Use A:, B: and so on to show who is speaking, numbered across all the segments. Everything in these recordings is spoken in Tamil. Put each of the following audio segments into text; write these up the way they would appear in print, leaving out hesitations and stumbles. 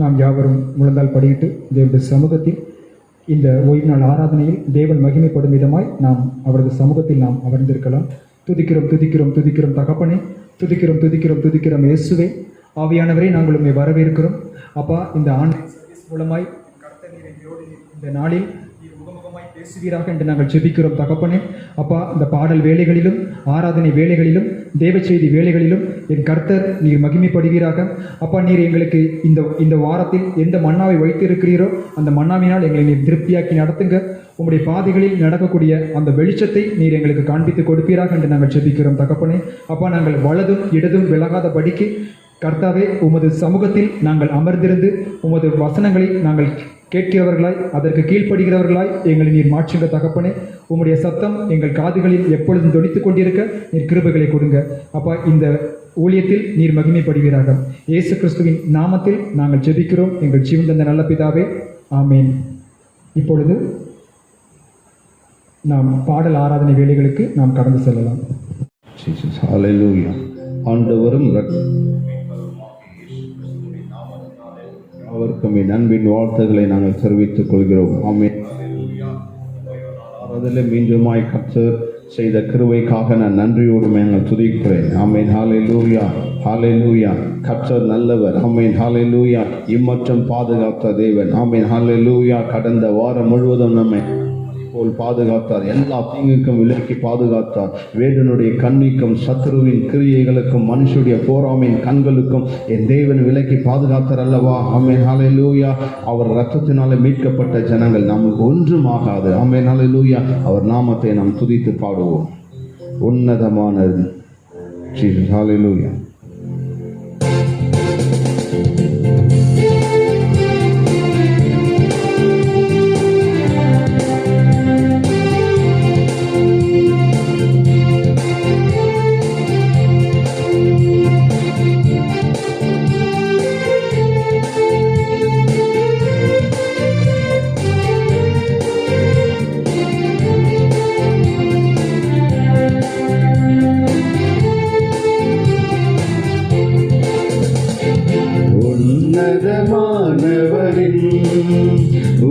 A: நாம் யாவரும் முழந்தால் படியிட்டு தேவனுடைய சமூகத்தில் இந்த ஓய்வு நாள் ஆராதனையில் தேவன் மகிமைப்படும் விதமாய் நாம் அவரது சமூகத்தில் நாம் அமர்ந்திருக்கலாம். துதிக்கிறோம் துதிக்கிறோம் துதிக்கிறோம் தகப்பனே, துதிக்கிறோம் துதிக்கிறோம் துதிக்கிறோம் இயேசுவே. ஆவியானவரே, நாங்கள் உண்மை வரவேற்கிறோம். அப்பா, இந்த ஆன்லைன் சர்வீஸ் மூலமாய் இந்த நாளில் முகமுகமாய் பேசுவீராக என்று நாங்கள் ஜெபிக்கிறோம் தகப்பனே. அப்பா, இந்த பாடல் வேலைகளிலும் ஆராதனை வேலைகளிலும் தேவ செய்தி வேலைகளிலும் என் கர்த்தர் நீர் மகிமைப்படுவீராக. அப்பா, நீர் எங்களுக்கு இந்த வாரத்தில் எந்த மன்னாவை வைத்திருக்கிறீரோ அந்த மன்னாவினால் எங்களை நீர் திருப்தியாக்கி நடத்துங்க. உங்களுடைய பாதைகளில் நடக்கக்கூடிய அந்த வெளிச்சத்தை நீர் எங்களுக்கு காண்பித்து கொடுப்பீராக என்று நாங்கள் ஜெபிக்கிறோம் தகப்பனே. அப்பா, நாங்கள் வலதும் இடதும் விலகாத படிக்கு கர்த்தாவே உமது சமூகத்தில் நாங்கள் அமர்ந்திருந்து உமது வசனங்களை நாங்கள் கேட்கிறவர்களாய் அதற்கு கீழ்ப்படுகிறவர்களாய் எங்களை நீர் மாற்றுங்க தகப்பனே. உம்முடைய சத்தம் எங்கள் காதுகளில் எப்பொழுதும் தொனித்துக் கொண்டிருக்க நீர் கிருபைகளை கொடுங்க. அப்பா, இந்த ஊழியத்தில் நீர் மகிமைப்படுவீராக. இயேசு கிறிஸ்துவின் நாமத்தில் நாங்கள் ஜெபிக்கிறோம் எங்கள் ஜீவன் தந்த நல்ல பிதாவே, ஆமேன். இப்பொழுது நாம் பாடல் ஆராதனை வேலைகளுக்கு நாம் கடந்து செல்லலாம்.
B: ஆண்டவரும் அவருக்கு அன்பின் வாழ்த்துக்களை நாங்கள் தெரிவித்துக் கொள்கிறோம். ஆமென். அதில் மீண்டுமாய் கர்த்தர் செய்த கிருபைக்காக நான் நன்றியோடு நாங்கள் துதிக்கிறேன். ஆமென். ஹல்லேலூயா, ஹல்லேலூயா. கர்த்தர் நல்லவர். ஆமென். ஹல்லேலூயா. இம்மற்றும் பாதுகாத்த தேவன். ஆமென். ஹல்லேலூயா. கடந்த வாரம் முழுவதும் நம்மை போல் பாதுகாத்தார். எல்லா தீங்குக்கும் விலக்கி பாதுகாத்தார். வேடனுடைய கண்ணிக்கும் சத்ருவின் கிரியைகளுக்கும் மனுஷனுடைய போராமையின் கண்களுக்கும் என் தேவன் விலக்கி பாதுகாத்தார் அல்லவா? ஆமென். ஹல்லேலூயா. அவர் இரத்தத்தினாலே மீட்கப்பட்ட ஜனங்கள் நமக்கு ஒன்றும் ஆகாது. ஆமென். ஹல்லேலூயா. அவர் நாமத்தை நாம் துதித்து பாடுவோம். உன்னதமான ஜீசஸ். ஹல்லேலூயா.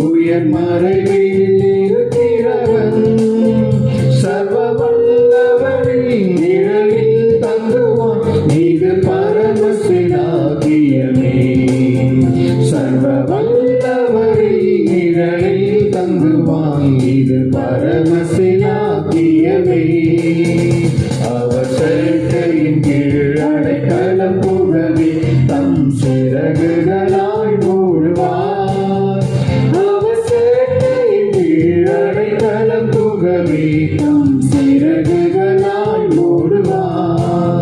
B: உயர் மறைவில் இருக்கிறவன் சர்வ வல்லவரின் நிழலில் தங்குவான். இது பரமசிலாகியமே. சர்வ வல்லவரின் நிழலில் தங்குவான். இது பரமசிலாகியமே. அவர் செயற்கையின் கீழ் அடைக்கலம் புகவே தம் சிறகுகளாய் மூடுவார். அவர் செயற்கையின் கீழ் அடைக்கலம் புகவே தம் சிறகுகளாய் மூடுவார்.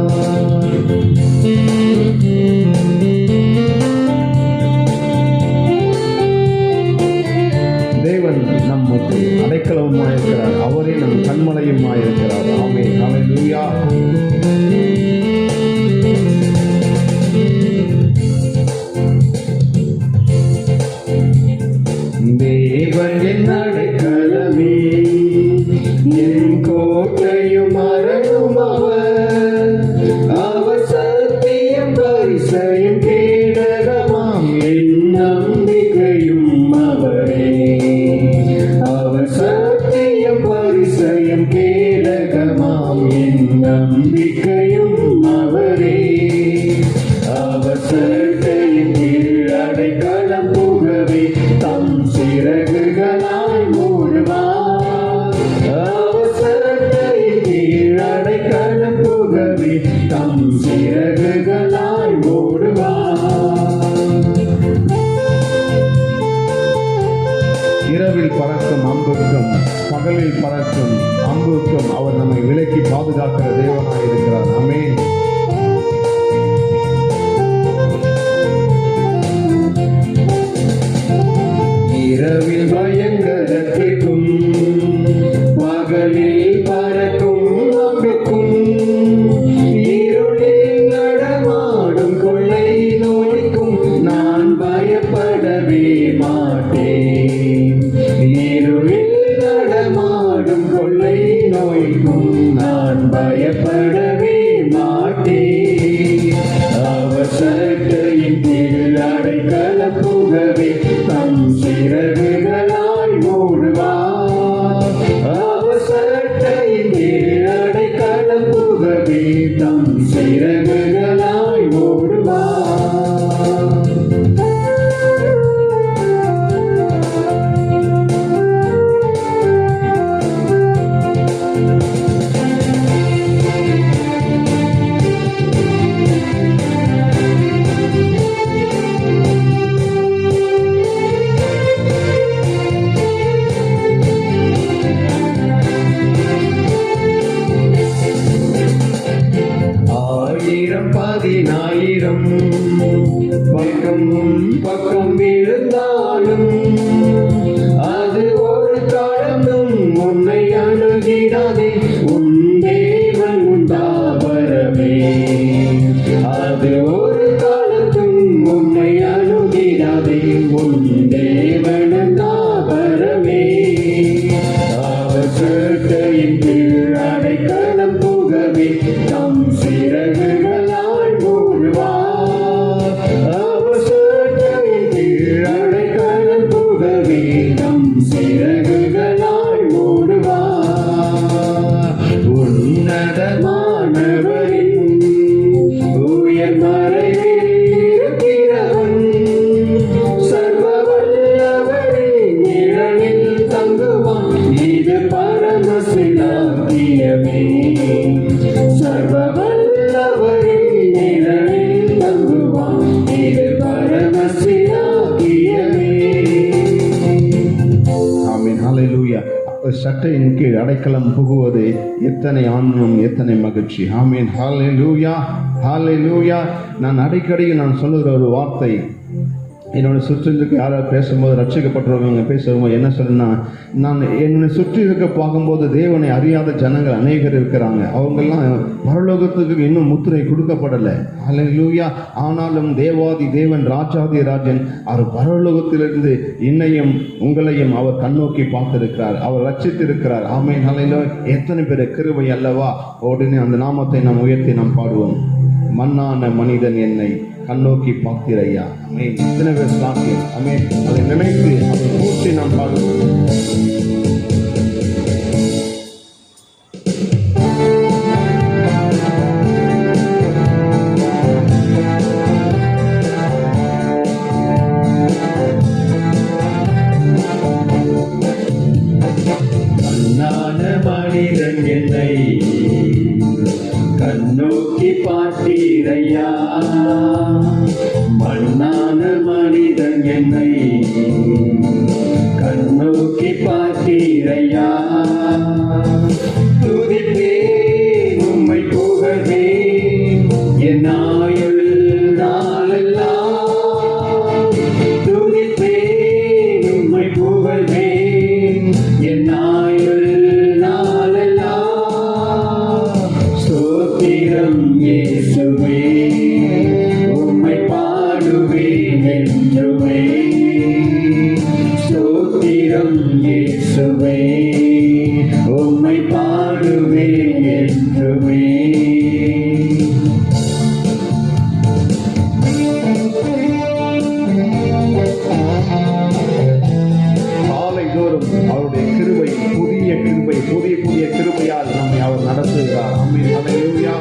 B: தேவன் நமக்கு அடைக்கலமாயிருக்கிறார். அவரே நம் கண்மலையுமாயிருக்கிறார். ஆமென். ஹல்லேலூயா. தேவன் என் அடைக்கலமே, என் கோட்டையும் அரணும் அவர். அவர் சத்தியம் பரிசையும் கேடகமாம் என் நம்பிக்கையும் அவரே. அவர் சத்தியம் பரிசையும் கேடகமாம் என் நம்பிக்கையும் அவரே. அவர் சட்டையின் கீழ் அடைக்கலம் புகவே தம் சிறகுகளாய் மூடுவார். அவர் சட்டையின் கீழ் அடைக்கலம் புகவே தம் சிறகுகளாய் மூடுவார். இரவில் பறக்கும் அம்புக்கும் பகலில் பறக்கும் அம்புக்கும் அவர் நம்மை விலக்கி பாதுகாக்கிற தேவனாய் இருக்கிறார். ஆமென். இரவில் பயங்கரத்திற்கும் பகலில் பறக்கும் அம்புக்கும் இருளில் நடமாடும் கொள்ளை நோய்க்கும் நான் பயப்படவே மாட்டேன். இருளில் நடமாடும் கொள்ளை நோய்க்கும் நான் பயப்படவே மாட்டேன். அவர் சட்டையின் கீழ் அடைக்கலம் போகவே தம் சிறகுகளாய் ஓடுவார். பதினாயிரம் பக்கம் பக்கம் விழுந்தாலும் அது ஒரு காலமும் உன்னை அணுகிடாதே. உன் தேவன் உண்டாவரவே அது ஒரு காலத்தும் உன்னை அணுகிடாதே. உன் தேவன் உண்டாவரவே அவர் சேட்டையின் கீழ் அடைக்கலம் புகவே தம் சிறகுகளாய் மூழ்வார். அவர் சேட்டையின் கீழ் அடைக்கலம் புகவே தம் சிறகுகளாய் மூழ்வார். உன்னதமானவரின் உயர் மறைவில் இருக்கிறவன் சர்வ வல்லவரின் நிழலில் தங்குவான். இது பரமசிலாக்கியமே சர்வ வல்லவரின் நிழலில் தங்குவான். இது பரமசிலாக்கியமே. ஆமென். ஹல்லேலூயா. சட்டையின் கீழ் அடைக்கலம் புகுவது எத்தனை ஆனந்தம், எத்தனை மகிழ்ச்சி. ஆமென். ஹல்லேலூயா, ஹல்லேலூயா. நான் அடிக்கடி சொல்லுகிற ஒரு வார்த்தை, என்னோட சுற்றிலுக்கு யாராவது பேசும்போது ரட்சிக்கப்பட்டவங்க பேசும்போது என்ன சொல்லுன்னா, நான் என்னை சுற்றி இருக்க பார்க்கும்போது தேவனை அறியாத ஜனங்கள் அநேகர் இருக்கிறாங்க. அவங்கெல்லாம் பரலோகத்துக்கு இன்னும் முத்திரை கொடுக்கப்படலை. ஹல்லேலூயா. ஆனாலும் தேவாதி தேவன் ராஜாதி ராஜன் அவர் பரலோகத்திலிருந்து என்னையும் உங்களையும் அவர் கண்ணோக்கி பார்த்திருக்கிறார், அவர் ரட்சித்திருக்கிறார். ஆமென். ஹல்லேலூயா. எத்தனை பேர் கிருபை அல்லவா. உடனே அந்த நாமத்தை நாம் உயர்த்தி நாம் பாடுவோம். மண்ணான மனிதன் என்னை கண்ணோக்கி பார்த்திரையா. அமேன். இத்தனை பேர் சாத்தியம். அமேன். அதை நினைத்து அதை கூட்டி நாம் பாடுவோம். மண்ணான மனிதன் என்னை கண்ணோக்கி பார்த்தீரையா. மண்ணான மனிதன் என்னை கண்ணோக்கி பார்த்தீரையா. துதிப்பேன் உம்மை புகழ்வேன் என் ஆயுள் நாளெல்லாம். துதிப்பேன் உம்மை புகழ்வேன் என் ஆயுள் நாளெல்லாம். ஸ்தோத்திரம் இயேசுவே உம்மை பாடுவேன் என்றுமே. ஸ்தோத்திரம் இயேசுவே உம்மை பாடுவேன் என்றுமே. காலைதோறும் அவருடைய கிருபை புதிய கிருபை புதிய புதிய கிருபையால் நம்மை அவர் நடத்துகிறார். ஆமென். ஹல்லேலூயா.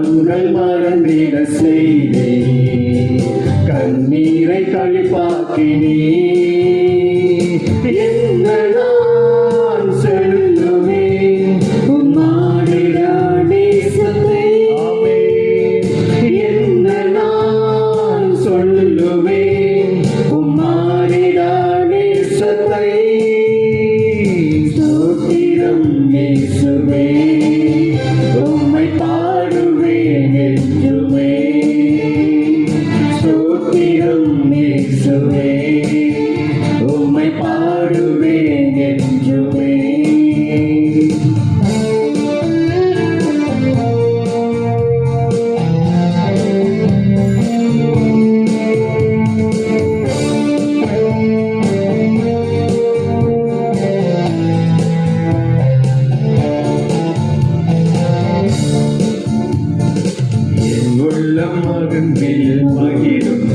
C: கண்கள் மறந்திட செய்தே, கண்ணீரை கழிப்பாக்கினே. என்ன நான் சொல்லுவேன் உம்மாடிடா நேசத்தை. என்ன நான் சொல்லுவேன் உம்மாடிடா நேசத்தை. ஸ்தோத்திரம் இயேசுவே, உம்மை பாடுவேன் என்றுமே. ஸ்தோத்திரம் இயேசுவே, உம்மை பாடுவேன் என்றுமே. என் உள்ளம் மகிழ்வில் மகிழும்,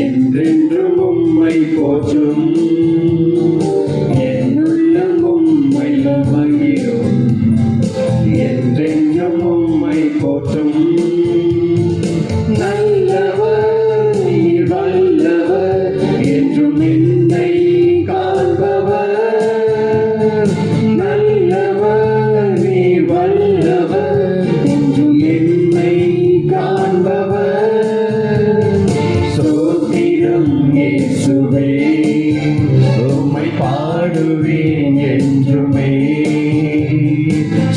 C: என்றென்றும் உம்மை போற்றும். என் உள்ளம் உம்மை மகிழும், என்றென்றும் உம்மை போற்றும். நல்லவர் நீர் வல்லவர், என்றும் என்னை காண்பவர். நல்லவர் நீர் வல்லவர், என்றும் என்னை காண்பவர். ஸ்தோத்திரம் இயேசுவே, உம்மை பாடுவேன் என்றுமே.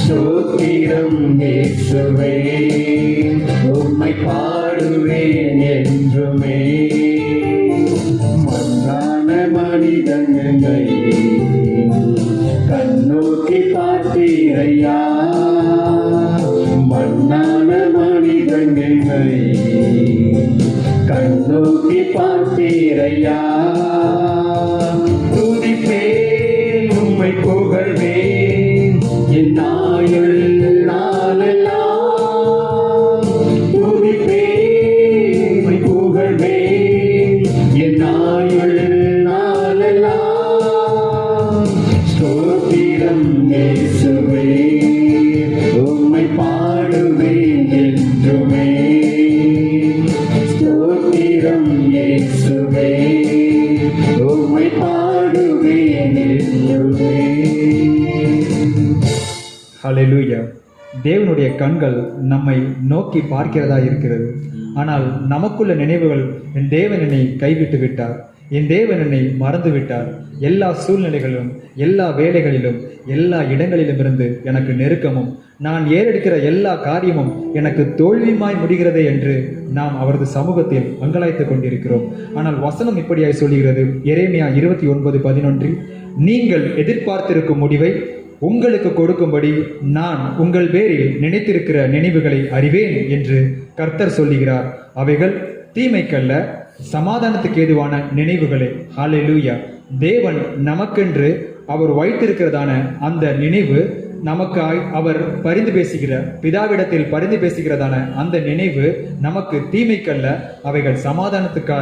C: ஸ்தோத்திரம் இயேசுவே, உம்மை பாடுவேன் என்றுமே. மண்ணான மனிதனை கண்ணோக்கி பார்த்தீரையா, மண்ணான மனிதனை கண்ணோக்கி பார்த்தீரையா. துதிப்பேன் உம்மை புகழ்வேன் என் ஆயுள் நாளெல்லாம். துதிப்பேன் உம்மை புகழ்வேன் என் ஆயுள் நாளெல்லாம். ஸ்தோத்திரம் இயேசுவே, உம்மை பாடுவேன் என்றுமே. ஸ்தோத்திரம் இயேசுவே, உம்மை பாடுவேன் என்றுமே.
A: ஹல்லேலூயா. தேவனுடைய கண்கள் நம்மை நோக்கி பார்க்கிறதா இருக்கிறது. ஆனால் நமக்குள்ள நினைவுகள், என் தேவன் என்னை கைவிட்டு விட்டார், என் தேவன் என்னை மறந்து விட்டார், எல்லா சூழ்நிலைகளிலும் எல்லா வேலைகளிலும் எல்லா இடங்களிலும் இருந்து எனக்கு நெருக்கமும், நான் ஏறெடுக்கிற எல்லா காரியமும் எனக்கு தோல்வியுமாய் முடிகிறதே என்று நாம் அவரது சமூகத்தில் அங்கலாய்த்துக் கொண்டிருக்கிறோம். ஆனால் வசனம் இப்படியாய் சொல்லுகிறது, எரேமியா 29:11, நீங்கள் எதிர்பார்த்திருக்கும் முடிவை உங்களுக்கு கொடுக்கும்படி நான் உங்கள் பேரில் நினைத்திருக்கிற நினைவுகளை அறிவேன் என்று கர்த்தர் சொல்லுகிறார். அவைகள் தீமைக்கல்ல, சமாதானத்துக்கு ஏதுவான நினைவுகளே. ஹல்லேலூயா. தேவன் நமக்கென்று அவர் வைத்திருக்கிறதான அந்த நினைவு, நமக்கு அவர் பரிந்து பேசுகிற, பிதாவிடத்தில் பரிந்து பேசுகிறதான அந்த நினைவு நமக்கு தீமைக்கல்ல, அவைகள் சமாதானத்திற்கு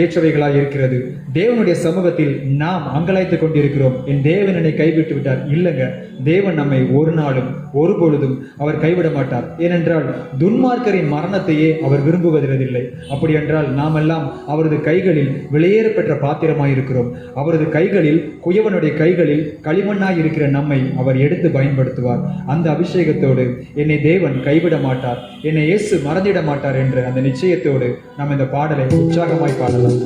A: ஏற்றவைகளாய் இருக்கிறது. தேவனுடைய சமூகத்தில் நாம் அங்கலாய்த்துக் கொண்டிருக்கிறோம், என் தேவன் என்னை கைவிட்டு விட்டார். இல்லைங்க, தேவன் நம்மை ஒரு நாளும் ஒரு பொழுதும் அவர் கைவிட மாட்டார். ஏனென்றால் துன்மார்க்கரின் மரணத்தையே அவர் விரும்புவதில்லை. அப்படி என்றால் நாம் எல்லாம் அவரது கைகளில் விலையேற பெற்ற பாத்திரமாய் இருக்கிறோம். அவரது கைகளில், குயவனுடைய கைகளில் களிமண்ணாய் இருக்கிற நம்மை அவர் எடுத்து பயன்படுத்துவார். அந்த அபிஷேகத்தோடு என்னை தேவன் கைவிட மாட்டார், என்னை இயேசு மறந்திட மாட்டார் என்ற அந்த நிச்சயத்தோடு நாம் இந்த பாடலை உற்சாகமாய் பாடலாம்.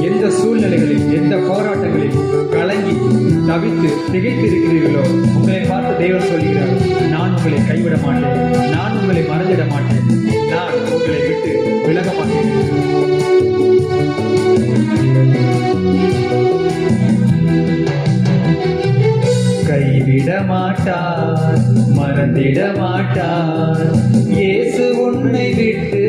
A: எந்த சூழ்நிலைகளில், எந்த போராட்டங்களில் கலங்கி தவித்து திகைத்து இருக்கிறீர்களோ, உங்களை பார்த்து தேவன் சொல்கிறார், நான் உங்களை கைவிட மாட்டேன், நான் உங்களை மறந்திட மாட்டேன், நான் உங்களை விட்டு விலக மாட்டேன். கைவிட மாட்டார், மறந்திட மாட்டார், இயேசு உன்னை விட்டு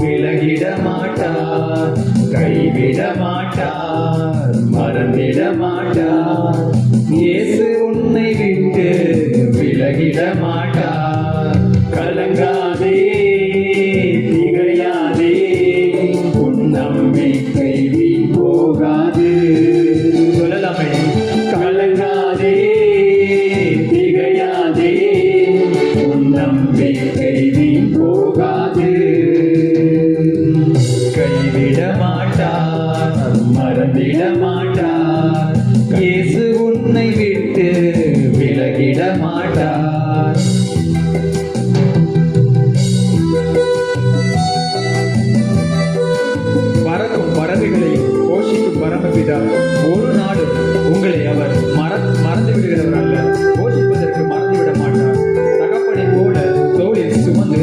A: விலகிட மாட்டார். கைவிட மாட்டார், மறந்திட மாட்டார், இயேசு உன்னை விட்டு விலகிட மாட்டார். கலங்காதே, திகையாதே, உன் நம்பிக்கை வீண் போக
C: மறந்திட மாட்டார். இயேசு உன்னை விட்டு விலகிட மாட்டார்.
A: பறக்கும் பறவைகளையும் போஷிக்கும் பரமபிதா ஒரு நாளும் உங்களை அவர் மறந்து விடுகிறவர் அல்ல, போஷிப்பதற்கு மறந்துவிட மாட்டார். தகப்பனை போல தோளில் சுமந்து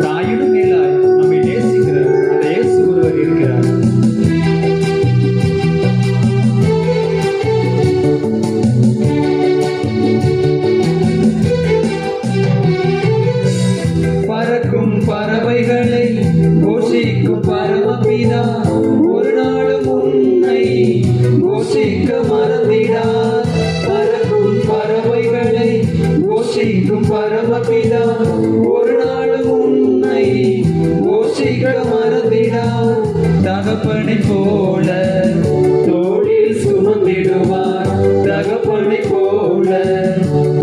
A: தாயினும் மேலாய் நம்மை நேசிக்கிற அந்த இயேசு ஒருவர் இருக்கிறார்.
C: பறக்கும் பறவைகளை போஷிக்கும் பரமபிதா ஒரு நாளும் உன்னை போஷிக்க மறந்திடார். பறக்கும் பறவைகளை போஷிக்கும் பரமபிதா ஒரு நாளும் உன்னை போஷிக்க மறந்திடார். தகப்பனை போல தோளில் சுமந்திடுவார். தகப்பனை போல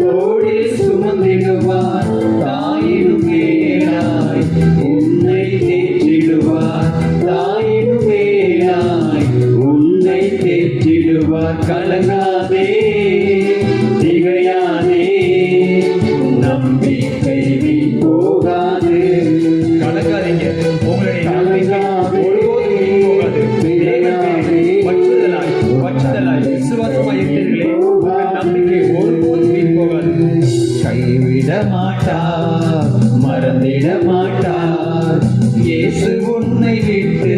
C: தோளில் சுமந்திடுவார். தாயினும் மேலாய் உன்னை தேற்றிடுவார். தாயினும் மேலாய் உன்னை தேற்றிடுவார். கலங்காதே திகையாதே, நம்பிக்கை வீண் போகாது.
A: கலங்காதீங்க, உங்களுடைய நம்பிக்கை ஒருபோதும் வீண் போகாது. பற்றுதலாய் விசுவாசமாய் இருக்கிறீர்களே, உங்கள் நம்பிக்கை ஒருபோதும் வீண் போகாது.
C: கைவிட மாட்டார், மறந்திட மாட்டார். இயேசு உன்னை விட்டு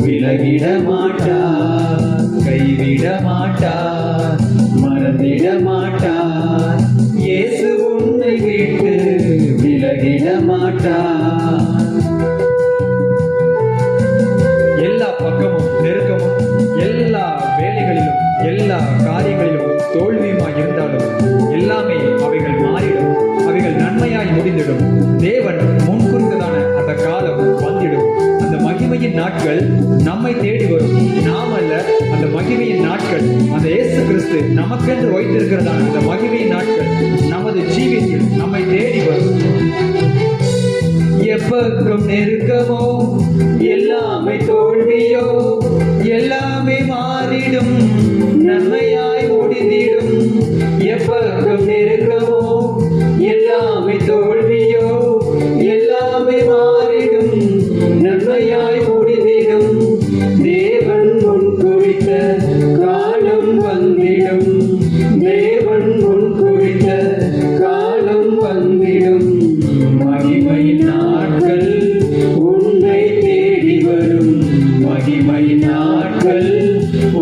C: விலகிட மாட்டார். கைவிட மாட்டார், மறந்திட மாட்டார். இயேசு உன்னை விட்டு விலகிட மாட்டார்.
A: எல்லா பக்கமும் நெருக்கமும், எல்லா வேலைகளிலும், எல்லா காரியங்களிலும் தோல்வியுமாய் இருந்தாலும் எல்லாமே அவைகள் மாறிடும், அவைகள் நன்மையாய் முடிந்திடும். தேவன் முன்குறித்ததான அந்த காலம் வந்திடும். அந்த மகிமையின் நாட்கள் நம்மை தேடி வரும். நாம் அல்ல, அந்த மகிமையின் நாட்கள், அந்த இயேசு கிறிஸ்து நமக்கென்று வைத்திருக்கிறதான அந்த மகிமையின் நாட்கள் நமது ஜீவியத்தில் நம்மை தேடி வரும்.
C: எப்பக்கம் நெருக்கமோ, எல்லாமே தோல்வியோ, எல்லாமே மாறிடும், நன்மையாய் முடிந்திடும். எப்பக்கம் நெருக்கமோ, எல்லாமே தோல்வியோ, எல்லாமே மாறிடும், நன்மையாய் முடிந்திடும். தேவன் முன் குறித்த காலம் வந்திடும். தேவன் முன் குறித்த காலம் வந்திடும். மகிமையின் நாட்கள் உன்னை தேடி வரும். மகிமையின் நாட்கள்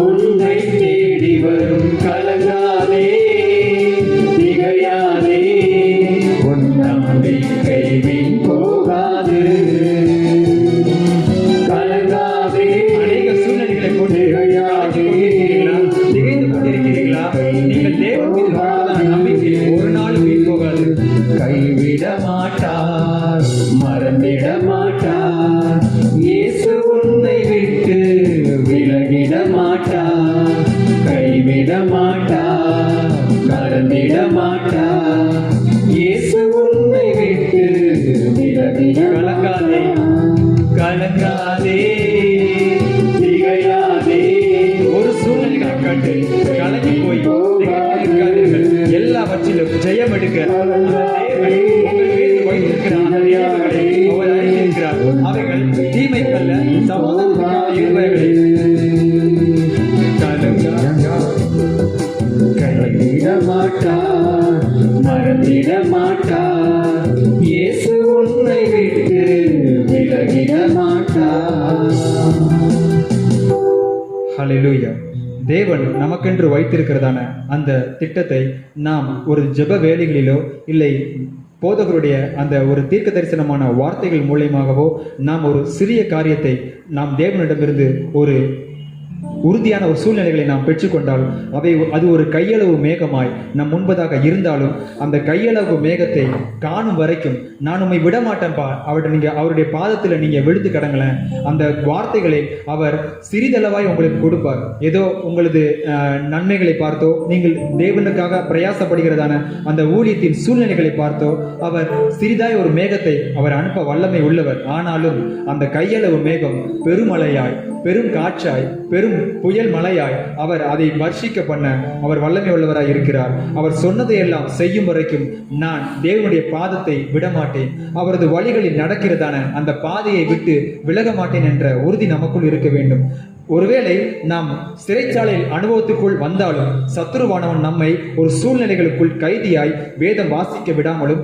C: உன்னை தேடி வரும். கலங்காதே திகையாதே, உன் நம்பிக்கை வீண் போகாது. கலங்காதே.
A: அநேக சூழ்நிலைகளை கொண்டு திகைந்து கொண்டிருக்கிறீர்களா? நீங்கள் தேவன் மீது கொண்டதான நம்பிக்கை ஒரு நாளும் வீண் போகாது.
C: கைவிட மாட்டார், மறந்திட மாட்டார். இயேசு உன்னை விட்டு விலகிட மாட்டார். கைவிட மாட்டார், மறந்திட மாட்டார். இயேசு உன்னை விட்டு விலகிட
A: கலங்காதே,
C: கலங்காதே திகையாதே.
A: ஒரு சூழ்நிலைகளை கண்டு கலங்கி போய் இருக்காதீர்கள். எல்லாவற்றிலும் ஜெயம் எடுக்க தேவன் உங்கள் மீது வைத்திருக்கிற அந்த நியமங்களை அவர் அறிந்திருக்கிறார். அவைகள் தீமைக்கல்ல, சமாதானத்துக்காக இருப்பவைகளே.
C: கைவிட மாட்டார், மறந்திட மாட்டார். இயேசு உன்னை விட்டு விலகிட மாட்டார்.
A: ஹல்லேலூயா. தேவன் நமக்கென்று வைத்திருக்கிறதான அந்த திட்டத்தை நாம் ஒரு ஜெப வேலைகளிலோ இல்லை போதகருடைய அந்த ஒரு தீர்க்க தரிசனமான வார்த்தைகள் மூலயமாகவோ நாம் ஒரு சிறிய காரியத்தை நாம் தேவனிடமிருந்து ஒரு உறுதியான ஒரு சூழ்நிலைகளை நாம் பெற்றுக்கொண்டால் அது ஒரு கையளவு மேகமாய் நம் முன்பதாக இருந்தாலும் அந்த கையளவு மேகத்தை காணும் வரைக்கும் நான் உண்மை விடமாட்டேன்பா, அவருடைய பாதத்தில் நீங்க விழுந்து கடங்களேன். அந்த வார்த்தைகளை அவர் சிறிதளவாய் உங்களுக்கு கொடுப்பார். ஏதோ உங்களது நன்மைகளை பார்த்தோ, நீங்கள் தேவனுக்காக பிரயாசப்படுகிறதான அந்த ஊழியத்தின் சூழ்நிலைகளை பார்த்தோ அவர் சிறிதாய் ஒரு மேகத்தை அவர் அனுப்ப வல்லமை உள்ளவர். ஆனாலும் அந்த கையளவு மேகம் பெருமழையாய் பெரும் காற்றாய் பெரும் புயல் மழையாய் அவர் அதை வர்ஷிக்க பண்ண அவர் வல்லமை உள்ளவராய் இருக்கிறார். அவர் சொன்னதையெல்லாம் செய்யும் வரைக்கும் நான் தேவனுடைய பாதத்தை விடமாட்டேன், அவரது வழிகளில் நடக்கிறதான அந்த பாதையை விட்டு விலக மாட்டேன் என்ற உறுதி நமக்குள் இருக்க வேண்டும். ஒருவேளை நாம் சிறைச்சாலையில் அனுபவத்துக்குள் வந்தாலும் சத்துருவானவன் நம்மை ஒரு சூழ்நிலைகளுக்குள் கைதியாய் வேதம் வாசிக்க விடாமலும்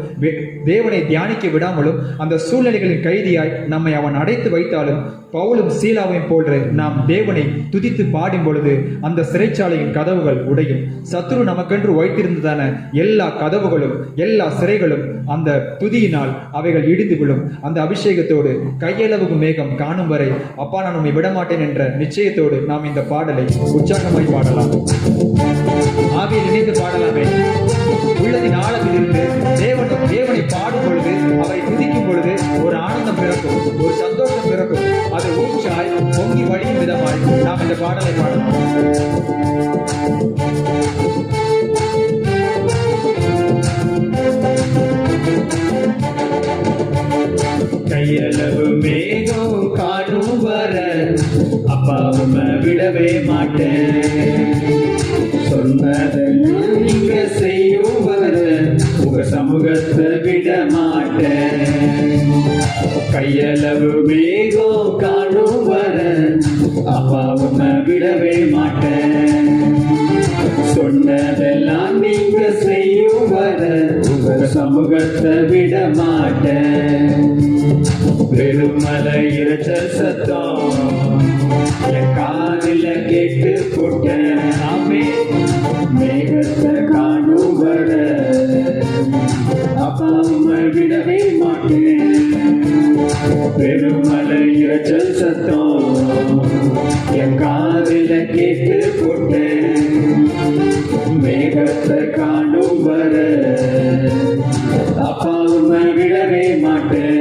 A: தேவனை தியானிக்க விடாமலும் அந்த சூழ்நிலைகளின் கைதியாய் நம்மை அவன் அடைத்து வைத்தாலும் பவுலும் சீலாவையும் போன்று நாம் தேவனை துதித்து பாடும் பொழுது அந்த சிறைச்சாலையின் கதவுகள் உடையும். சத்துரு நமக்கென்று வைத்திருந்ததான எல்லா கதவுகளும் எல்லா சிறைகளும் அந்த துதியினால் அவைகள் இடிந்து விழும். அந்த அபிஷேகத்தோடு கையளவுக்கு மேகம் காணும் வரை அப்பா நான் உம்மை விடமாட்டேன் என்ற நிச்சயத்தோடு நாம் இந்த பாடலை உற்சாகமாய் பாடலாம். ஆவியில் இணைந்து பாடலாமே. உள்ளதின் ஆழத்தில் இருந்து தேவனை பாடும் பொழுது அவரை துதிக்கும் பொழுது ஒரு ஆனந்தம் பிறக்கும், ஒரு சந்தோஷம் பிறக்கும். அது ஊற்றாய் பொங்கி வழியும் விதமாய் நாம் இந்த பாடலை பாடலாம்.
C: கையளவு மேகம் காணும் வர அப்பாவும் விடவே மாட்டேன், சொன்னதெல்லாம் நீங்க செய்யும் வர உங்க சமூகத்தை விட மாட்டேன். கையளவு மேகம் காணும் வர அப்பாவும் விடவே மாட்டேன், சொன்னதெல்லாம் நீங்க செய்யும் வர உங்க சமூகத்தை விட மாட்டேன். பெருமலை இரைச்சல் சத்தம் என் காதில கேட்டு போட்டேன், மேகத்தை காணும் வர அப்பாவும் விடவே மாட்டேன். பெருமலை இரைச்சல் சத்தம் என் காதில கேட்டு போட்டேன், மேகத்தை காணும் வர அப்பாவும் விடவே மாட்டேன்.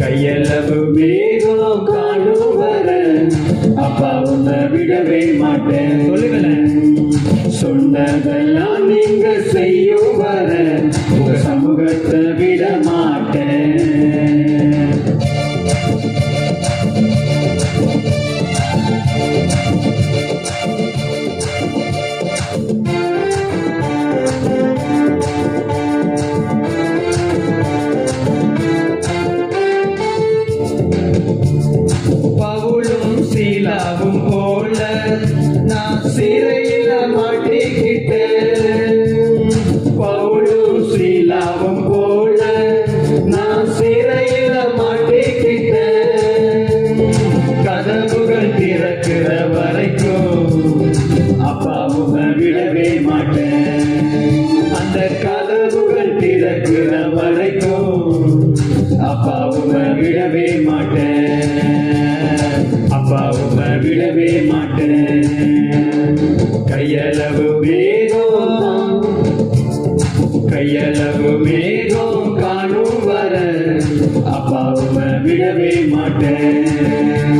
C: கையளவு மேகம் காணும் வர அப்பாவும் விடவே மாட்டேன். சொல்லுங்களேன். சொன்னதெல்லாம் நீங்க செய்யும் வர உங்க சமூகத்தை விட மாட்டேன். பவுலும் சீலாவும் போல நான் சிறையில மாட்டிக்கிட்டேன், பவுலும் சீலாவும் போல நான் சிறையில மாட்டிக்கிட்டேன். கதவுகள் திறக்கிற வரைக்கும் அப்பாவும் விடவே மாட்டேன், அந்த கதவுகள் திறக்கிற வரைக்கும் அப்பாவும் விடவே மாட்டேன், அப்பாவும் விடவே மாட்டேன். கையளவு மேகம் காணும் வர அப்பாவும் விடவே மாட்டேன்,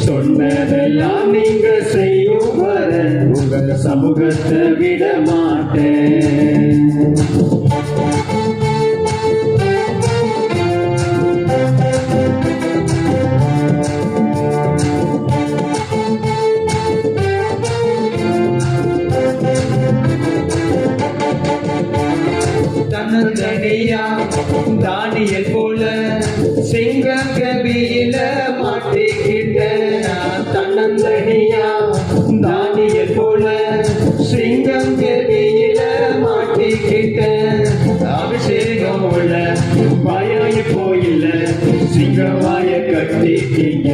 C: சொன்னதெல்லாம் நீங்க செய்யும் வர உங்க சமூகத்தை விட மாட்டேன். தன்னந்தனியா தானியல் போல சிங்கம் கபியில மாட்டிக்கிட்ட, தன்னந்தனியா தானியல் போல சிங்கம் கபியில மாட்டிக்கிட்ட. அபிஷேகம் உள்ள பயம் இப்போ இல்ல, சிங்கமாய கட்டிட்டீங்க.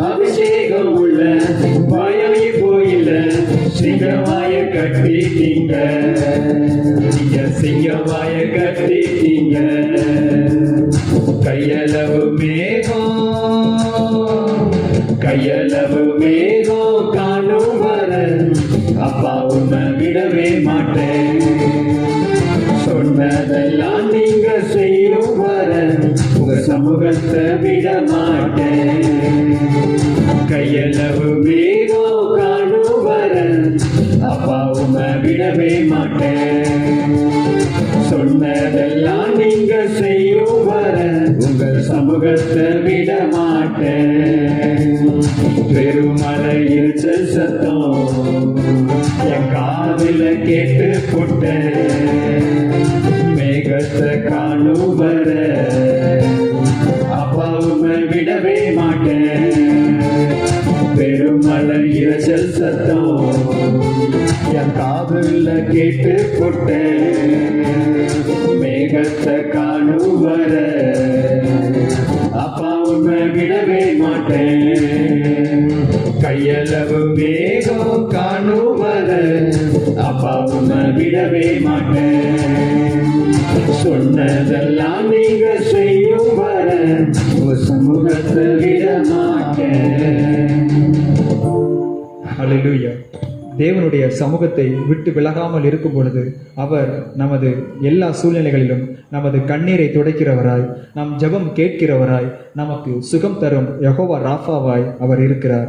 C: அபிஷேகம் உள்ள பயம் இப்போ இல்ல, சிங்கமாய கட்டிட்டீங்க. நீங்க சிங்கமாய கட்டிட்டீங்க. கையளவு மேகம் காணும் வர அப்பாவும் விடவே மாட்டேன், சொன்னதெல்லாம் நீங்க செய்யும் வர உங்க சமூகத்தை விட மாட்டேன். கையளவு மேகம் காணும் வர அப்பாவும் விடவே மாட்டேன், சொன்னதெல்லாம் நீங்க செய்யும் வர உங்க சமூகத்தை விட மாட்டேன். பெருமழையில் சத்தம் என் காதுல கேட்டு புட்ட மேகத்தை காணும் வர அப்பா உண்மை விடவே மாட்டேன். பெருமழை இரைச்சல் சத்தம் என் காதுல கேட்டு புட்ட மேகத்தை காணும் வர அப்பா உண்மை விடவே மாட்டேன். கையளவு மேகம் காணும் வர அப்பா உண்மை விடவே மாட்டேன். சொன்னதெல்லாம் நீங்க செய்யும் வர உங்க சமூகத்தை விட மாட்டேன்.
A: ஹல்லேலூயா. தேவனுடைய சமூகத்தை விட்டு விலகாமல் இருக்கும் பொழுது அவர் நமது எல்லா சூழ்நிலைகளிலும் நமது கண்ணீரை துடைக்கிறவராய், நம் ஜெபம் கேட்கிறவராய், நமக்கு சுகம் தரும் யெகோவா ராஃபாவாய் அவர் இருக்கிறார்.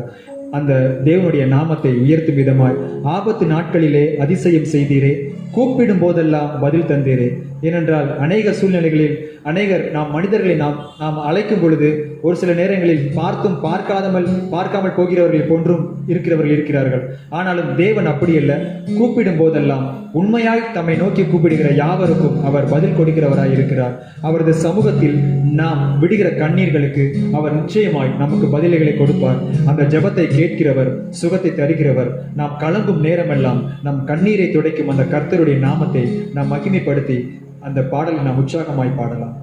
A: அந்த தேவனுடைய நாமத்தை உயர்த்தும் விதமாய் ஆபத்து நாட்களிலே அதிசயம் செய்தீரே, கூப்பிடும் போதெல்லாம் பதில் தந்தீரே. ஏனென்றால் அநேக சூழ்நிலைகளில் நாம் மனிதர்களை நாம் அழைக்கும் பொழுது ஒரு சில நேரங்களில் பார்க்காமல் போகிறவர்கள் போன்றும் இருக்கிறவர்கள் இருக்கிறார்கள். ஆனாலும் தேவன் அப்படி அல்ல. கூப்பிடும் போதெல்லாம் உண்மையாய் தம்மை நோக்கி கூப்பிடுகிற யாவருக்கும் அவர் பதில் கொடுக்கிறவராய் இருக்கிறார். அவரது சமூகத்தில் நாம் விடுகிற கண்ணீர்களுக்கு அவர் நிச்சயமாய் நமக்கு பதில்களை கொடுப்பார். அந்த ஜெபத்தை கேட்கிறவர், சுகத்தை தருகிறவர். நாம் கலங்கும் நேரமெல்லாம் நம் கண்ணீரை துடைக்கும் அந்த கர்த்தருடைய நாமத்தை நாம் மகிமைப்படுத்தி அந்த பாடலை நாம் உற்சாகமாய் பாடலாம்.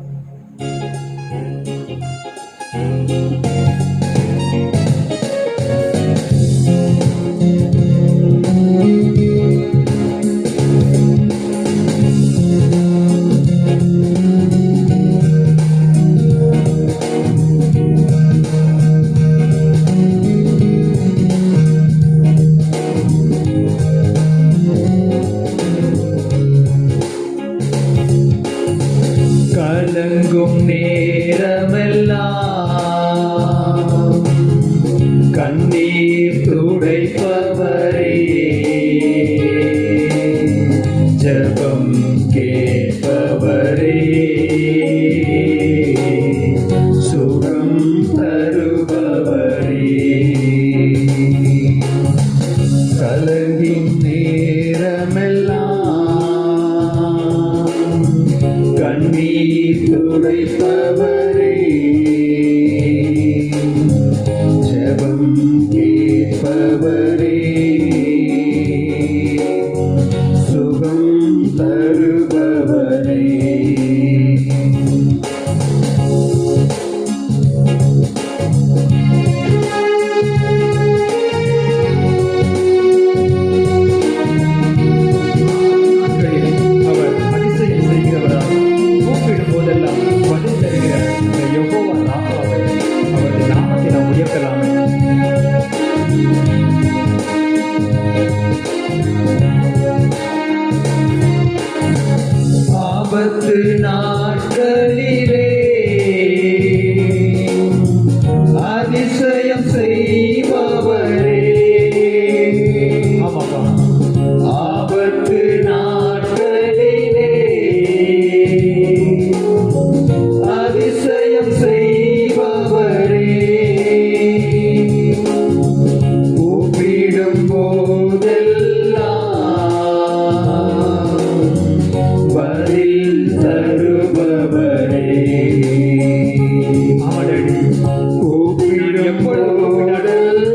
C: கலங்கும் நேரமெல்லாம் கண்ணீர் துடைப்பவரே, ஜெபம் கேட்பவரே, சுகம் தருபவரே. கலங்கின் நேரமெல்லாம் கண்ணீர் துடைப்பவரே, ஜெபம் கேட்பவரே, சுகம் தருபவரே.
A: அவர் அதிசயம் செய்கிறவராய், கூப்பிடும் போதெல்லாம் பதில் தருகிற இந்த யெகோவா ராஃபாவை அவரது நாமத்தை நாம் உயர்த்தலாமே.
C: ஆபத்து நாட்களிலே அதிசயம் செய்பவரே,
A: ஆமாப்பா.
C: ஆபத்து நாட்களிலே அதிசயம் செய்பவரே, கூப்பிடும் போதெல்லாம் பதில் தருபவரே.
A: ஆமாடடி.
C: கூப்பிடும் போதெல்லாம்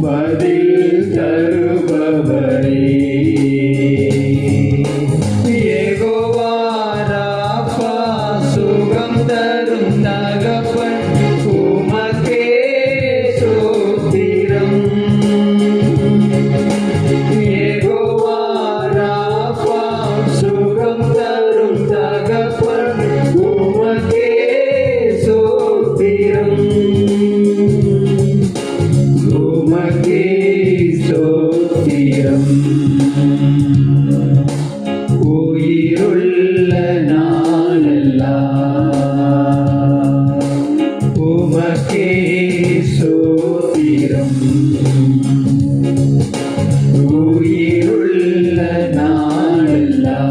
C: பதில் தருபவரே. யெகோவா ராஃபா, சுகம் தரும் தகப்பன், உமக்கே ஸ்தோத்திரம். யெகோவா ராஃபா, சுகம் தரும் தகப்பன், உமக்கே ஸ்தோத்திரம். உமக்கே ஸ்தோத்திரம். உயிருள்ள நாளெல்லாம் உமக்கே ஸ்தோத்திரம். உயிருள்ள நாளெல்லாம்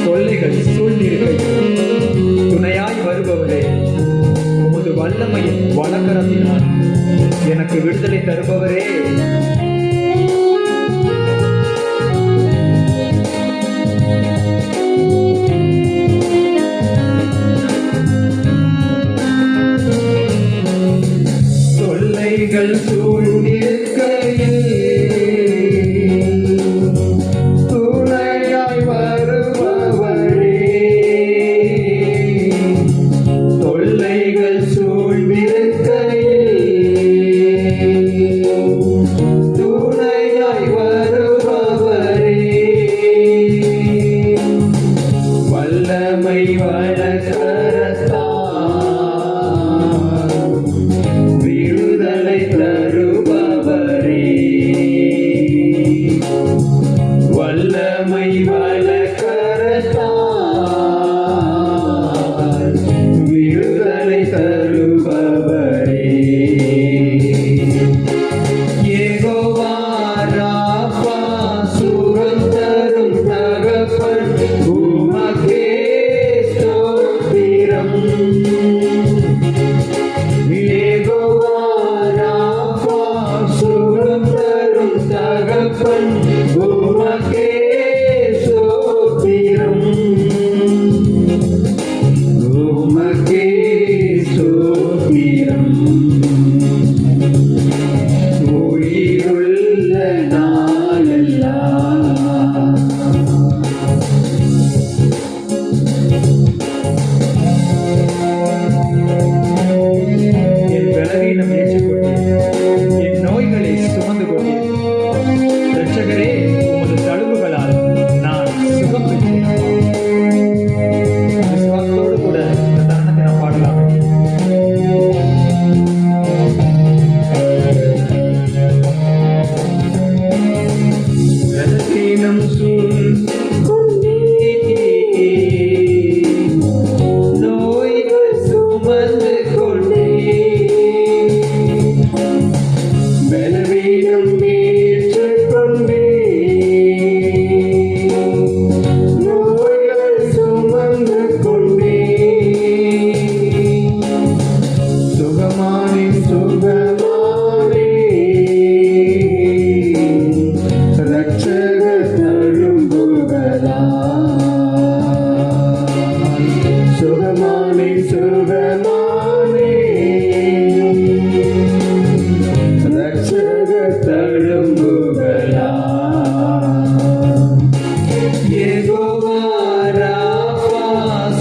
A: தொல்லைகள் சூழ்நிலை வல்லமையின் வலக்கரத்தினால் எனக்கு விடுதலை தருபவரே,
C: தொல்லைகள் சூழ்ந்திருக்கையில் துணையாய் வருபவரே, தொல்லைகள் சூழ்ந்திருக்கையில் துணையாய் வருபவரே, வல்லமை வலக்கரத்தால் விடுதலை தருபவரே, வல்லமை வலக்கரத்தால் விடுதலை தருபவரே, யெகோவா ராபா சுகம் தரும் தகப்பன், உமக்கே ஸ்தோத்திரம். யெகோவா ராபா சுகம் தரும் தகப்பன், உமக்கே ஸ்தோத்திரம். உமக்கே ஸ்தோத்திரம். உயிருள்ள நாளெல்லாம்
A: என் பலவீனம் ஏற்றுக்கொண்டேன், என் நோய்களை சுமந்து கொண்டேன். இரட்சகரே, உமது தழும்புகளால் நான் சுகம் பெற்றேன். விசுவாசத்தோடு கூட இந்த தருணத்தை நாம் பாடலாமே.
C: ரதத்தினம் சூழ்ந்தே நோய்கள் சுமந்து கொண்டே, பலவீனம் ஏற்றுக்கொண்டே நோய்கள் சுமந்து கொண்டே, சுகமானே சுகமானே ரட்சக தழும்புகளால், சுகமானே சுகமானே ரட்சக தழும்புகளால், யெகோவா ராபா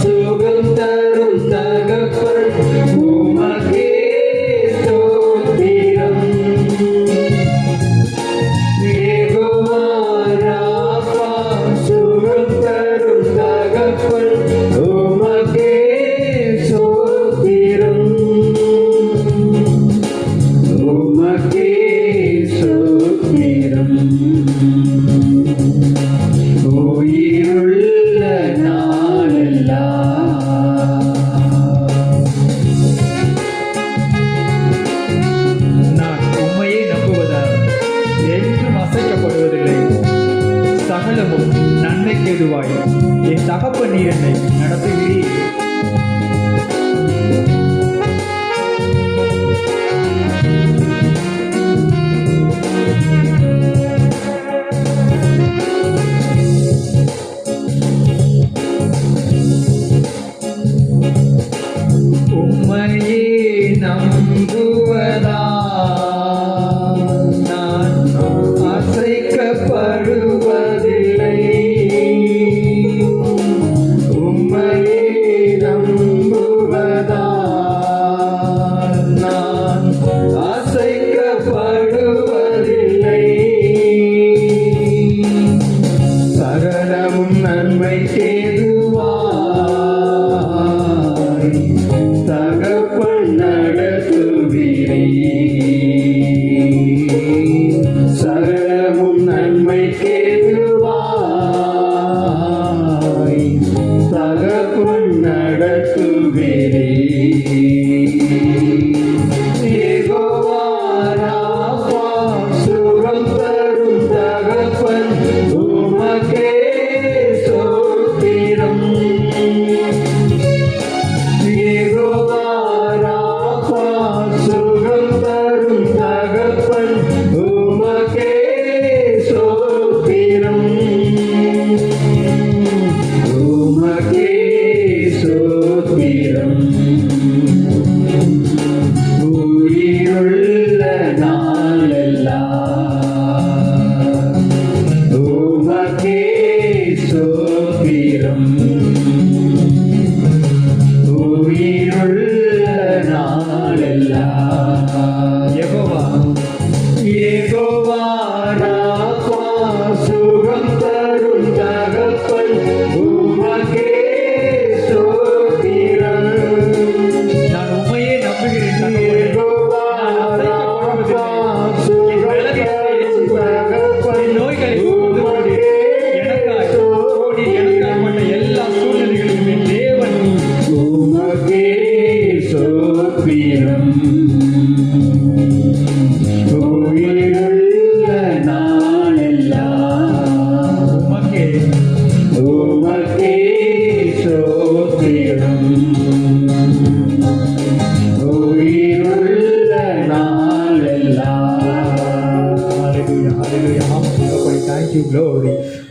C: சுகம் தரும் தகப்பன், உமக்கே ஸ்தோத்திரம். யெகோவா ராபா சுகம் தரும் தகப்பன், உமக்கே ஸ்தோத்திரம். உமக்கே ஸ்தோத்திரம். உயிருள்ள நாளெல்லாம்
A: நான் உம்மையே நம்புவதால் என்றும் அசைக்கப்படுவதில்லை. சகலமும் நன்மைக்கு எதுவாய் என் தகப்பன் நீர் என்னை நடத்துகிறீர்.
C: உம்மையே நம்புவதால் நான் அசைக்கப்படுவதில்லை. உம்மையே நம்புவதால் நான் அசைக்கப்படுவதில்லை. சகலமும் நன்மைக்கேதுவாய் தகப்பன் நடத்துவீரே.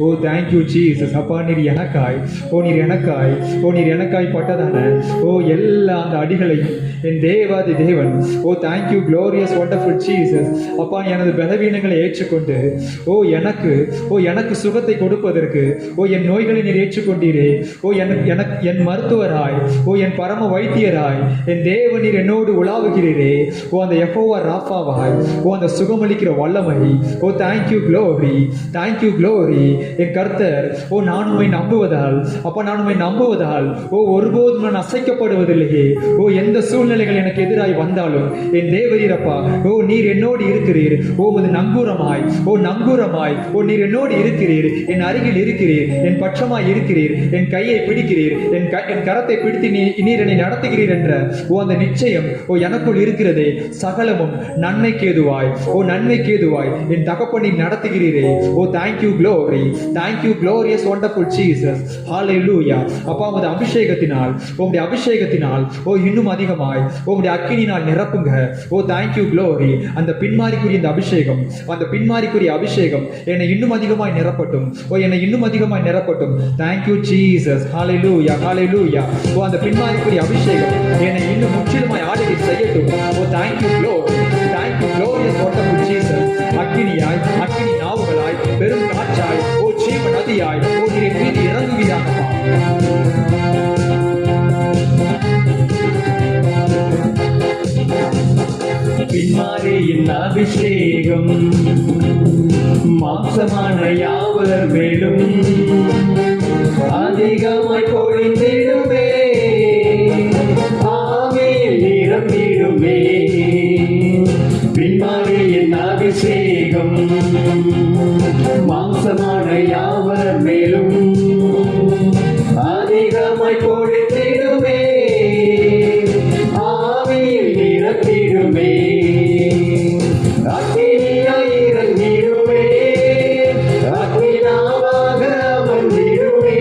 A: ஓ தேங்க்யூ ஜீசஸ். அப்பா நீர் எனக்காய், ஓ நீர் எனக்காய், ஓ நீர் எனக்காய் பட்டதான ஓ எல்லா அந்த அடிகளையும் என் தேவாதி தேவன், ஓ தேங்க்யூ க்ளோரியஸ் வண்டர்ஃபுல் ஜீசஸ். அப்பா எனது பலவீனங்களை ஏற்றுக்கொண்டு எனக்கு சுகத்தை கொடுப்பதற்கு என் நோய்களை நீர் ஏற்றுக்கொண்டீரே. என் மருத்துவராய், என் பரம வைத்தியராய் என் தேவன் நீர் என்னோடு உலாவுகிறீரே. அந்த யெகோவா ராஃபாவாய், அந்த சுகமளிக்கிற வல்லமை. Thank you glory, thank you glory. என் கர்த்தர், நான் உம்மை நம்புவதால், அப்பா நான் உம்மை நம்புவதால் ஒருபோதும் நான் அசைக்கப்படுவதில்லையே. எந்த சூழ்நிலைகள் எனக்கு எதிராய் வந்தாலும் என் தேவரீரப்பா, நீர் என்னோடு இருக்கிறீர். உமது நங்கூரமாய், நங்கூரமாய் நீர் என்னோடு இருக்கிறீர். என் அருகில் இருக்கிறீர், என் பட்சமாய் இருக்கிறீர், என் கையை பிடிக்கிறீர், என் கரத்தை பிடித்து நீர் என்னை நடத்துகிறீர் என்ற அந்த நிச்சயம் எனக்குள் இருக்கிறதே. சகலமும் நன்மைக்கு ஏதுவாய், நன்மைக்கு ஏதுவாய் என் தகப்பனை நடத்துகிறீரே. Thank you glory, thank you glorious wonderful Jesus. Hallelujah. அப்பா உமது அபிஷேகத்தினால், உம்முடைய அபிஷேகத்தினால் இன்னும் அதிகமாய் உம்முடைய அக்கினினால் நிரப்புங்க. Thank you glory. அந்த பின்மாரிக்குரிய இந்த அபிஷேகம், அந்த பின்மாரிக்குரிய அபிஷேகம் என்னை இன்னும் அதிகமாய் நிரப்பட்டும். என்னை இன்னும் அதிகமாய் நிரப்பட்டும். Thank you Jesus. ஹல்லேலூயா, ஹல்லேலூயா. அந்த பின்மாரிக்குரிய அபிஷேகம் என்னை இன்னும் முற்றிலுமாய் ஆளுகை செய்யட்டும். Thank you glory, thank you glorious wonderful Jesus. அக்கினியாய், அக்கினி நாவுகளாய், பெரும் காற்றாய், ஜீவ நதியாய் நீர் மீது இறங்குவீராகப்பா.
C: பின்மாரியின் அபிஷேகம் மாம்சமான யாவர் மேலும் அதிகமாய் பொழிந்திடுமே. ஆவியில் நிரம்பிடுமே. பின்மாரியின் அபிஷேகம் மாம்சமான யாவர் மேலும் அதிகமாய் பொழிந்திடுமே. ஆவியில் நிரம்பிடுமே. அக்கினியாய் இறங்கிடுமே. அக்கினாவாக அமர்ந்திடுமே.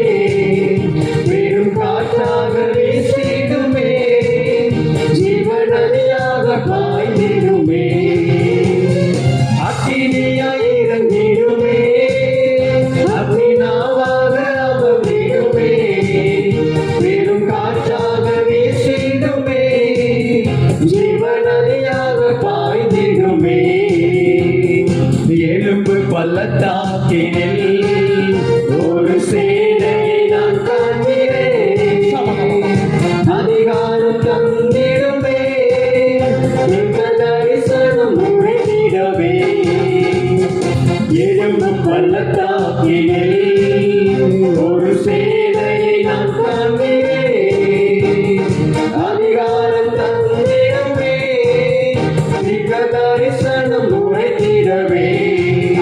C: பெரும் காற்றாக வீசிடுமே. ஜீவநதியாக பாய்ந்திடுமே. அக்கினியாய் இறங்கிடுமே. அக்கினாவாக அமர்ந்திடுமே. பெரும் காற்றாக வீசிடுமே. ஜீவநதியாக பாய்ந்திடுமே. எலும்பு பள்ளத்தாக்கினில் ஒரு சேனையை நான் காண்கிறேன். அதிகாரம் தந்திடுமே. எங்கள் தரிசனம் உரைத்திடவே. எலும்பு பள்ளத்தாக்கினில் ஒரு சேனையை நான் காண்கிறேன். அதிகாரம் தந்திடுமே. எங்கள் தரிசனம் உரைத்திடவே.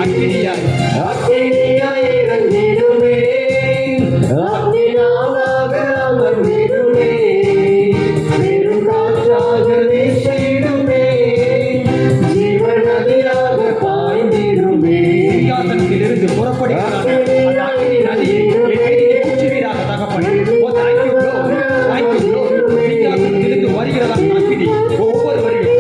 A: அக்கினியாய்,
C: அக்கினியாய் இறங்கிடுமே. அக்கினாவாக அமர்ந்திடுமே. பெரும் காற்றாக வீசிடுமே. ஜீவநதியாக பாய்ந்திடுமே.
A: சிங்காசனத்திலிருந்து புறப்படுகிறார் அந்த அக்கினி நதியை என் கையிலே குற்றுவீராக தகப்பனே. Thank you glory, thank you glory. சிங்காசனத்திலிருந்து வருகிறதா அக்கினி ஒவ்வொரு வரையும்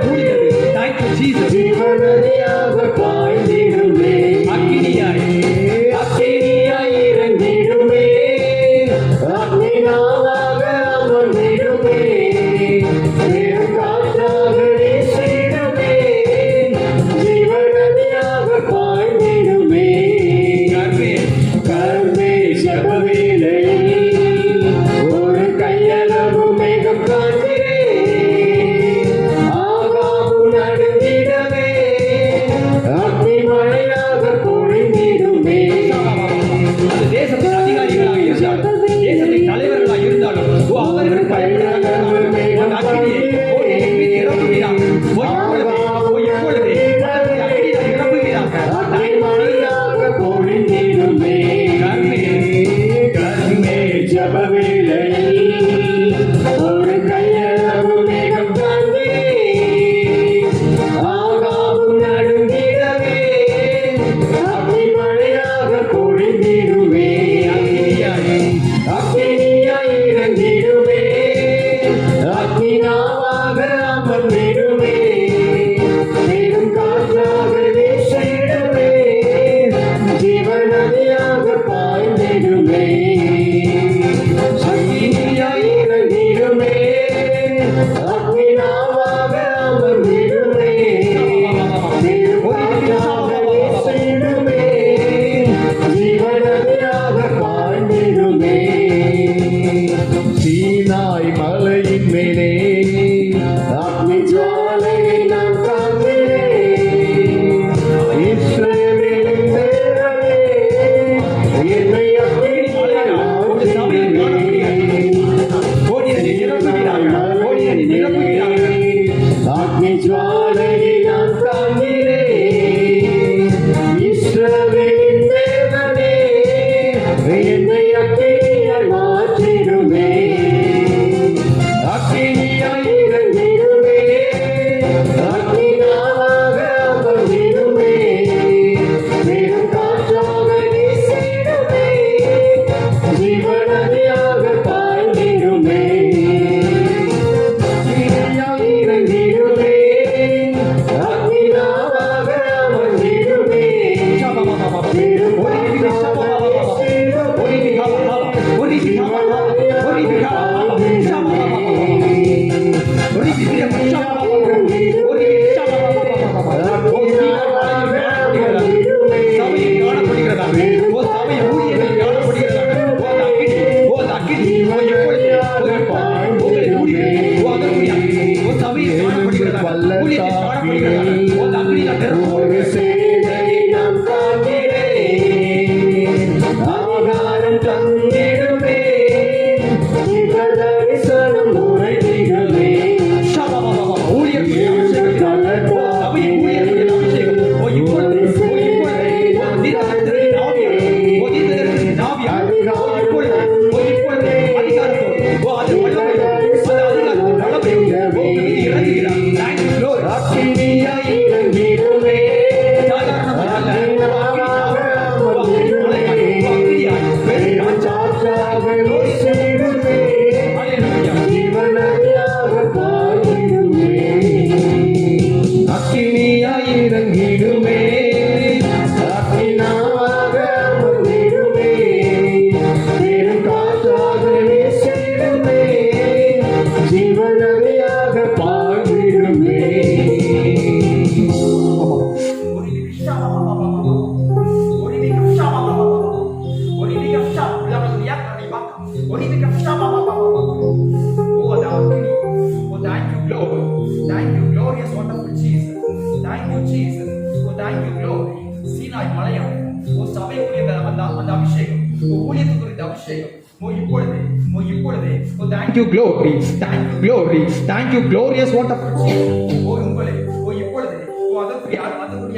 A: மூடுகிறது. Thank you Jesus.
C: ஜீவநதியாக பாய்ந்திடுமே.
A: அக்கினியாய்,
C: அக்கினியாய் இறங்கிடுமே. அக்கினாவாக அமர்ந்திடுமே. பெரும் காற்றாக வீசிடுமே. ஜீவநதியாக பாய்ந்திடுமே. கர்மே ஜெபவேளையில் ஒரு கையளவு மேகம் காண்கிறேன். ஆகாபு நடுங்கிடவே. அக்னி மழையாக பொழிந்திடுமே.
A: அது தேசத்தின் அதிகாரிகளாக இருந்தாலும், தேசத்தின் தலைவர்களாக இருந்தாலும்,
C: ஒரு சேனையை நான் காண்கிறேன். ஆகாரம் தந்திடுவே, தரிசனம் உரைதிடுவே. இறங்கிடுமே, அக்கினாவாக வந்திடுமே, பெரும் காற்றாக வீசிடுமே, ஜீவநதியாக பாய்ந்திடுமே.
A: Thank you, glorious, wonderful Jesus. Thank you, Jesus. Oh, thank you, glory. Sinai மலையம், ஓ சபைக்குரிய அந்த அபிஷேகம், ஓ ஊழியத்துக்குரிய அபிஷேகம், ஓ இப்பொழுது, ஓ thank you, glory, thank you, glory, thank you, glorious, wonderful Jesus. ஓ உங்களை, ஓ இப்பொழுது, ஓ அதற்குரிய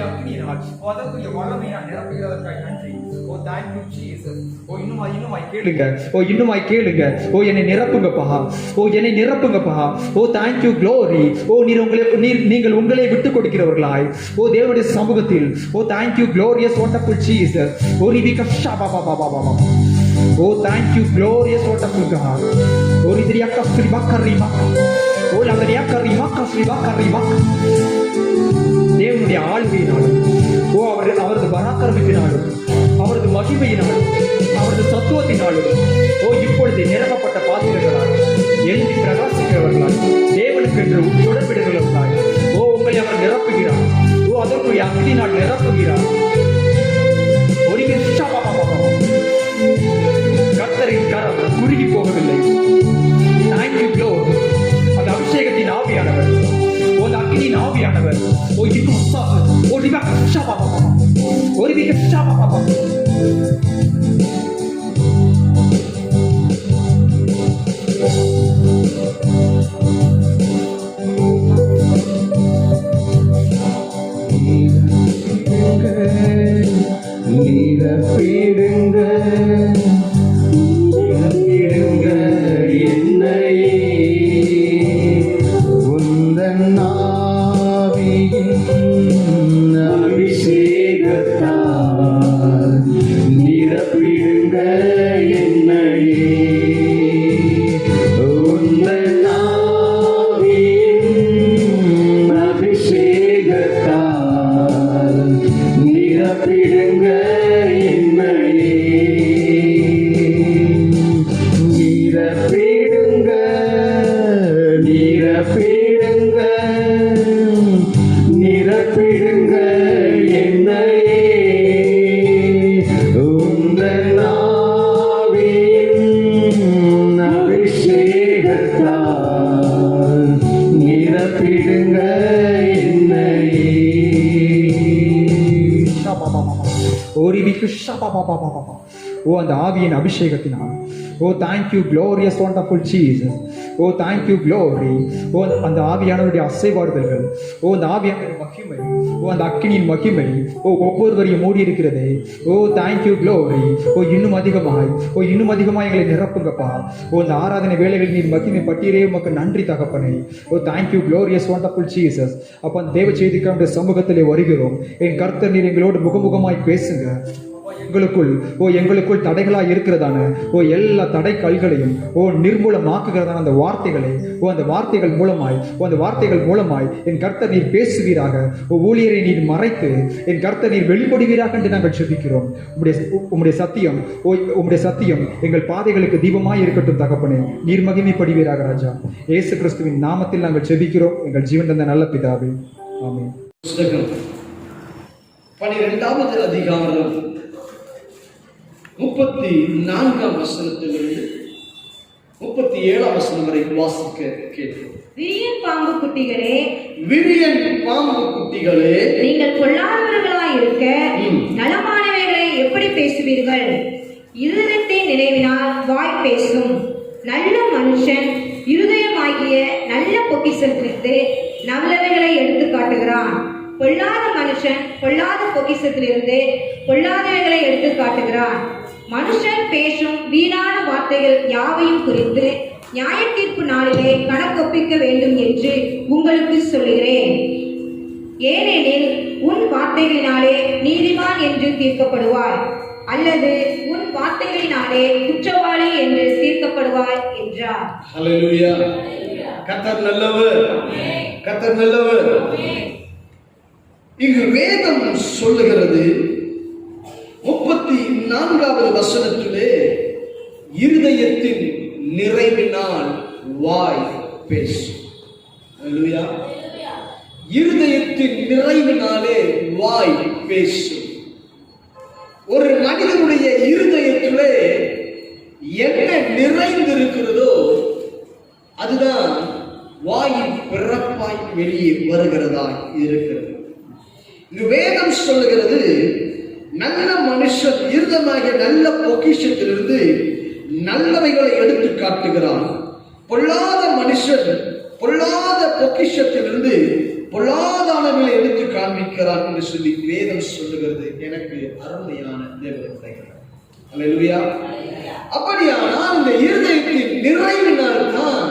A: அக்னியினால், ஓ அதற்குரிய வல்லமையினால் நிரப்புகிறதற்காக நன்றி. ஓ thank you, Jesus. ஓ இன்னுமாய் கேளுங்க, ஓ இன்னுமாய் கேளுங்க, ஓ என்னை நிரப்புங்கப்பா, ஓ என்னை நிரப்புங்கப்பா. ஓ thank you, glory. ஓ நீங்கள் உங்களை விட்டு கொடுக்கிறவர்களாய், ஓ தேவனுடைய சமூகத்தில், ஓ thank you, glorious, wonderful Jesus. ஓ ரிபிகா ஷாபா பாபா பாபா. ஓ thank you, glorious, wonderful God. ஓ ரிதிரியாக்கா ஸ்ரீபாக்கா ரிமாக்கா, ஓ லவரியாக்கா ரிமாக்கா ஸ்ரீபாக்கா ரிமாக்கா. தேவனுடைய ஆளுகையினாலும், ஓ அவரது பராக்கிரமத்தினாலும், அவரது மகிமையினாலும், அவரது சத்துவத்தினாலும், ஓ இப்பொழுது நிரப்பப்பட்ட பாத்திரங்களால் எழுதி பிரகாசிக்கிறவர்களால், தேவனுக்கு என்று உடன்படுகிறவர்களால், ஓ உங்களை அவர் நிரப்புகிறார். ஓ அதற்குரிய அக்னியினால் நிரப்புகிறார். ஒரு கர்த்தரின் கரம் குறுகி போகவில்லை. Thank you glory. அந்த அபிஷேகத்தின் ஆவியானவர், ஓ அந்த அக்னியின் ஆவியானவர், ஓ இன்னும் ஒரு
C: நிரப்பிடுங்க என்னையே உந்தன் ஆவியின் அபிஷேகத்தால் நிரப்பிடுங்க என்னையே உந்தன் ஆவியின் அபிஷேகத்தால் நிரப்பிடுங்க என்னையே நிரப்பிடுங்க நிரப்பிடுங்க நிரப்பிடுங்க என்னையே உந்தன் ஆவியின் அபிஷேகத்தால் நிரப்பிடுங்க என்னையே.
A: ஓ அந்த ஆவியின் அபிஷேகத்தினால், ஓ தேங்க்யூ க்ளோரியஸ் வண்டர்ஃபுல் ஜீசஸ். ஓ தேங்க்யூ க்ளோரி. ஓ அந்த ஆவியானவருடைய அசைவாடுதல்கள், ஓ அந்த ஆவியானவருடைய மகிமை, ஓ அந்த அக்கினியின் மகிமை, ஓ ஒவ்வொருவரையும் மூடி இருக்கிறது. ஓ தேங்க்யூ க்ளோரி. ஓ இன்னும் அதிகமாய், ஓ இன்னும் அதிகமாய் எங்களை நிரப்புங்கப்பா. ஓ அந்த ஆராதனை வேலைகள் நீர் மகிமை பட்டியலே உமக்கு நன்றி தகப்பனே. ஓ தேங்க்யூ க்ளோரியஸ் வண்டர்ஃபுல் ஜீசஸ். அப்போ அந்த தேவ செய்திக்கான சமூகத்திலே வருகிறோம். என் கர்த்தர் நீர் எங்களோடு முகமுகமாய் பேசுங்க. எங்களுக்குள் தடைகளாய் இருக்கிறதான எல்லா தடை கல்களையும் நிர்மூலமாக்குகிறதான அந்த வார்த்தைகளை அந்த வார்த்தைகள் மூலமாய் என் கர்த்தர் நீர் பேசுவீராக. ஊழியரை நீர் மறைத்து என் கர்த்தர் நீர் வெளிப்படுவீராக என்று நாங்கள் ஜெபிக்கிறோம். உம்முடைய சத்தியம் எங்கள் பாதைகளுக்கு தீபமாய் இருக்கட்டும் தகப்பனே. நீர் மகிமைப்படுவீராக ராஜா. இயேசு கிறிஸ்துவின் நாமத்தில் நாங்கள் ஜெபிக்கிறோம் எங்கள் ஜீவன் தந்த நல்ல பிதாவே, ஆமென்.
D: 12வது அதிகாரம் 34ஆம் வசனத்திலிருந்து 37ஆம் வசனம் வரை வாசிக்க கேட்கிறோம்.
E: விரியன் பாம்பு குட்டிகளே, நீங்கள் பொல்லாதவர்களாய் இருக்க நலமானவைகளை எப்படி பேசுவீர்கள்? இருதயத்தின் நினைவினால் வாய் பேசும். நல்ல மனுஷன் இருதயமாகிய நல்ல பொக்கிஷத்திலிருந்து நல்லவைகளை எடுத்து காட்டுகிறான். பொல்லாத மனுஷன் பொல்லாத பொக்கிஷத்திலிருந்து பொல்லாதவைகளை எடுத்து காட்டுகிறான். மனுஷன் பேசும் வீணான வார்த்தைகள் யாவையும் குறித்து நியாய தீர்ப்பு நாளிலே கணக்கொப்பிக்க வேண்டும் என்று உங்களுக்கு சொல்லுகிறேன். ஏனெனில் உன் வார்த்தைகளினாலே நீதிமான் என்று தீர்க்கப்படுவாய், அல்லது உன் வார்த்தைகளினாலே குற்றவாளி என்று தீர்க்கப்படுவாய் என்றார்.
D: ஹல்லேலூயா. கர்த்தர் நல்லவர், கர்த்தர் நல்லவர். இங்கு வேதம் சொல்லுகிறது 34வது வசனத்திலே இருதயத்தின் நிறைவினால் வாய் பேசும். ஹல்லேலூயா. இருதயத்தின் நிறைவினாலே வாய் பேசும். ஒரு மனிதனுடைய இருதயத்திலே என்ன நிறைந்திருக்கிறதோ அதுதான் வாயின் பிறப்பாய் வெளியே வருகிறதாய் இருக்கிறது. இங்கு வேதம் சொல்லுகிறது, நல்ல மனுஷன் இருதயமாகிய நல்ல பொக்கிஷத்திலிருந்து நல்லவைகளை எடுத்து காட்டுகிறான். பொல்லாத மனுஷன் பொல்லாத பொக்கிஷத்திலிருந்து பொல்லாதானங்களை எடுத்து காண்பிக்கிறான் என்று சொல்லி வேதம் சொல்லுகிறது. எனக்கு அருமையான தேவனுடைய அல்லேலூயா. அப்படியானால் இந்த இருதயத்தின் நிறைவினால் தான்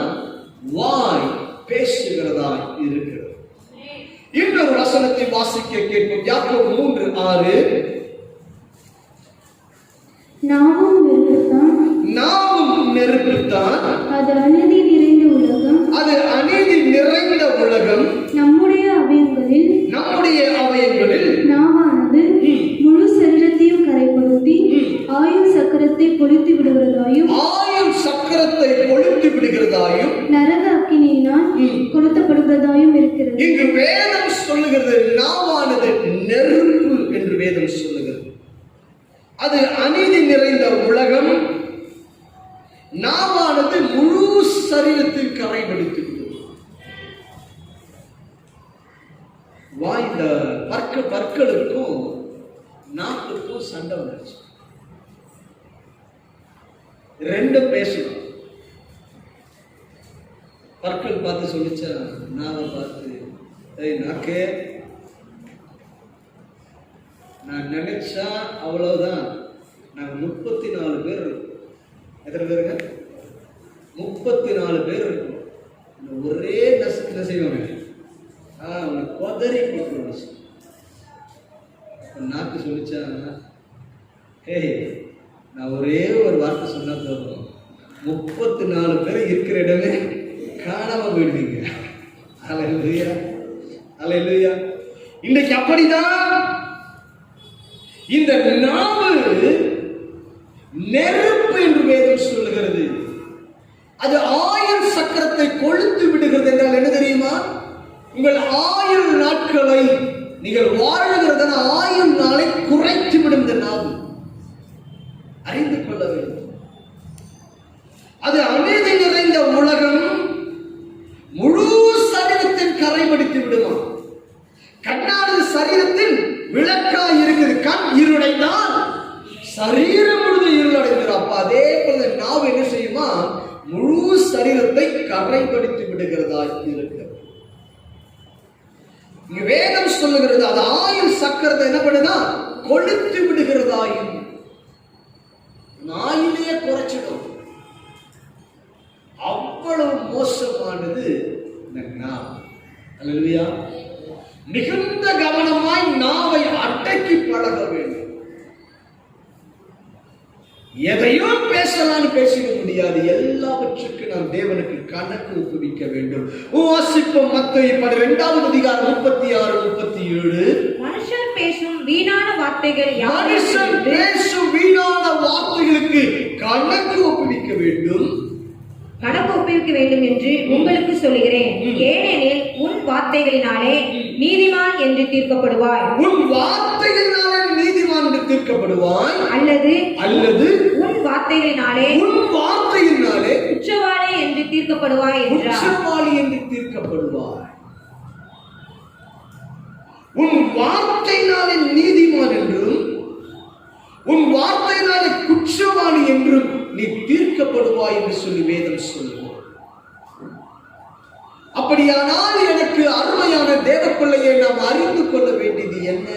D: வாய் பேசுகிறதாய் இருக்கிறது. இன்னொரு வசனத்தை வாசிக்க கேட்போம். யாக்கோபு 3:6.
F: நாமும் நெருப்புத்தான், அது அநீதி நிறைந்த உலகம். நம்முடைய அவயங்களில் நாவானது முழு சரீரத்தையும் கரைப்படுத்தி ஆயுள் சக்கரத்தை பொழித்து விடுகிறதாயும் நரக அக்கினியினால் கொளுத்தப்படுகிறதாயும் இருக்கிறது.
D: இங்கு வேதம் சொல்லுகிறது, நாவானது நெருப்பு என்று வேதம் சொல்லுகிறது. அது அநீதி நிறைந்த உலகம். நாவானது முழு சரீரத்தில் கரைப்படுத்தி வாய்ந்த பற்களுக்கும் நாக்குக்கும் சண்டை வந்துச்சு. ரெண்டும் பேசணும். பற்கள் பார்த்து சொல்லிச்சா, நாவை பார்த்து, நாக்கே நான் நினைச்சா அவ்வளவுதான். நாங்கள் 34 பேர் இருக்கோம். எத்தனை பேருங்க? 34 பேர் இருக்கும். ஒரே நசுக்கு செய்வாங்க. உனக்கு கொதறி போட்டு நாக்கு சொல்லிச்சா, நான் ஒரே ஒரு வார்த்தை சொன்னா போதும், 34 பேர் இருக்கிற இடமே காணாம போயிடுவீங்க. அல்லேலூயா, அல்லேலூயா. இன்றைக்கு அப்படிதான் இந்த நாவு நெருப்பு என்று வேதம் சொல்லுகிறது. அது ஆயுள் சக்கரத்தை கொளுத்து விடுகிறது என்றால் என்ன தெரியுமா? உங்கள் ஆயுள் நாட்களை, நீங்கள் வாழ்கிறதான ஆயுள் நாளை குறைத்து விடும் இந்த நாவு. அறிந்து கொள்ள வேண்டும். அது அநீதி நிறைந்த உலகம். முழு சரீரத்தின் கரைப்படுத்தி விடுமா. கண்ணானது சரீரத்தில் விளக்காய் இருக்குது. கண் இருளைந்தால் சரீரம் முழுது இருளடைந்திருப்பா. அதே போல நாவு என்ன செய்யுமா? முழு சரீரத்தை கரைப்படுத்தி விடுகிறதா இருக்கிறது. இங்க வேதம் சொல்லுகிறது, அது ஆயுள் சக்கரத்தை என்ன பண்ணுதா? கொளுத்து விடுகிறதாயும். ஆயுளையே குறைச்சிடும். அவ்வளவு மோசமானது இந்த நாவு. அல்லேலூயா. மிகுந்த கவனமாய் நாவை அடக்கி பழக வேண்டும். எதையும் பேசலாம்னு பேசிட முடியாது. எல்லாவற்றுக்கு நாம் தேவனுக்கு கணக்கு ஒப்புவிக்க வேண்டும். வாசிப்போம் மத்தேயு 12வது அதிகாரம் 36, 37.
E: மனுஷர் பேசும் வீணான வார்த்தைகள்
D: மனுஷன் பேசும் வீணான வார்த்தைகளுக்கு கணக்கு ஒப்புவிக்க வேண்டும்
E: என்று உங்களுக்கு சொல்லுகிறேன். ஏனெனில் உன் வார்த்தைகளினாலே நீதிமான் என்று தீர்க்கப்படுவாய்.
D: உன் வார்த்தைகளினாலே நீதிமான் என்று தீர்க்கப்படுவாய்.
E: அல்லது உன் வார்த்தைகளினாலே குற்றவாளி என்று தீர்க்கப்படுவாய் என்றார்.
D: குற்றவாளி என்று தீர்க்கப்படுவாய். உன் வார்த்தையினாலே நீதிமான் என்றும் உன் வார்த்தையினாலே குற்றவாளி என்றும் நீ தீர்க்கப்படுவாய் என்று சொல்லி வேதம் சொல்லுவோம். அப்படியானால் எனக்கு அருமையான தேவ பிள்ளையை நாம் அறிந்து கொள்ள வேண்டியது என்ன?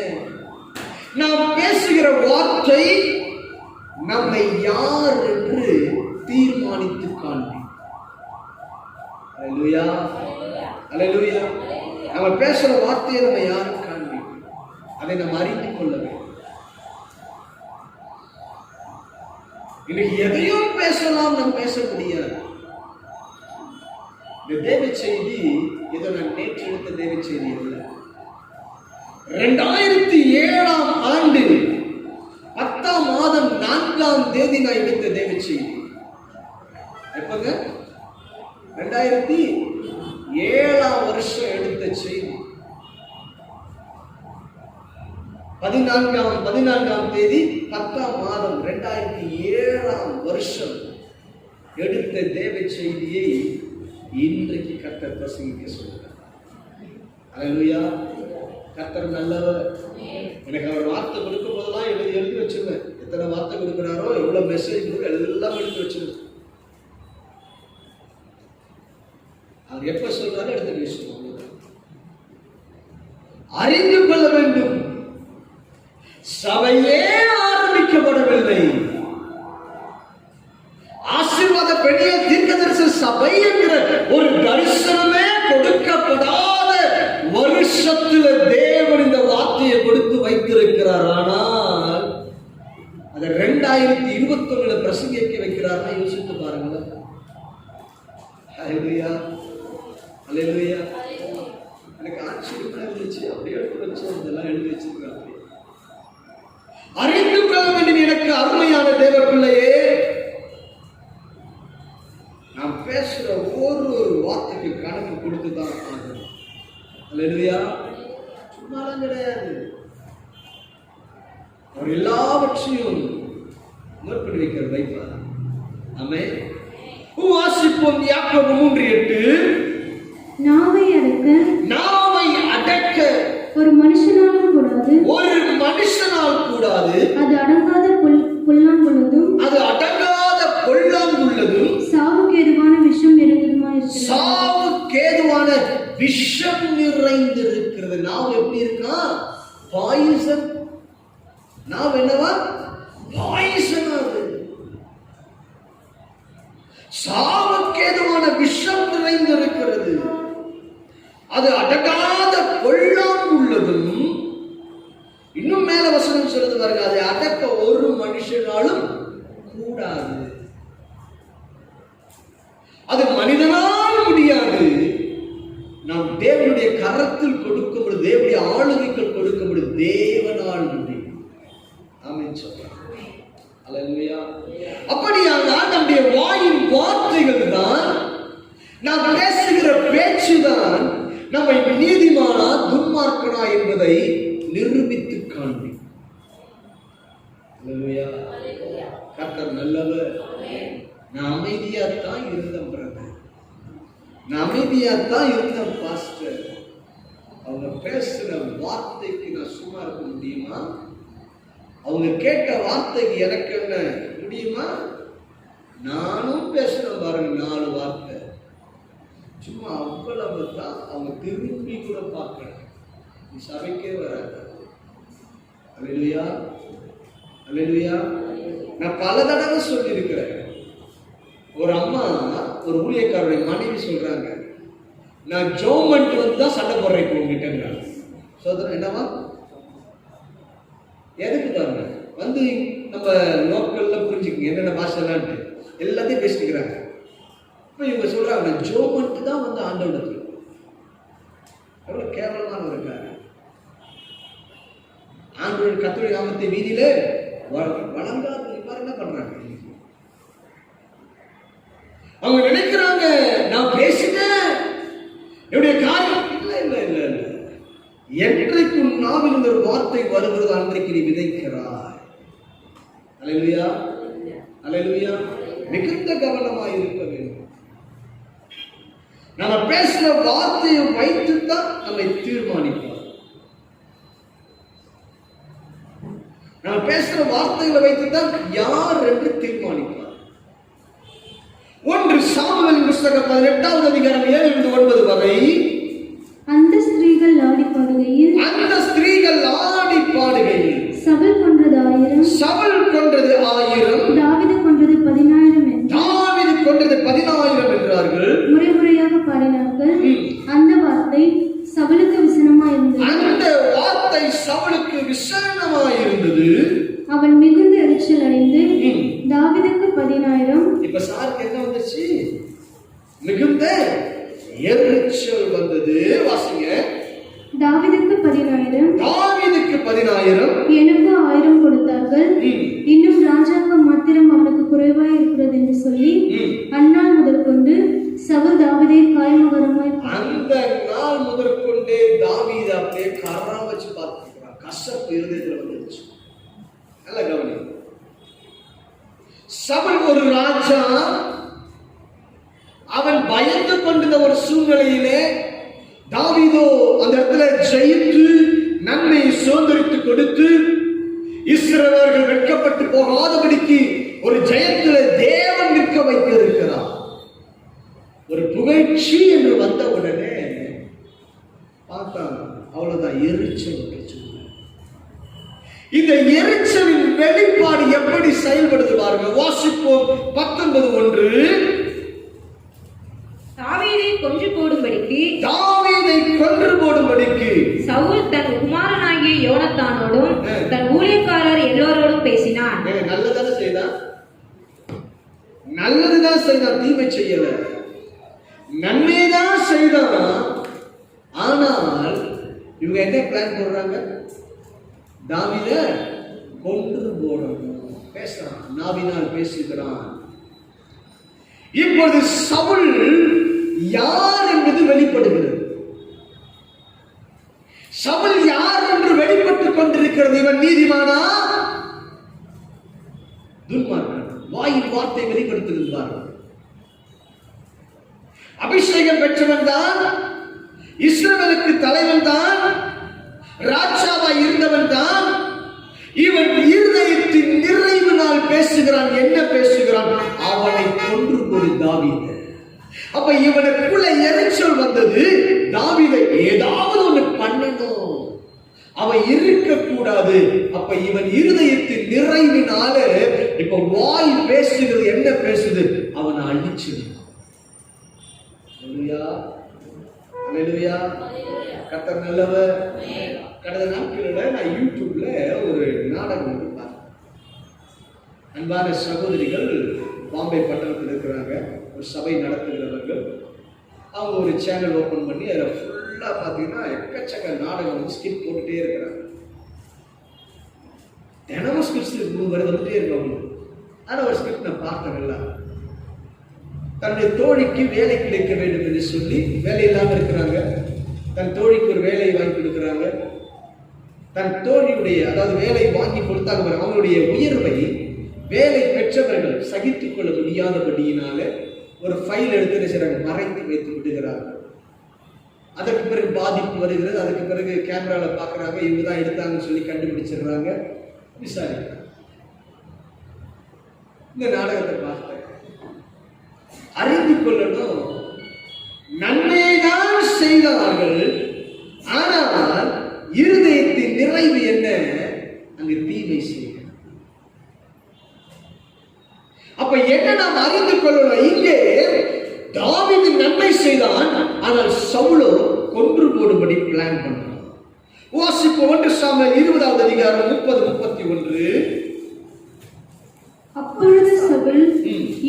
D: நாம் பேசுகிற வார்த்தை நம்மை யார் என்று தீர்மானித்து காண்போம். அல்லேலூயா, அல்லேலூயா. நம்ம பேசுற வார்த்தையை நம்ம யாரும் காண்போம், அதை நாம் அறிந்து கொள்ள வேண்டும். இன்னைக்கு எதையும் பேசலாம், நாம் பேச முடியாது. இந்த தேவ செய்தி ஏதோ நான் நேற்று எடுத்த தேவ செய்தி அல்ல. 2007ஆம் ஆண்டு 10ஆம் மாதம் 4ஆம் தேதி நான் எடுத்த தேவ செய்தி. எப்பங்க? 2007ஆம் வருஷம் எடுத்த செய்தி. 14ஆம் தேதி 10ஆம் மாதம் 2007ஆம் வருஷம் எடுத்த தேவ செய்தியை இன்றைக்கு கர்த்தர் பிரசங்கிக்க சொல்றார். அல்லேலூயா. கர்த்தர் நல்லவர். எனக்கு அவர் வார்த்தை கொடுக்கும் போதெல்லாம் எழுதி வச்சிருந்தேன். எத்தனை வார்த்தை கொடுக்கிறாரோ, எவ்வளவு மெசேஜ் எல்லாம் எடுத்து வச்சிருந்தேன். அவர் எப்ப சொல்றாரு எடுத்து பேசுவோம். அறிந்து கொள்ள வேண்டும், சபையே ஆரம்பிக்கப்படவில்லை. ஆசீர்வாத பெண்ணியல் தீர்க்கதரிசி சபை என்கிற ஒரு தரிசனமே கொடுக்கப்படாத வருஷத்துல தேவன் இந்த வார்த்தையை கொடுத்து வைத்திருக்கிறார். ஆனால் அதை 2021 பிரசங்கிக்க வைக்கிறார்னா யோசித்து பாருங்களேன். அல்லேலூயா, அல்லேலூயா. எனக்கு ஆச்சரியமா இருந்துச்சு. அப்படியே எடுத்து வச்சு இதெல்லாம் எழுதி வச்சிருக்காங்க. அறிந்து கொள்ள வேண்டும் எனக்கு அருமையான தேவ பிள்ளையே, நாம் பேசுற ஒரு வார்த்தைக்கு கணக்கு கொடுத்துதான் ஆகணும். அல்லேலூயா. சும்மாலாம் கிடையாது. அவர் எல்லாவற்றையும் நோட் வைக்கிற வைப்பார். ஆமென். வாசிப்போம் யாக்கோபு 3:8.
F: நாவை அடக்க ஒரு மனுஷனால் கூடாது. அது அடங்காத பொல்லாங்குள்ளதும் சாவுக்கேதுவான விஷம் நிறைந்திருக்கிறது. நாவு எப்படி இருக்கா? பாய்சன். நாவு என்னவா? பாய்சன். சாவுக்கேதுவான விஷம் நிறைந்திருக்கிறது. அது அடங்காத பொல்லாங்குள்ளதும். இன்னும் மேல வசனம் சொல்றது பாருங்க, அதை அடக்க ஒரு மனுஷனாலும் கூடாது. அது மனிதனால் முடியாது. நாம் தேவனுடைய கரத்தில் கொடுக்கும் பொழுது, தேவனுடைய ஆளுகைகள் கொடுக்கும் பொழுது தேவனால் முடியும். ஆமென் சொல்றாங்க. அல்லேலூயா. அப்படியானால் நம்முடைய வாயின் வார்த்தைகள் தான், நாம் பேசுகிற பேச்சுதான் நம்மை நீதிமானா துன்மார்க்கனா என்பதை நிரூபித்து காண்பி. அல்லேலூயா. கர்த்தர் நல்லவர். நான் அமைதியாத்தான் இருந்தேன் பிரதர், நான் அமைதியாத்தான் இருந்தேன் பாஸ்டர். அவங்க பேசுற வார்த்தைக்கு நான் சும்மா இருக்க முடியுமா? அவங்க கேட்ட வார்த்தைக்கு எனக்கு என்ன முடியுமா? நானும் பேசுறேன் பாருங்க 4 வார்த்தை. சும்மா அவ்வளவு தான். அவங்க திரும்பி கூட பார்க்கல. நீ சபைக்கே வராது. அல்லேலூயா, அல்லேலூயா. நான் பல தடவை சொல்லியிருக்கிறேன். ஒரு அம்மா ஒரு ஊழியக்காரருடைய மனைவி சொல்றாங்க, நான் ஜோமெண்ட் வந்து தான் சண்டை போடுறேன் உங்ககிட்ட. சோதரன் என்னவா? எதுக்கு பாருங்க, வந்து நம்ம நம்ம லோக்கல்ல புரிஞ்சுக்கங்க என்னென்ன பாஷைலான்ட்டு எல்லாத்தையும் பேசிக்கிறாங்க. இப்போ இவங்க சொல்றாங்க நான் ஜோமன்ட்டு தான் வந்து ஆண்டவனுக்கு. எவ்வளவு கேவலமான ஒரு காரியம். ஆண்டவர் கர்த்தருடைய நாமத்தை வீதியிலே வழங்காத என்ன பண்றாங்க? அவங்க நினைக்கிறாங்க நான் பேசிட்டேன் என்னுடைய காரியம். இல்லை இல்லை இல்லை இல்லை. என்றைக்கு உன் நாவில் ஒரு வார்த்தை வருகிறது அன்றைக்கு நீ விதைக்கிறாய். அல்லேலூயா அல்லேலூயா. மிகுந்த கவனமாய் இருக்க வேண்டும். நம்ம பேசுற வார்த்தையை வைத்துத்தான் நம்மை தீர்மானிப்போம். நம்ம பேசுற வார்த்தைகளை வைத்துத்தான் யார் என்று தீர்மானிப்பார். 1 சாமுவேல் புத்தகம் 18வது அதிகாரம் 7-9 வரை
G: அந்த ஸ்திரீகள் ஆடி பாடுகையில் சவுல் கொன்றது 1000 தாவீது கொன்றது 10,000
F: என்றார்கள்.
G: முறைமுறையாக பாடினார்கள். அந்த வார்த்தை சவுலுக்கு விசனமாய் இருந்தது. அவன் மிகுந்த எரிச்சல் அடைந்து தாவீதுக்கு 10,000.
F: இப்ப சாருக்கு என்ன வந்துச்சு? மிகுந்த எரிச்சல் வந்தது. வாசிங்க.
G: தாவீதுக்கு 10,000 எனக்கு 1000 கொடுத்தார்கள். இன்னும் ராஜாவுக்கு மாத்திரம் அவனுக்கு குறைவாய் இருக்கிறது என்று சொல்லி அந்நாள் முதற்கொண்டு சவுல் தாவீதை காயமகரமாய்
F: அந்த நாள் முதற்கொண்டே தாவீது அப்படியே கரரா வச்சு பார்த்துக்கிறான். கசப்பு இருதயத்துல வந்துருச்சு. நல்ல கவனி. சவுல் ஒரு ராஜா. அவன் பயந்து கொண்டிருந்த ஒரு சூழ்நிலையிலே தாவீதோ அந்த இடத்துல ஜெயித்து நன்மையை சுதந்திரித்து கொடுத்து இஸ்ரவேலர்கள் வெட்கப்பட்டு போகாதபடிக்கு ஒரு ஜெயத்துல தேவன் நிற்க வைத்திருக்கிறார். ஒரு புகழ்ச்சி என்று வந்த உடனே பார்த்தாங்க அவ்வளவுதான், எரிச்சல். இந்த எரிச்சலின் வெளிப்பாடு எப்படி செயல்படுது பாருங்க. வாசிப்போம் 19:1.
E: தாவீதை கொன்று போடும்படிக்கு சவுல் தன் குமாரனாகிய யோனத்தானோடும் தன் ஊழியக்காரர் எல்லோரோடும் பேசினான்.
F: நல்லதுதான் செய்தான், தீமை செய்யல. நன்மைதான் செய்தான். ஆனால் இவங்க என்ன பிளான் போடுறாங்க? தாவீதை கொன்று போடணும். பேசுறான், நாவினால் பேசுகிறான். இப்பொழுது சவுல் யார் என்பது வெளிப்படுகிறது. சவுல் யார் என்று வெளிப்பட்டுக் கொண்டிருக்கிறது. இவன் நீதிமானா துன்மார்க்கன்? வாயின் வார்த்தை வெளிப்படுத்துகிறார். அபிஷேகம் பெற்றவன் தான், இஸ்ரவேலுக்கு தலைவன் தான், ராஜாவாய் இருந்தவன் தான். இவன் இருதயத்தின் நிறைவினால் பேசுகிறான். என்ன பேசுகிறான்? அவனை கொன்று போடு தாவீது. அப்ப இவனுக்குள்ள எரிச்சல் வந்தது. தாவீதை ஏதாவது ஒண்ணு பண்ணணும், அவன் இருக்க கூடாது. அப்ப இவன் இருதயத்தின் நிறைவினால இப்ப வாய் பேசுகிறது. என்ன பேசுது? அவனை அழிச்சிருக்கான். கர்த்தர் நல்லவர். கடந்த நாட்களில் நான் யூடியூப்ல ஒரு நாடகம் வந்து பார்த்தேன். அன்பான சகோதரிகள் பாம்பே பட்டணத்தில் இருக்கிறாங்க, ஒரு சபை நடத்துகிறவர்கள். அவங்க ஒரு சேனல் ஓப்பன் பண்ணி அதில் ஃபுல்லாக பார்த்தீங்கன்னா எக்கச்சக்க நாடகம் வந்து ஸ்கிப் போட்டுகிட்டே இருக்கிறாங்க. தினமும் ஸ்கிப்ஸ் வந்துட்டே இருக்காங்க. ஆனால் ஒரு ஸ்கிரிப்ட் நான் பார்த்தேன். எல்லாம் தன்னுடைய தோழிக்கு வேலை கிடைக்க வேண்டும் என்று சொல்லி வேலை இல்லாமல் இருக்கிறாங்க. தன் தோழிக்கு ஒரு வேலையை வாங்கி கொடுக்குறாங்க. தன் தோழியுடைய, அதாவது வேலை வாங்கி கொடுத்தாங்க, அவங்களுடைய உயர்வை வேலை பெற்றவர்கள் சகித்துக் கொள்ள முடியாதபடியினால ஒரு ஃபைல் எடுத்து மறைத்து வைத்து விடுகிறார்கள். அதற்கு பிறகு பாதிப்பு வருகிறது. அதுக்கு பிறகு கேமராவில் பார்க்குறாங்க, இவங்க தான் எடுத்தாங்கன்னு சொல்லி கண்டுபிடிச்சிடுறாங்க, விசாரிக்கிறாங்க. இந்த நாடகத்தை பார்த்தேன். அறிந்து கொள்ளணும், நன்மைதான் செய்தார்கள், ஆனால் இருதயத்தின் நிறைவு என்ன? அங்கு தீமை செய்ய. அப்ப என்ன நாம் அறிந்து கொள்ளணும்? இங்கே தாவீது நன்மை செய்தான், ஆனால் சவுலோ கொன்று போடும்படி பிளான் பண்றான். வாசிப்பு 1 சாமுவேல் 20வது அதிகாரம் 30-31.
G: அப்பொழுது சவுல்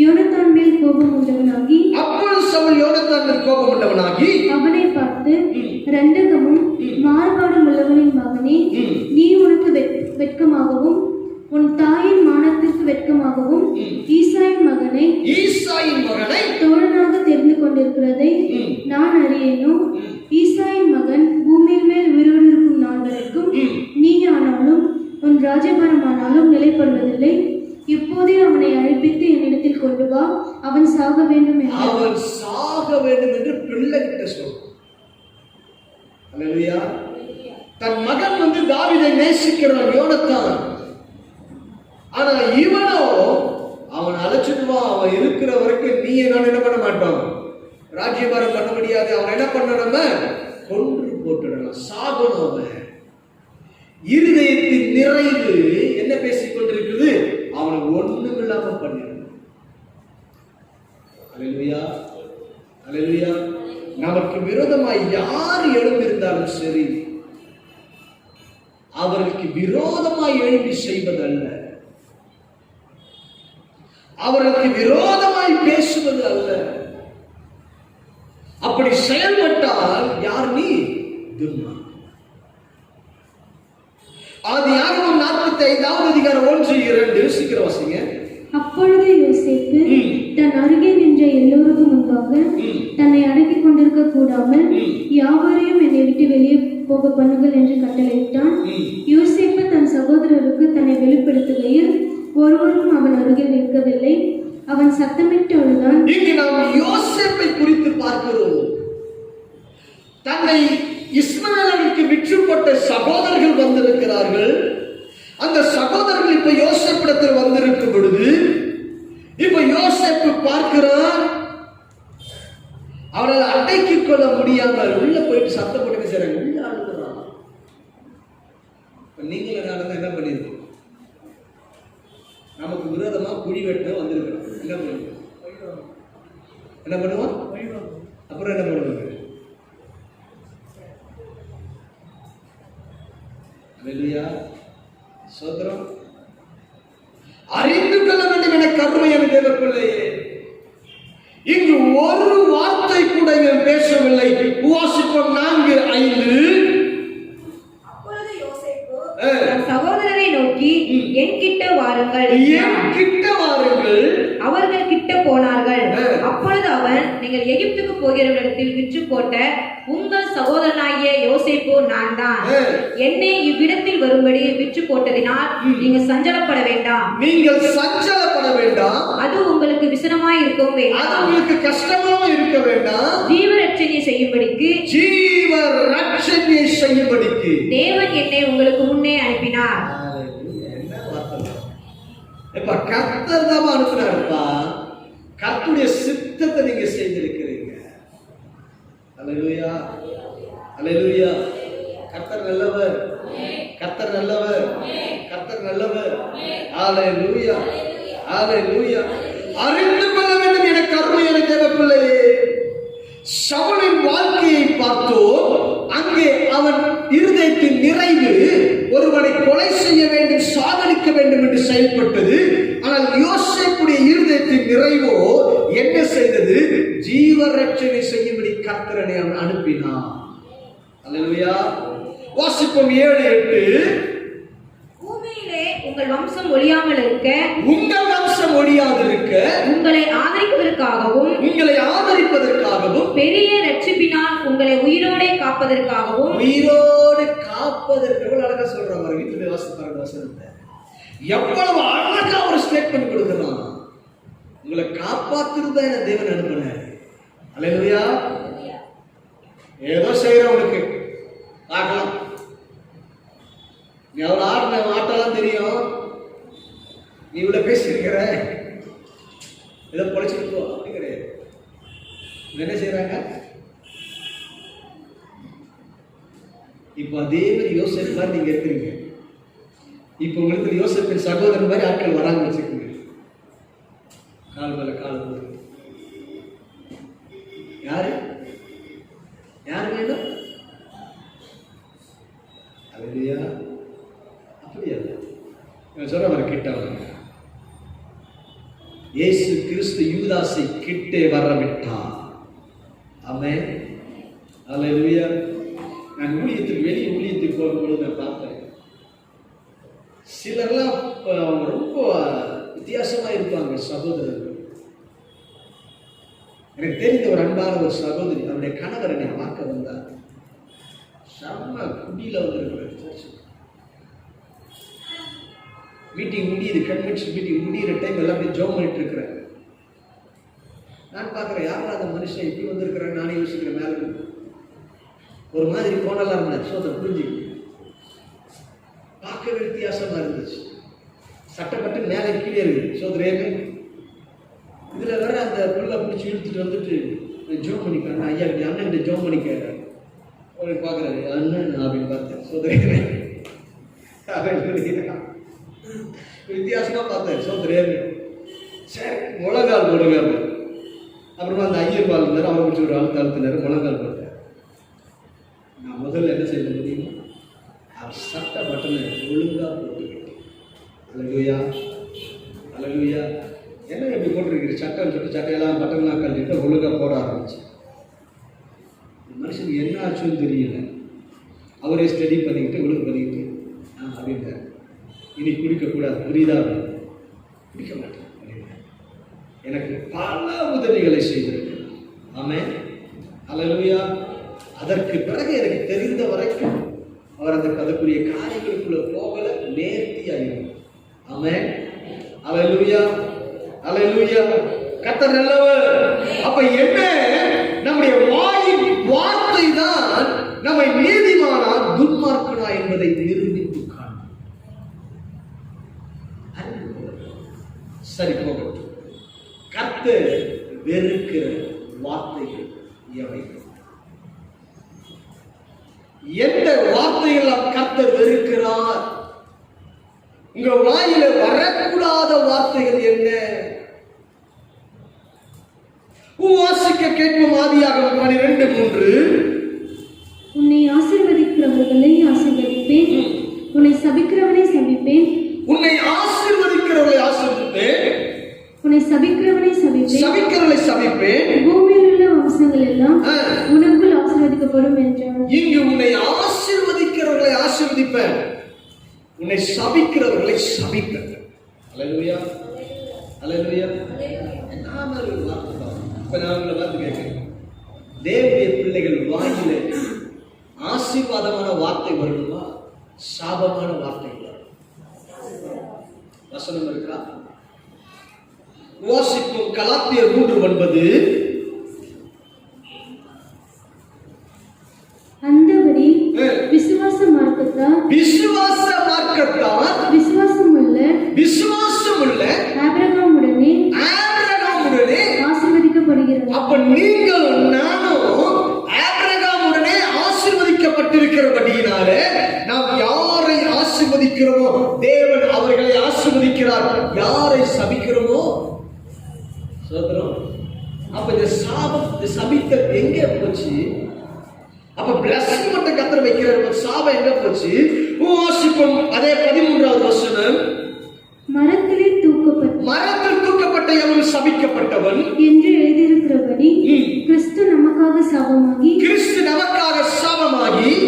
G: யோனத்தான் மேல் கோபம் உண்டவனாகி அவனை பார்த்து, இரண்டகமும் மாறுபாடும் உள்ளவனின் மகனே, நீ உனக்கு வெட்கமாகவும் உன் தாயின் மானத்திற்கு வெட்கமாகவும் ஈசாயின் மகனை தோழனாக தெரிந்து கொண்டிருக்கிறதை நான் அறியேனோ? ஈசாயின் மகன் பூமியின் மேல் உயிரோடு இருக்கும் நாள் வரைக்கும் நீ ஆனாலும் உன் ராஜபாரமானாலும் நிலைப்படுவதில்லை. இப்போதே அவனை அழைப்பித்து என்னிடத்தில் கொண்டு வா, அவன் சாக வேண்டும்
F: என்று பிள்ளைகிட்ட சொல். அல்லேலூயா. தன் மகன் தாவீதை நேசிக்கிறான் யோனத்தான். ஆனா இவனோ அவன் அழைச்சிட்டு வா, அவன் இருக்கிற வரைக்கும் நீ என்ன பண்ண மாட்டோம், ராஜ்யபாரம் பண்ண முடியாது. அவன் என்ன பண்ணணும், கொன்று போட்டுடலாம், சாகணும். அவன் இருதயத்தின் நிறைவு என்ன பேசிக் கொண்டிருக்குது, அவனை ஒண்ணும் இல்லாம பண்ணிடணும். அல்லேலூயா, அல்லேலூயா. நமக்கு விரோதமாய் யார் எழுந்திருந்தாலும் சரி, அவர்களுக்கு விரோதமாய் எழுப்பி செய்வதல்ல, அவர்களுக்கு விரோதமாய் பேசுவது அல்ல. அப்படி செயல்பட்டால் யார் நீ? ஆதியாகமம் 45வது அதிகாரம் 1-2 சீக்கிரம் வாசிங்க.
G: அப்பொழுது யோசேப்பு தன் அருகே நின்ற எல்லோருக்கும் முன்பாக தன்னை அடக்கிக் கொண்டிருக்க கூடாமல் யாவரையும் என்னை விட்டு வெளியே போக பண்ணுங்கள் என்று கட்டளையிட்டான். யோசேப்பு தன் சகோதரருக்கு தன்னை வெளிப்படுத்துகையில் ஒருவரும் அவன் அருகில் நிற்கவில்லை. அவன் சத்தமிட்டு அழுதான்.
F: இங்கு நாம் யோசேப்பை குறித்து பார்க்கிறோம். தன்னை இஸ்மவேலருக்கு விற்றுப்பட்ட சகோதரர்கள் வந்திருக்கிறார்கள். அந்த சகோதரர்கள் இப்ப யோசேப்பிடத்தில் வந்திருக்கும் பொழுது இப்ப யோசேப்பு பார்க்கிறான், அவரால் அடக்கிக் கொள்ள முடியாமல் உள்ள போயிட்டு சத்தம் போட்டு செய்றாங்க, உள்ள அழுகிறான். நீங்களும் நடந்த என்ன பண்ணிருக்கோம், நமக்கு விரோதமா குழி வெட்ட வந்திருக்கிறோம். என்ன பண்ணுவோம், என்ன பண்ணுவோம், அப்புறம் என்ன பண்ணுவாங்க? அல்லேலூயா, சோதரம். அறிந்து கொள்ள வேண்டும் என கருமையான தேவ பிள்ளையே, இங்கு ஒரு வார்த்தை கூட இவன் பேசவில்லை. உவாசிப்போம் 4:5.
E: அப்பொழுது யோசேப்பு தன் சகோதரரை நோக்கி, என் கிட்ட வாருங்கள், அவர்கள் கிட்ட போனார்கள். அப்பொழுது அவன், நீங்கள் எகிப்துக்கு போகிறவரிடத்தில் விற்று போட்ட உங்கள் சகோதரனாகிய யோசேப்பு நான் தான். என்னை இவ்விடத்தில் வரும்படி விற்று போட்டதினால் நீங்கள் சஞ்சலப்பட வேண்டாம். அது உங்களுக்கு விசனமாய் இருக்கவும் வேண்டாம்,
F: அது உங்களுக்கு கஷ்டமாவும் இருக்க வேண்டாம்.
E: ஜீவரட்சணை செய்யும்படிக்கு தேவன் என்னை உங்களுக்கு முன்னே அனுப்பினார்.
F: என்ன வார்த்தை! இப்ப கர்த்தர் தான் அனுப்பினாருப்பா. கர்த்தருடைய சித்தத்தை நீங்க செய்திருக்கிறீங்க. அல்லேலூயா, அல்லேலூயா. கர்த்தர் நல்லவர், கர்த்தர் நல்லவர், கர்த்தர் நல்லவர். அல்லேலூயா, அல்லேலூயா. அறிந்து கொள்ள வேண்டும் என கருமையான தேவ பிள்ளையே, சவுலின் வாழ்க்கையை பார்த்தோம். அங்கே அவன் இருதயத்தின் நிறைவு ஒருவனை கொலை செய்ய வேண்டும், சாகடிக்க வேண்டும் என்று செயல்பட்டது. ஆனால் யோசேப்புடைய இருதயத்தின் நிறைவோ என்ன செய்தது? ஜீவரட்சணை செய்யும்படி கர்த்தரனை அவன் அனுப்பினான். அல்லேலூயா. வாசிப்போம் 7-8.
E: பூமியிலே உங்கள் வம்சம் ஒழியாமல் இருக்க,
F: உங்கள் வம்சம் ஒழியாதிருக்க,
E: உங்களை ஆதரிப்பதற்காகவும்
F: பெரிய
E: ரட்சிப்பினால் உங்களை உயிரோடே காப்பதற்காகவும்.
F: உயிரோடு காப்பதற்கு எவ்வளவு அழகா சொல்றாங்க. வீட்டுல வாசிப்பாங்க வசனத்தை. எவ்வளவு அழகா ஒரு ஸ்டேட்மெண்ட் கொடுக்கிறான். உங்களை காப்பாத்துறதா என தேவன் அனுப்பினார். அல்லேலூயா. ஏதோ செய்யறவனுக்கு பார்க்கலாம், நீ அவ்வளவு ஆடின ஆட்டெல்லாம் தெரியும், நீ இவ்வளவு பேசியிருக்கிற, ஏதோ பொழைச்சிருக்கோ அப்படி கிடையாது. என்ன செய்யறாங்க? இப்ப அதே மாதிரி யோசேப்பு மாதிரி நீங்க இருக்கிறீங்க. இப்ப உங்களுக்கு யோசேப்பின் சகோதரன் மாதிரி ஆட்கள் வராங்க வச்சுக்கோங்க. கால் மேல கால் போது யாரு யாரு வேணும்? அல்லேலூயா. அப்படி அல்ல, சொல்ற மாதிரி கிட்ட வாங்க. கிட்டே வரவிட்டார். ஆமென். அல்லேலூயா. நான் ஊழியத்துக்கு வெளியே ஊழியத்துக்கு போகும்போது நான் பார்த்தேன், சிலர்லாம் அவங்க ரொம்ப வித்தியாசமா இருப்பாங்க சகோதரர்கள். எனக்கு தெரிந்த ஒரு அன்பான ஒரு சகோதரி, அவருடைய கணவர் என்னை பார்க்க வந்தார். செம்ம குடியில வந்திருக்கிறார். மீட்டிங் முடியுது, கன்வென்ஷன் மீட்டிங் முடிகிற டைம் எல்லாமே ஜோம் பண்ணிட்டு இருக்கிறேன். நான் பார்க்குறேன், யாரும் அந்த மனுஷன் இப்படி வந்திருக்கிறாங்க. நானே யோசிக்கிறேன், மேலே ஒரு மாதிரி போனலாம் இருந்தார். ஸோ அதை புரிஞ்சு பார்க்க வித்தியாசமா இருந்துச்சு. சட்டப்பட்டு மேலே கீழே இருக்குது. ஸோ அது இதில் வேற அந்த புல்லை பிடிச்சி இழுத்துட்டு வந்துட்டு ஜோம் பண்ணிக்கிறாங்க. ஐயா இப்படி அண்ணன் ஜோம் பண்ணிக்க ஒரு பார்க்குறாரு, அண்ணன் அப்படின்னு பார்த்தேன். ஸோ வித்தியாசமாக பார்த்தேன். ஸோ சரி முழங்கால் போடுங்க. அப்புறமா அந்த ஐயர் பால் இருந்தார், அவரை பிடிச்சி ஒரு ஆள் தாழ்த்தினார், முழங்கால் போட்டார். நான் முதல்ல என்ன செய்ய முடியுமா, அவர் சட்ட பட்டனை ஒழுங்காக போட்டுக்கிட்டேன். அல்லேலூயா, அல்லேலூயா. என்ன எப்படி போட்டிருக்கிறீங்க சட்டம் சொல்லிட்டு சட்டையெல்லாம் பட்டன்லாம் கழட்டிட்டு ஒழுங்காக போட ஆரம்பிச்சு. மனுஷனுக்கு என்ன ஆச்சுன்னு தெரியல. அவரே ஸ்டடி பண்ணிக்கிட்டு ஒழுங்கு பண்ணிக்கிட்டு அப்படின்ட்டார். இனி குடிக்கக்கூடாது, புரியுதா? குடிக்க மாட்டேன் அப்படின்னா எனக்கு பல உதவிகளை செய்திருக்கிறார். ஆமென். அல்லேலூயா. அதற்கு பிறகு எனக்கு தெரிந்த வரைக்கும் அவர் அதுக்குரிய காரியங்களுக்குள்ள போகல, நேர்த்தியாயிருக்கும். ஆமென். அல்லேலூயா, அல்லேலூயா. கர்த்தர் நல்லவர். அப்ப என்ன, நம்முடைய வாயின் வார்த்தை தான் நம்மை நீதிமானா துன்மார்க்கனா என்பதை நிரூபித்து காணும். சரி போகட்டும். கர்த்தர் வெறுக்கிற வார்த்தைகள் எவை? எந்த வார்த்தைகள் கர்த்தர் வெறுக்கிறார்? உங்க வாயில வரக்கூடாத வார்த்தைகள் என்ன? வாசிக்க கேட்கும் ஆதியாகமம் 12:3.
G: உன்னை ஆசீர்வதிக்கிறவர்களை ஆசீர்வதிப்பேன், உன்னை சபிக்கிறவனை சபிப்பேன்.
F: உன்னை ஆசீர்வதிக்கிறவர்களை ஆசீர்வதிப்பேன்,
G: உன்னை சபிக்கிறவனை சபிப்பேன்,
F: சபிக்கிறவர்களை சபிப்பேன்.
G: பூமியில் உள்ள வம்சங்கள் எல்லாம் உனக்குள் ஆசீர்வதிக்கப்படும் என்றார். இங்கு
F: உன்னை ஆசீர்வதிக்கிறவர்களை ஆசீர்வதிப்பேன், உன்னை சபிக்கிறவர்களை சபிப்பேன். அல்லேலூயா, அல்லேலூயா. நாம ஒரு வார்த்தை தான். இப்ப நான் உங்களை பார்த்து கேட்கிறேன், தேவனுடைய பிள்ளைகள் வாயில ஆசீர்வாதமான வார்த்தை வரணுமா, சாபமான வார்த்தைகள் வசனம் இருக்கா? வாசிக்கும் கலாத்தியர் 3:9.
G: அந்தபடி விசுவாச மார்க்கத்தால் விசுவாசமுள்ள ஆபிரகாமுடனே ஆசீர்வதிக்கப்படுகிறோம்.
F: அப்ப நீங்கள் நானும் ஆபிரகாமுடனே ஆசீர்வதிக்கப்பட்டிருக்கிறபடியினாலே நாம் யாரை ஆசீர்வதிக்கிறோமோ தேவன் அவர்களை ஆசீர்வதிக்கிறார். யாரை சபிக்கிறோமோ சோதரம். அப்ப இந்த சாபம், இந்த சபித்தல் எங்கே போச்சு? அப்ப பிளஸிங் மட்டும் கர்த்தர் வைக்கிறார், சாபம் எங்க போச்சு? வாசிப்போம் அதே 13வது வசனம்.
G: மரத்தில் தூக்கப்பட்ட
F: எவன் சபிக்கப்பட்டவன்
G: என்று எழுதியிருக்கிறபடி கிறிஸ்து நமக்காக சாபமாகி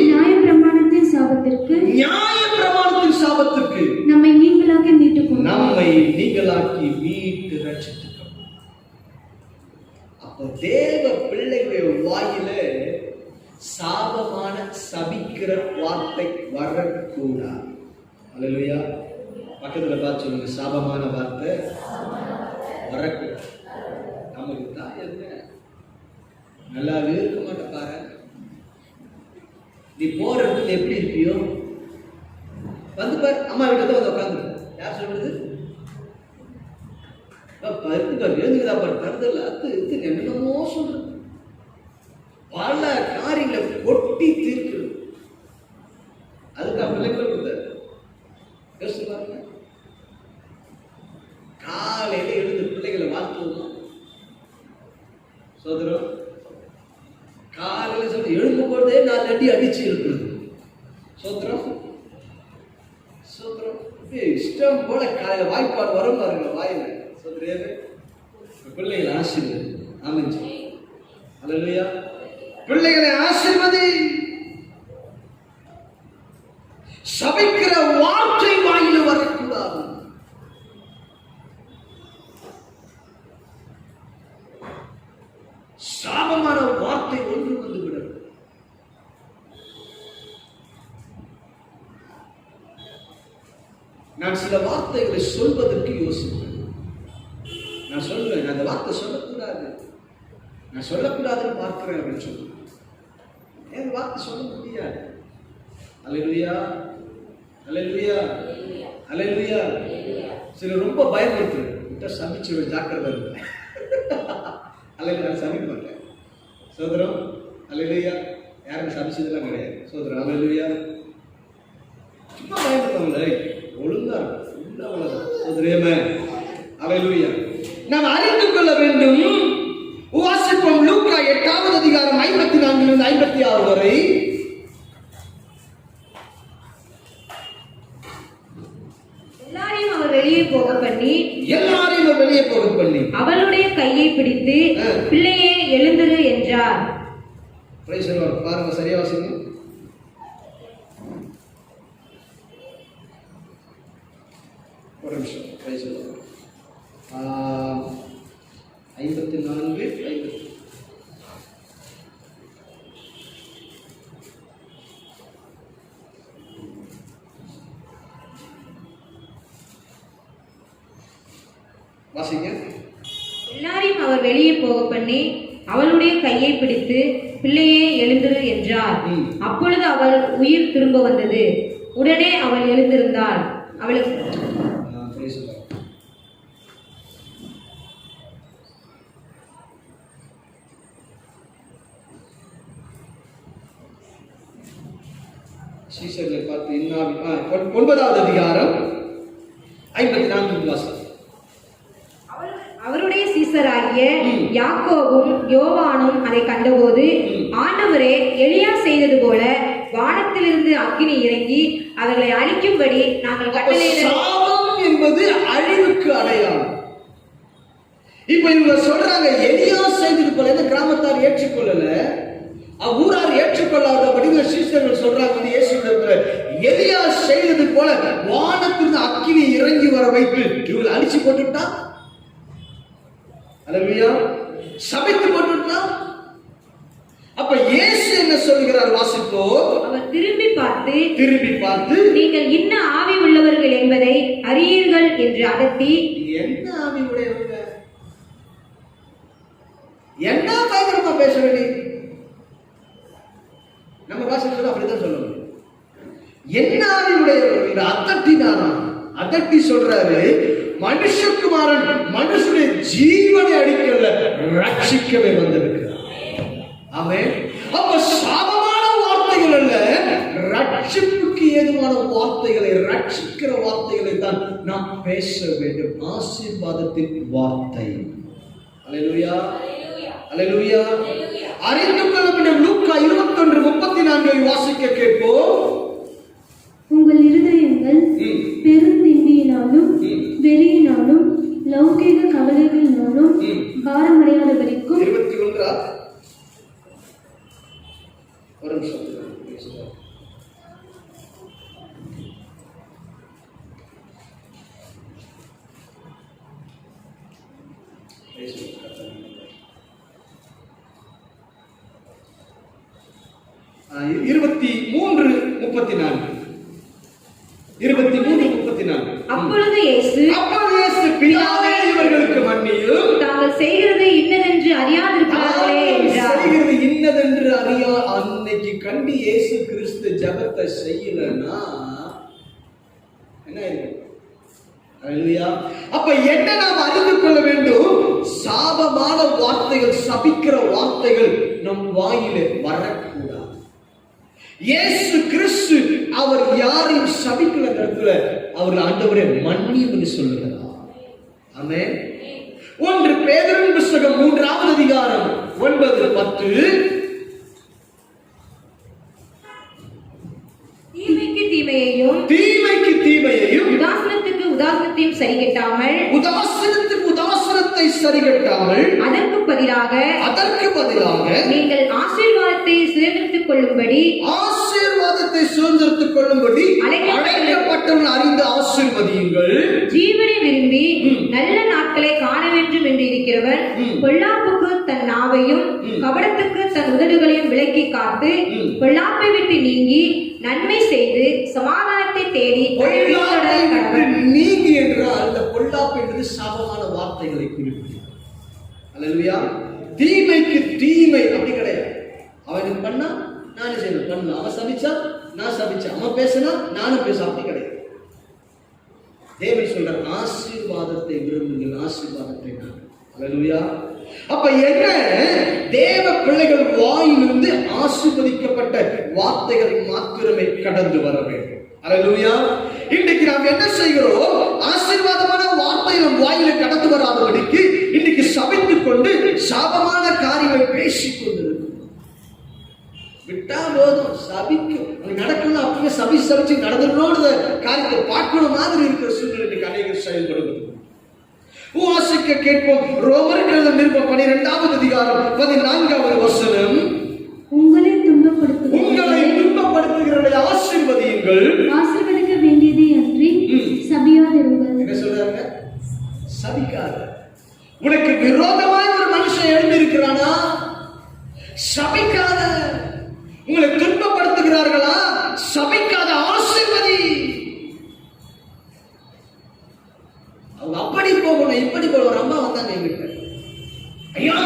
G: நியாயப்பிரமாணத்தின் சாபத்திற்கு நம்மை நீங்களாக்கி மீட்டு ரட்சித்துக்கொண்டார். அப்ப தேவ பிள்ளைகளுடைய வாயில சாபமான சபிக்கிற வார்த்தை வரக்கூடாது. அல்லேலூயா. பக்கத்துல பார்த்து சொல்லுங்க, சாபமான வார்த்தை வரக்கூடாது. நமக்கு தான் என்ன நல்லாவே இருக்க மாட்டேன் பாரு. நீ போற இடத்துல எப்படி இருப்பியோ வந்து பாரு. அம்மா வீட்டை தான் வந்து உட்காந்து யார் சொல்றது? எழுந்துக்கிறா பாரு, தருதல் அது இது என்னமோ சொல்றது. பல காரியங்களை கொட்டி தீர்க்கிறது. அதுக்கு பிள்ளைகளை கொடுத்தாரு. யோசிச்சு பாருங்க. காலையில எழுந்து பிள்ளைகளை வாழ்த்துவோம் சோதரம். காலையில சொல்லி எழுப்பும் போதே 4 அடி அடிச்சு இருக்கிறது சோதரம். சோதரம் இஷ்டம் போல காலையில வாய்ப்பாடு வரும் பாருங்க வாயில. சோதரே பிள்ளைகள் ஆசீர்வாதம்.
F: ஆமென். அல்லேலூயா. பிள்ளைகளை ஆசீர்வதி. சபிக்கிற வார்த்தை வாயில வரக்கூடாது. சாபமான வார்த்தை ஒன்று வந்து விடும். நான் சில வார்த்தைகளை சொல்வதற்கு யோசிப்பேன். நான் சொல்லுவேன், அந்த வார்த்தை சொல்லக்கூடாது, நான் சொல்லக்கூடாதுன்னு பார்க்கிறேன் அப்படின்னு சொல்லுவேன். ஏன் வார்த்தை சொல்ல முடியாது? அல்லேலூயா, அல்லேலூயா, அல்லேலூயா. சில ரொம்ப பயப்படுத்து சமைச்சு ஜாக்கிரதை இருக்கு. அல்லேலூயா, சமைக்க மாட்டேன் சோதரம். அல்லேலூயா, யாரும் சமைச்சதெல்லாம் கிடையாது சோதரம். அல்லேலூயா. சும்மா பயப்படுத்தவங்களே ஒழுங்கா இருக்கும் சோதரேமே. அல்லேலூயா. நாம் அறிந்து கொள்ள வேண்டும். வாசிப்போம் லூக்கா 8வது அதிகாரம் 54 56 வரை.
E: எல்லாரையும் அவர் வெளியே போக பண்ணி அவளுடைய கையை பிடித்து பிள்ளையே எழுந்திரு என்றார்.
F: Praise the Lord. பாருங்க, சரியா வாசிங்க. ஒரு நிமிஷம். Praise the Lord. 54 50. வாசிங்க.
E: எல்லாரையும் அவர் வெளியே போக பண்ணி அவளுடைய கையை பிடித்து பிள்ளையே எழுந்திரு என்றார். அப்பொழுது அவள் உயிர் திரும்ப வந்தது. உடனே அவள் எழுந்திருந்தாள். அவளுக்கு
F: சீசர்களை பார்த்து 9வது அதிகாரம் 54 வாசம்.
E: அவருடைய சீசராகிய யாக்கோபும் யோவானும் அதை கண்டபோது, ஆண்டவரே, எலியா செய்தது போல வானத்திலிருந்து அக்கினி இறங்கி அவர்களை அழிக்கும்படி நாங்கள் கட்டளையிட.
F: சாபம் என்பது அழிவுக்கு அடையாளம். இப்ப இவங்க சொல்றாங்க, எலியா செய்தது போல. இந்த கிராமத்தார் ஏற்றுக்கொள்ளல, ஊரார் ஏற்றுக்கொள்ளாதபடி சீசர்கள் சொல்றாங்க, எலியா செய்தது போல வானத்திலிருந்து அக்கினி இறங்கி வர வைத்து இவங்களை அழிச்சு போட்டுட்டா. அல்லேலூயா. சபித்து போட்டுட்டா. அப்ப இயேசு என்ன சொல்கிறார்? வாசிப்போ.
E: அவர் திரும்பி பார்த்து நீங்கள் இன்ன ஆவி உள்ளவர்கள் என்பதை அறியீர்கள் என்று அதட்டி.
F: என்ன ஆவி உடையவங்க? என்ன பயங்கரமா பேச வேண்டிய நம்ம பாஷையில அப்படிதான் சொல்லணும். என்ன ஆவி உடையவர்கள் அதட்டினாரா? அதட்டி சொல்றாரு, மனுஷகுமாரன் மனுஷனுடைய ஜீவனை அடிக்கல, ரட்சிக்கவே வந்திருக்கிறார். ஆமென். அப்ப சாபமான வார்த்தைகள் அல்ல, ரட்சிப்புக்கு ஏதுவான வார்த்தைகளை, ரட்சிக்கிற வார்த்தைகளை தான் நாம் பேச வேண்டும். ஆசீர்வாதத்தின் வார்த்தை. அல்லேலூயா, அல்லேலூயா. அறிந்து கொள்ள வேண்டும். லூக்கா 21:34 வாசிக்க கேட்போம்.
G: உங்கள் இருதயங்கள் பெருந்திண்டியினாலும் வெறியினாலும் லௌகீக கவலைகளினாலும் பாரமடையாத வரைக்கும்.
F: 21 ஒரு நிமிஷம்.
E: அப்பொழுது இயேசு
F: பிதாவே, இவர்களுக்கு மன்னியும்,
E: தாங்கள் செய்கிறது இன்னதென்று அறியாதிருக்கிறார்களே என்றார்.
F: செய்கிறது இன்னதென்று அறியா. அன்னைக்கு கண்டு இயேசு கிறிஸ்து ஜெபத்தை செய்யலன்னா என்ன ஆயிருக்கு? அல்லேலூயா. அப்ப என்ன நாம் அறிந்து கொள்ள வேண்டும்? சாபமான வார்த்தைகள், சபிக்கிற வார்த்தைகள் நம் வாயிலே வரக்கூடாது. இயேசு கிறிஸ்து அவர் யாரையும் சபிக்கிற இடத்துல அவர் ஆண்டவரே மன்னியும் என்று சொல்லுகிறார். ஆமென். 1 பேதுருவின் புத்தகம் 3வது அதிகாரம் 9-10.
E: தீமைக்கு தீமையையும்
F: தீமைக்கு தீமையையும்
E: உதாசனத்துக்கு உதாசனத்தையும் சரிக்கட்டாமல்
F: உதாசனத்துக்கு உதாசனத்தை சரிகட்டாமல்
E: அதற்கு பதிலாக நீங்கள் ஆசீர்வாதத்தை சுதந்திரித்துக் கொள்ளும்படி
F: அழைக்கப்பட்டவர்கள் அறிந்து ஆசீர்வதியுங்கள்.
E: ஜீவனை விரும்பி நல்ல நாட்களை காண வேண்டும் என்று இருக்கிறவன் பொல்லாப்புக்கு தன் நாவையும் கபடத்துக்கு தன் உதடுகளையும் விலக்கி காத்து பொல்லாப்பை விட்டு நீங்கி நன்மை செய்து சமாதானத்தை தேடி
F: நீங்கி என்றால் அந்த பொல்லாப்பு என்பது சாபமான வார்த்தைகளை குறிப்பிடும். அல்லேலூயா. தீமைக்கு தீமை அப்படி கிடையாது. அவனுக்கு பண்ணா நானும் செய்யணும், பண்ண அவன் சபிச்சா நான் சபிச்சேன், அவன் பேசினா நானும் பேச, அப்படி கிடையாது. தேவன் சொல்ற ஆசீர்வாதத்தை விரும்புங்கள், ஆசீர்வாதத்தை நான். அல்லேலூயா. அப்ப என்ன, தேவ பிள்ளைகள் வாயிலிருந்து ஆசீர்வதிக்கப்பட்ட வார்த்தைகள் மாத்திரமே கடந்து வர வேண்டும். அல்லேலூயா. இன்றைக்கு நாம் என்ன செய்கிறோம்? ஆசீர்வாதமான வார்த்தை நம் வாயில கடந்து வராதபடிக்கு இன்னைக்கு சபித்துக் கொண்டு சாபமான காரியங்களை பேசிக் கொண்டிருக்கிறோம். விட்டா போதும், சபிக்கும் நடக்கணும், அப்படியே சபிச்சு நடந்துடணும்னு காரியத்தை பார்க்கணும் மாதிரி இருக்கிற சூழ்நிலை அநேகர் செயல்படுவது. வாசிக்க கேட்போம். ரோமருக்கு எழுதின நிருபம் 12வது அதிகாரம் 14வது வசனம்.
G: உங்களை துன்பப்படுத்துகிறவர்களை
F: ஆசீர்வதியுங்கள்,
G: ஆசீர்வதிக்க வேண்டியதே அன்றி சபியாதிருங்கள்.
F: என்ன சொல்றாங்க? சபிக்காத. உனக்கு விரோதமாய் ஒரு மனுஷன் எழுதி இருக்கிறானா, சபிக்காத. உங்களை துன்பப்படுத்துகிறார்களா, சபிக்காத, ஆசீர்வதி. அவங்க அப்படி போகணும், இப்படி போகணும். அம்மா வந்தாங்க என்கிட்ட, ஐயா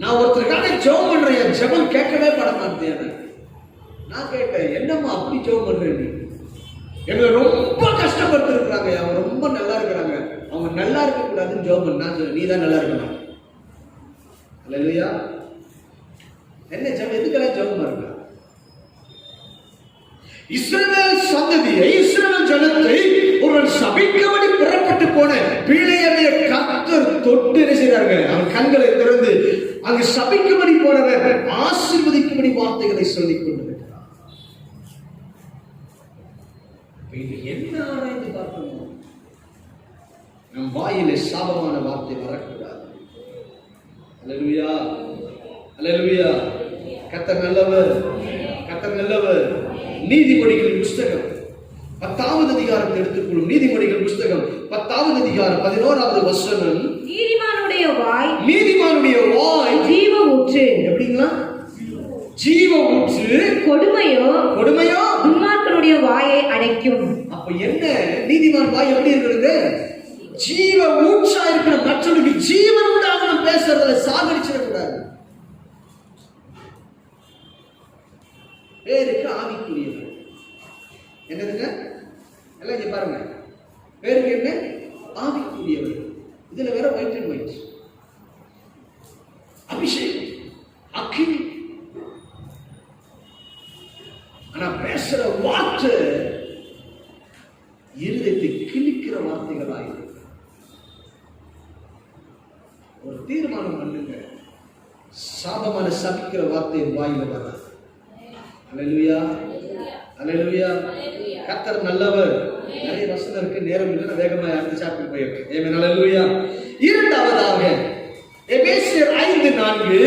F: நான் ஒருத்தருக்காக ஜெபம் பண்றேன், ஜெபம் கேட்கவே பட மாட்டேன். நான் கேட்டேன், என்னம்மா அப்படி ஜெபம் பண்றேன்? எங்களை ரொம்ப கஷ்டப்பட்டு இருக்கிறாங்க, அவங்க ரொம்ப நல்லா இருக்கிறாங்க, அவங்க நல்லா இருக்க கூடாதுன்னு ஜெபம் பண்ண. நான் சொல்ல, நீ தான் நல்லா இருக்கணும். அல்லேலூயா. என்ன ஜெபம், எதுக்கெல்லாம் ஜெபம் இருக்கா? இஸ்ரவேல் சந்ததியை, இஸ்ரவேல் ஜனத்தை ஒருவன் சபிக்கபடி புறப்பட்டு போன பிள்ளையவே கர்த்தர் தொட்டு என்ன செய்றார்கள்? அவன் கண்களை திறந்து அங்கு சபிக்கும்படி போனவர் ஆசீர்வதிக்கும்படி வார்த்தைகளை சொல்லிக் கொண்டிருக்கிறார். இது என்ன ஆராய்ந்து பார்க்கணும்? நம் வாயிலே சாபமான வார்த்தை வரக்கூடாது. அல்லேலூயா, அல்லேலூயா. கர்த்தர் நல்லவர், கர்த்தர் நல்லவர். நீதிமொழிகளின் புஸ்தகம் 10வது அதிகாரத்தை எடுத்துக்கொள்ளும். நீதிமொழிகள் புஸ்தகம் 10வது அதிகாரம் 11வது வசனம்.
E: நீதிமானுடைய வாய்
F: ஜீவ ஊற்று. எப்படிங்களா? ஜீவ ஊற்று. கொடுமையோ
E: துன்மார்க்கனுடைய வாயை அடைக்கும்.
F: அப்ப என்ன, நீதிமான் வாய் எப்படி இருக்கிறது? ஜீவ ஊற்றா இருக்கிற. மற்றவருக்கு ஜீவன் உண்டாகணும் பேசுறதுல சாகடிச்சிடக்கூடாது. பேருக்கு ஆவிக்குரியவர். என்னதுங்க? எல்லாம் இங்க பாருங்க, பேருக்கு என்ன? ஆவிக்குரியவர். இதுல வேற ஒயிட் அண்ட் ஒயிட், அபிஷேகம், அக்கினி. ஆனா பேசுற வார்த்தை இருதயத்தை கிழிக்கிற வார்த்தைகளாயிருக்கு. ஒரு தீர்மானம் பண்ணுங்க, சாபமான சபிக்கிற வார்த்தை வாயில வராது. அல்லேலூயா, அல்லேலூயா. கர்த்தர் நல்லவர். நிறைய வசனம் இருக்கு, நேரம் இல்லை, வேகமா அடுத்த சாப்டர் போயிருக்கு. ஆமென், அல்லேலூயா. இரண்டாவதாக எபேசியர் 5:4.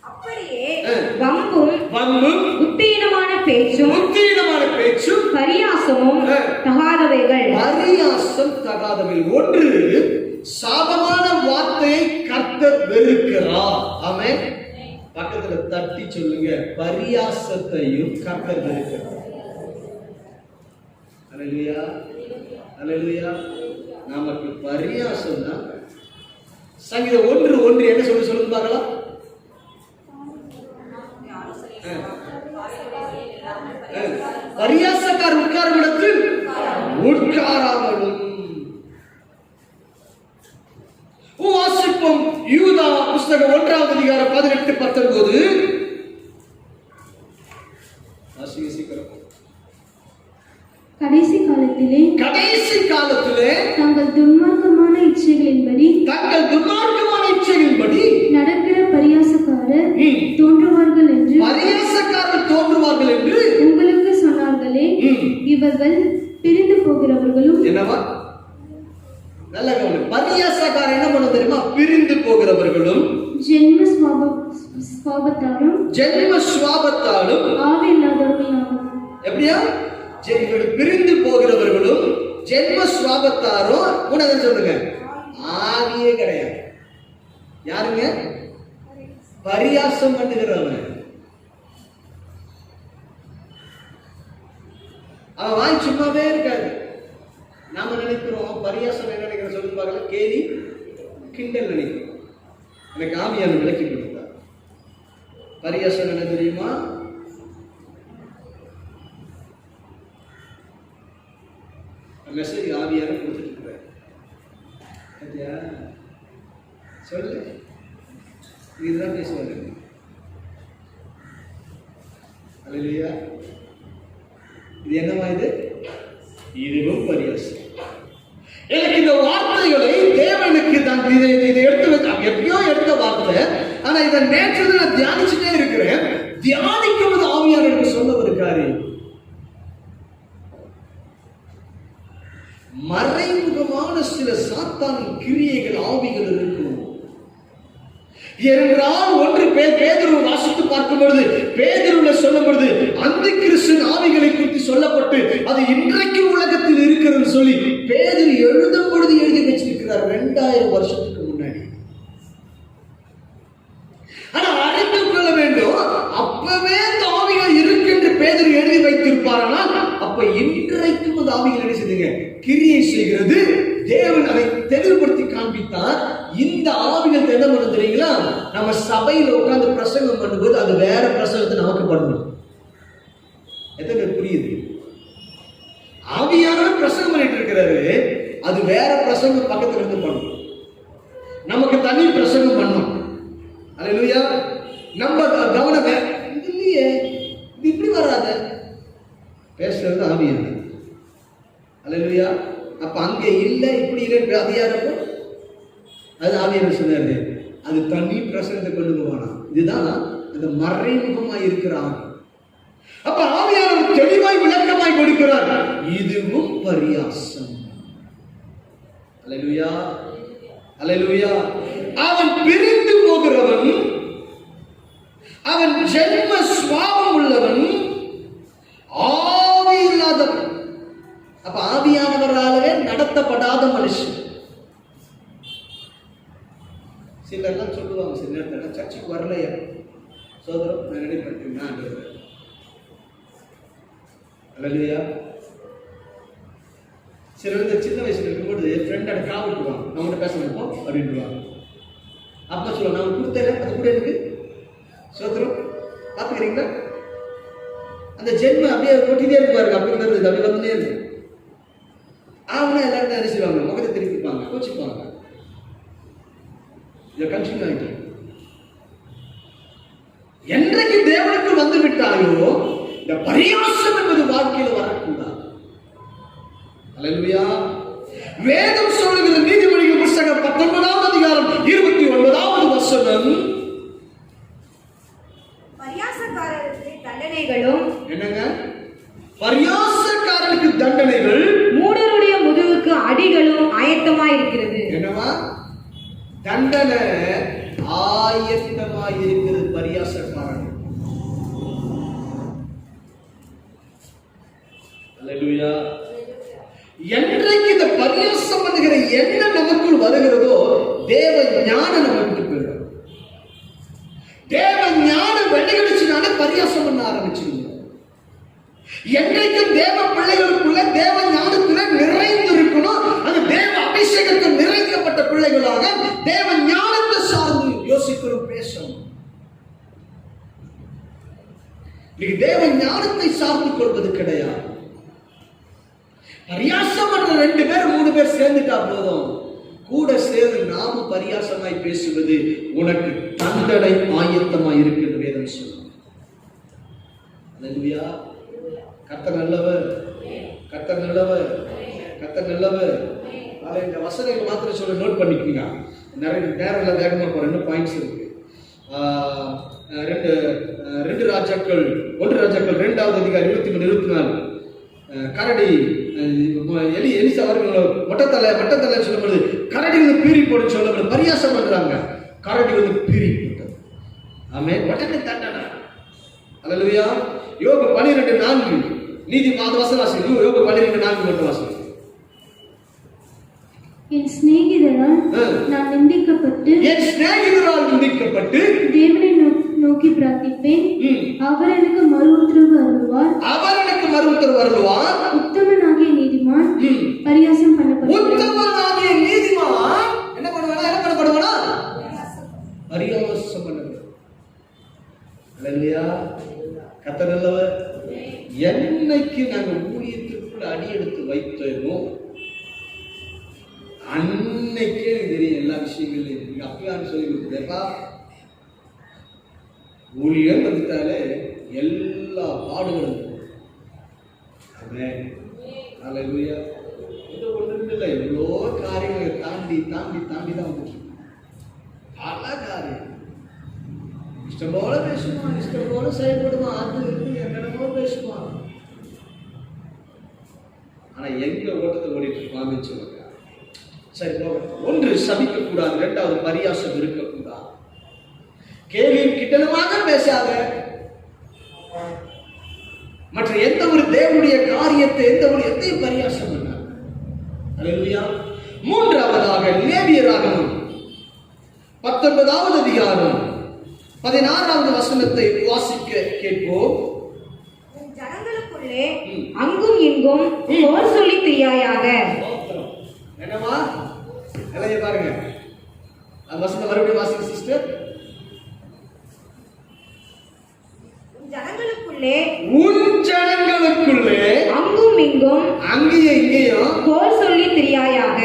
E: அப்படியே வம்பும் புத்தியீனமான பேச்சும் பரியாசமும் தகாதவைகள்.
F: பரியாசம் தகாதவைகள். ஒன்று, சாபமான வார்த்தையை கர்த்தர் வெறுக்கிறார். ஆமென். பக்கத்துல தட்டி சொல்லுங்க, பரியாசத்தையும் கர்த்தர் வெறுக்கிறார். அல்லேலூயா, அல்லேலூயா. நமக்கு பரியாசம் தான். சங்கீதம் 1:1 என்ன சொல்லுங்க பார்க்கலாம். பரியாசக்கார் உட்காரும் இடத்தில் உட்காராமலும். வாசிப்போம் யூதா புஸ்தகம் 1வது அதிகாரம் 18-19.
G: கடைசி காலத்திலே தங்கள் துன்மார்க்கமான இச்சைகளின்படி நடக்கிற பரியாசக்காரர் தோன்றுவார்கள் என்று உங்களுக்கு சொன்னார்களே. இவர்கள் பிரிந்து போகிறவர்களும்
F: போகிறவர்களும்
G: ஜென்ம ஸ்வாபத்தாலும்
F: ஜென்ம சுவாபத்தாலும்
G: ஆவி இல்லாதவர்களாகும்.
F: எப்படியா இவர்கள் பிரிந்து போகிறவர்களும் ஜென்ம சுவாபத்தாரும் மூணாவது சொல்லுங்க ஆவியே கிடையாது. யாருங்க? பரியாசம் பண்ணுகிறவன். அவன் வாய் சும்மாவே இருக்காது. நாம நினைக்கிறோம் பரியாசம் என்ன நினைக்கிற சொல்லுங்க பார்க்கலாம், கேலி கிண்டல் நினைக்கிறோம். எனக்கு ஆவியான விளக்கி கொடுத்தார். பரியாசம் என்ன தெரியுமா? மெசேஜ் ஆவியான கொடுத்துட்டு இருக்கிறார். சொல்லு, இதுதான் பேசுவாங்க. அல்லேலூயா. இது என்னவா? இதுவும் பரியாசம். எனக்கு இந்த வார்த்தைகளை தேவனுக்கு தான் இதை எடுத்து எப்படியோ எடுத்த வார்த்தை. ஆனா இதை நேற்று நான் தியானிச்சுட்டே இருக்கிறேன். தியானிக்கும் போது ஆவியார் எனக்கு சொல்ல ஒரு காரியம், மறைமுகமான சில சாத்தான் கிரியைகள் ஆவிகள் இருக்கும் என்றால் ஒன்று பேதுரு வாசித்து பார்க்கும் பொழுது பேதுருல சொல்லும் பொழுது அந்த கிறிஸ்தன் ஆவிகளை குறித்து சொல்லப்பட்டு அது இன்றைக்கு உலகத்தில் இருக்கிறது சொல்லி பேதுரு எழுதும் பொழுது எழுதி வச்சிருக்கிறார் 2000 வருஷத்துக்கு முன்னாடி. ஆனா அறிந்து கொள்ள வேண்டும், அப்பவே அந்த ஆவிகள் இருக்கு என்று பேதுரு எழுதி வைத்திருப்பாரானால் அப்ப இன்றைக்கும் அந்த ஆவிகள் என்ன செய்யுங்க, கிரியை செய்கிறது. தேவன் அதை தெளிவுபடுத்தி காண்பித்தார். இந்த ஆவிகள் என்ன பண்ண தெரியுங்களா, நம்ம சபையில் உட்கார்ந்து பிரசங்கம் பண்ணும்போது அது வேற பிரசங்கத்தை நமக்கு பண்ணணும். எத்தனை புரியுது? ஆவியானவர் பிரசங்கம் பண்ணிட்டு இருக்கிறாரு, அது வேற பிரசங்கம் பக்கத்துல இருந்து பண்ணணும். நமக்கு தனி பிரசங்கம் பண்ணணும். அல்லேலூயா. நம்ம கவனம் இல்லையே, இது இப்படி வராத பேசுறது ஆவியான. அல்லேலூயா. அப்ப அங்க இல்லை இப்படி இல்லை அது யாரப்போ அது ஆவியான சொன்னாரு, அது தனி பிரசங்கத்தை கொண்டு போவானா. இதுதான் அந்த மறைமுகமாய் இருக்கிற ஆவி. அப்ப ஆவியானவர் தெளிவாய் விளக்கமாய் கொடுக்கிறார், இதுவும் பரியாசம். அல்லேலூயா. அல்லேலூயா. அவன் பிரிந்து போகிறவன், அவன் ஜென்ம சுவாபம் உள்ளவன், ஆவி இல்லாதவன். அப்ப ஆவியானவராலே நடத்தப்படாத மனுஷன். சிலர்லாம் சொல்லுவாங்க, சில நேரத்தில் சர்ச்சுக்கு வரலையா சோதரம், நான் ரெடி பண்ணிட்டேன். அல்லேலூயா. சிலர் வந்து சின்ன வயசுல இருக்கும்போது ஃப்ரெண்டோட காவிட்டுவாங்க, நம்மகிட்ட பேச நினைப்போம் அப்படின்ட்டுவாங்க. அப்பா சொல்லுவாங்க, நான் கொடுத்தேன் அது கூட எனக்கு சோதரம் பார்த்துக்கிறீங்களா. அந்த ஜென்ம அப்படியே கொட்டிட்டே இருப்பாரு, அப்படிங்கிறது அப்படி வந்துட்டே இருக்கு. அவனா எல்லாரும் தான் என்ன செய்வாங்க, முகத்தை திருப்பிப்பாங்க, கோச்சிப்பாங்க. இதை கன்ஃபியூஸ் ஆகிட்டு என்றைக்கு தேவனுக்கு வந்து விட்டாயோ இந்த பரியாசம் என்பது வாழ்க்கையில் வரக்கூடாது. அல்லேலூயா. வேதம் சொல்லுகிற நீதிமொழிகள் புத்தகம் 19ஆம் அதிகாரம் 29வது வசனம்,
E: பரியாசக்காரருக்கு தண்டனைகளும்,
F: என்னங்க பரியாசக்காரனுக்கு தண்டனைகள்,
E: மூடருடைய முதுகுக்கு அடிகளும் ஆயத்தமாய் இருக்கிறது.
F: என்னவா? தண்டனை ஆயத்தமாய் இருக்கிறது பரியாசக்காரன். அல்லேலூயா. என்றைக்கு இந்த பரியாசம் பண்ணுகிற எண்ணம் நமக்குள் வருகிறதோ தேவ ஞானம் நமக்கு போயிடும். தேவ ஞானம் வெள்ளிக்கடிச்சுனால பரியாசம் பண்ண ஆரம்பிச்சிருங்க. என்றைக்கும் தேவ பிள்ளைகளுக்குள்ள தேவ ஞானத்துல நிறைந்து இருக்கணும். அந்த தேவ அபிஷேகத்தில் நிறைக்கப்பட்ட பிள்ளைகளாக தேவ ஞானத்தை சார்ந்து யோசிக்கணும், பேசணும். இன்னைக்கு தேவ ஞானத்தை சார்ந்து கொள்வது கிடையாது. பரியாசம் பண்ற 2 பேர் 3 பேர் சேர்ந்துட்டா போதும். கூட சேர்ந்து நாம பரியாசமாய் பேசுவது உனக்கு தண்டனை ஆயத்தமாய் இருக்கிறது வேதம் சொல்லும். அல்லேலூயா. கர்த்தர் நல்லவர், கர்த்தர் நல்லவர், கர்த்தர் நல்லவர். இந்த வசனங்கள் மாத்திரம் சொல்ல நோட் பண்ணிக்கோங்க. நிறைய நேரம் வேகமாக போற 2 பாயிண்ட்ஸ் இருக்கு. 2 ராஜாக்கள் 1 ராஜாக்கள் 2வது அதிகாரம் 23-24. கரடி எலிசா அவர்கள் மட்டத்தலை சொல்லும்போது கரடிகளை பீறி போட்டு சொல்லப்படுது. பரியாசம் பண்றாங்க. கரடி வந்து பிரிப்பட்டது. ஆமென். உடனே தண்டனை. அல்லேலூயா. யோபு 12:4 நீதி மாத வசனம் யோபு 12:4 மட்டும் வாசி.
G: என் சிநேகிதரால் நான் நிந்திக்கப்பட்டு தேவனை நோக்கி பிரார்த்திப்பேன். அவர் எனக்கு மறு உத்தரவு அருள்வார். உத்தமனாகிய நீதிமான் பரியாசம் பண்ணப்படுவான்.
F: என்ன பண்ணப்படுவானா? பரியாசம் பண்ணப்படுவான். அல்லேலூயா. கர்த்தர் நல்லவர். என்னைக்கு நாங்கள் ஊழியத்திற்குள் அடி எடுத்து வைத்தோமோ அன்னைக்கே தெரியும் எல்லா விஷயங்களையும். நீங்க அப்பயான்னு சொல்லி கொடுத்தேப்பா, ஊழியம் வந்துட்டாலே எல்லா பாடுகளும். அல்லேலூயா. இது ஒன்றும் இல்லை, எவ்வளோ காரியங்களை தாண்டி தாண்டி தாண்டி தான் வந்துச்சு. பல காரியம். இஷ்டம் போல பேசுவான், இஷ்டம் போல செயல்படுவான், அது என்னென்னமோ பேசுவான். ஆனா எங்க ஓட்டத்தை ஓடிட்டு இருப்பான்னு சொல்லுங்க. சரி, ஒன்று சபிக்க கூடாது, இரண்டாவது பரியாசம் இருக்கக்கூடாது. கேள்வியும் கிட்டனமாக பேசாத. மற்ற எந்த ஒரு தேவனுடைய காரியத்தை எதையும் பரியாசம் பண்ணாங்க. அல்லேலூயா. மூன்றாவதாக லேவியராகமம் 19வது அதிகாரம் 16வது வசனத்தை வாசிக்க கேட்போம்.
E: ஜனங்களுக்குள்ளே அங்கும் இங்கும் போர் சொல்லி திரியாயாக.
F: என்னவா? எல்லாம் பாருங்க, அந்த வசனம் மறுபடியும் வாசிங்க சிஸ்டர். ஜனங்களுக்குள்ளே
E: அங்கும் இங்கும்
F: அங்கேயும் இங்கேயும்
E: கோல் சொல்லி திரியாயாக.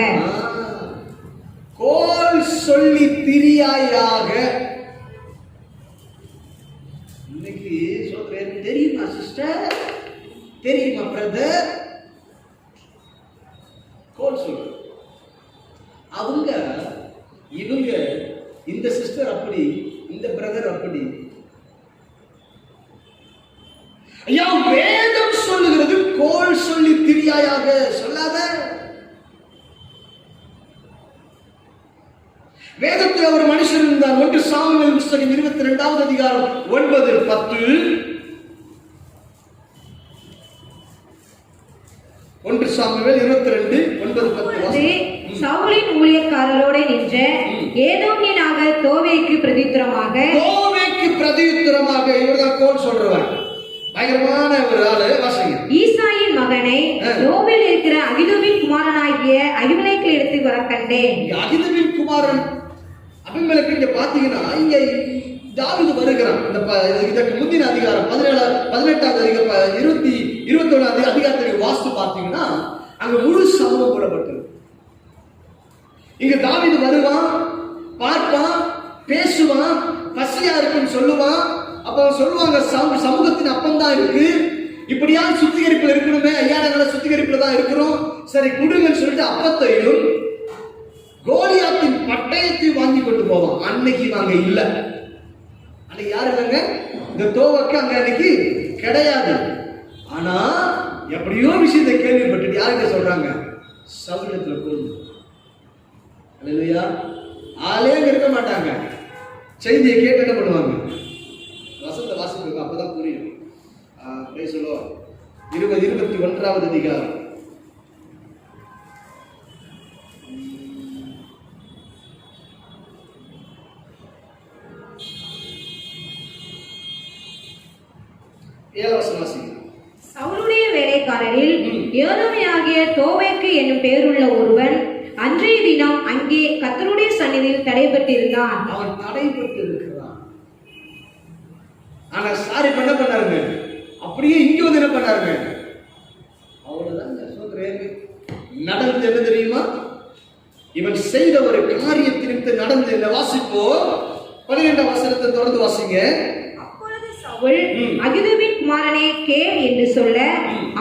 F: கோல் சொல்லி திரியாயாக. இன்னைக்கு சொல்றேன், தெரியுமா சிஸ்டர், தெரியுமா பிரதர்? கோல் சொல்ற அவங்க இவங்க, இந்த சிஸ்டர் அப்படி, இந்த பிரதர் அப்படி. ஐயா, வேதம் சொல்லுகிறது கோல் சொல்லி திரியாயாக சொல்லாத. வேதத்தில் ஒரு மனுஷன் இருந்தார். 1 சாமுவேல் புத்தகம் 22வது அதிகாரம் 9-10. 1 சாமுவேல் 22:9-10.
E: சவுலின் ஊழியக்காரரோட நின்ற ஏதோமியனாக தோவேக்கு பிரதியுத்தரமாக
F: இவர்தான் கோல் சொல்றவர். பயங்கரமான ஒரு ஆளு. வாசிங்க.
E: ஈசாயின் மகனை நோபில் இருக்கிற அகிதூபின் குமாரனாகிய அகிமெலேக்கில் எடுத்து வர கண்டேன்.
F: அகிதூபின் குமாரன் அபிமெலேக்கு இங்க பாத்தீங்கன்னா, இங்க தாவீது வருகிறான். இதற்கு முந்தின அதிகாரம் 18வது அதிகாரம் 21வது அதிகாரத்துக்கு வாஸ்து பாத்தீங்கன்னா அங்க முழு சமூகம் போடப்பட்டது. இங்க தாவீது வருவான், பார்ப்பான், பேசுவான், பசியா இருக்குன்னு சொல்லுவான். அப்ப சொல்லுவாங்க, சமூகத்தின் அப்பந்தான் இருக்கு, இப்படியா சுத்திகரிப்புல இருக்கணுமே, ஐயா நாங்கள சுத்திகரிப்புல தான் இருக்கிறோம், சரி குடுங்கன்னு சொல்லிட்டு அப்பத்தையும் கோலியாத்தின் பட்டயத்தையும் வாங்கி கொண்டு போவான். அன்னைக்கு வாங்க இல்ல, அன்னைக்கு யாரு இல்லைங்க, இந்த தோவக்கு அங்க அன்னைக்கு கிடையாது. ஆனா எப்படியோ விஷயத்தை கேள்விப்பட்டு யாருங்க சொல்றாங்க, சவுலத்துல கொண்டு. அல்லேலூயா. ஆளே இருக்க மாட்டாங்க, செய்தியை கேட்டு என்ன பண்ணுவாங்க, வசந்த வாசிப்பு. அப்பதான் புரியும். 21வது அதிகாரம் 7வது வசனம்.
E: சவுலுடைய வேலைக்காரரில் ஏதோமியாகிய தோவேக்கு என்னும் பெயருள்ள ஒருவன் அன்றைய தினம் அங்கே கர்த்தருடைய சந்நிதியில் தடைபட்டிருந்தான்.
F: அவன் தடைபட்டு இருக்கிறான். ஆனா சாரி என்ன பண்ணாருங்க, அப்படியே இங்க வந்து என்ன பண்ணாருங்க, அவ்வளவுதான் சொல்றேன். நடந்தது என்ன தெரியுமா, இவன் செய்த ஒரு காரியத்திற்கு நடந்து என்ன வாசிப்போ. 12வது வசனத்தை தொடர்ந்து வாசிங்க.
E: அப்பொழுது சவுல் அகிதூபின் குமாரனே கேள் என்று சொல்ல,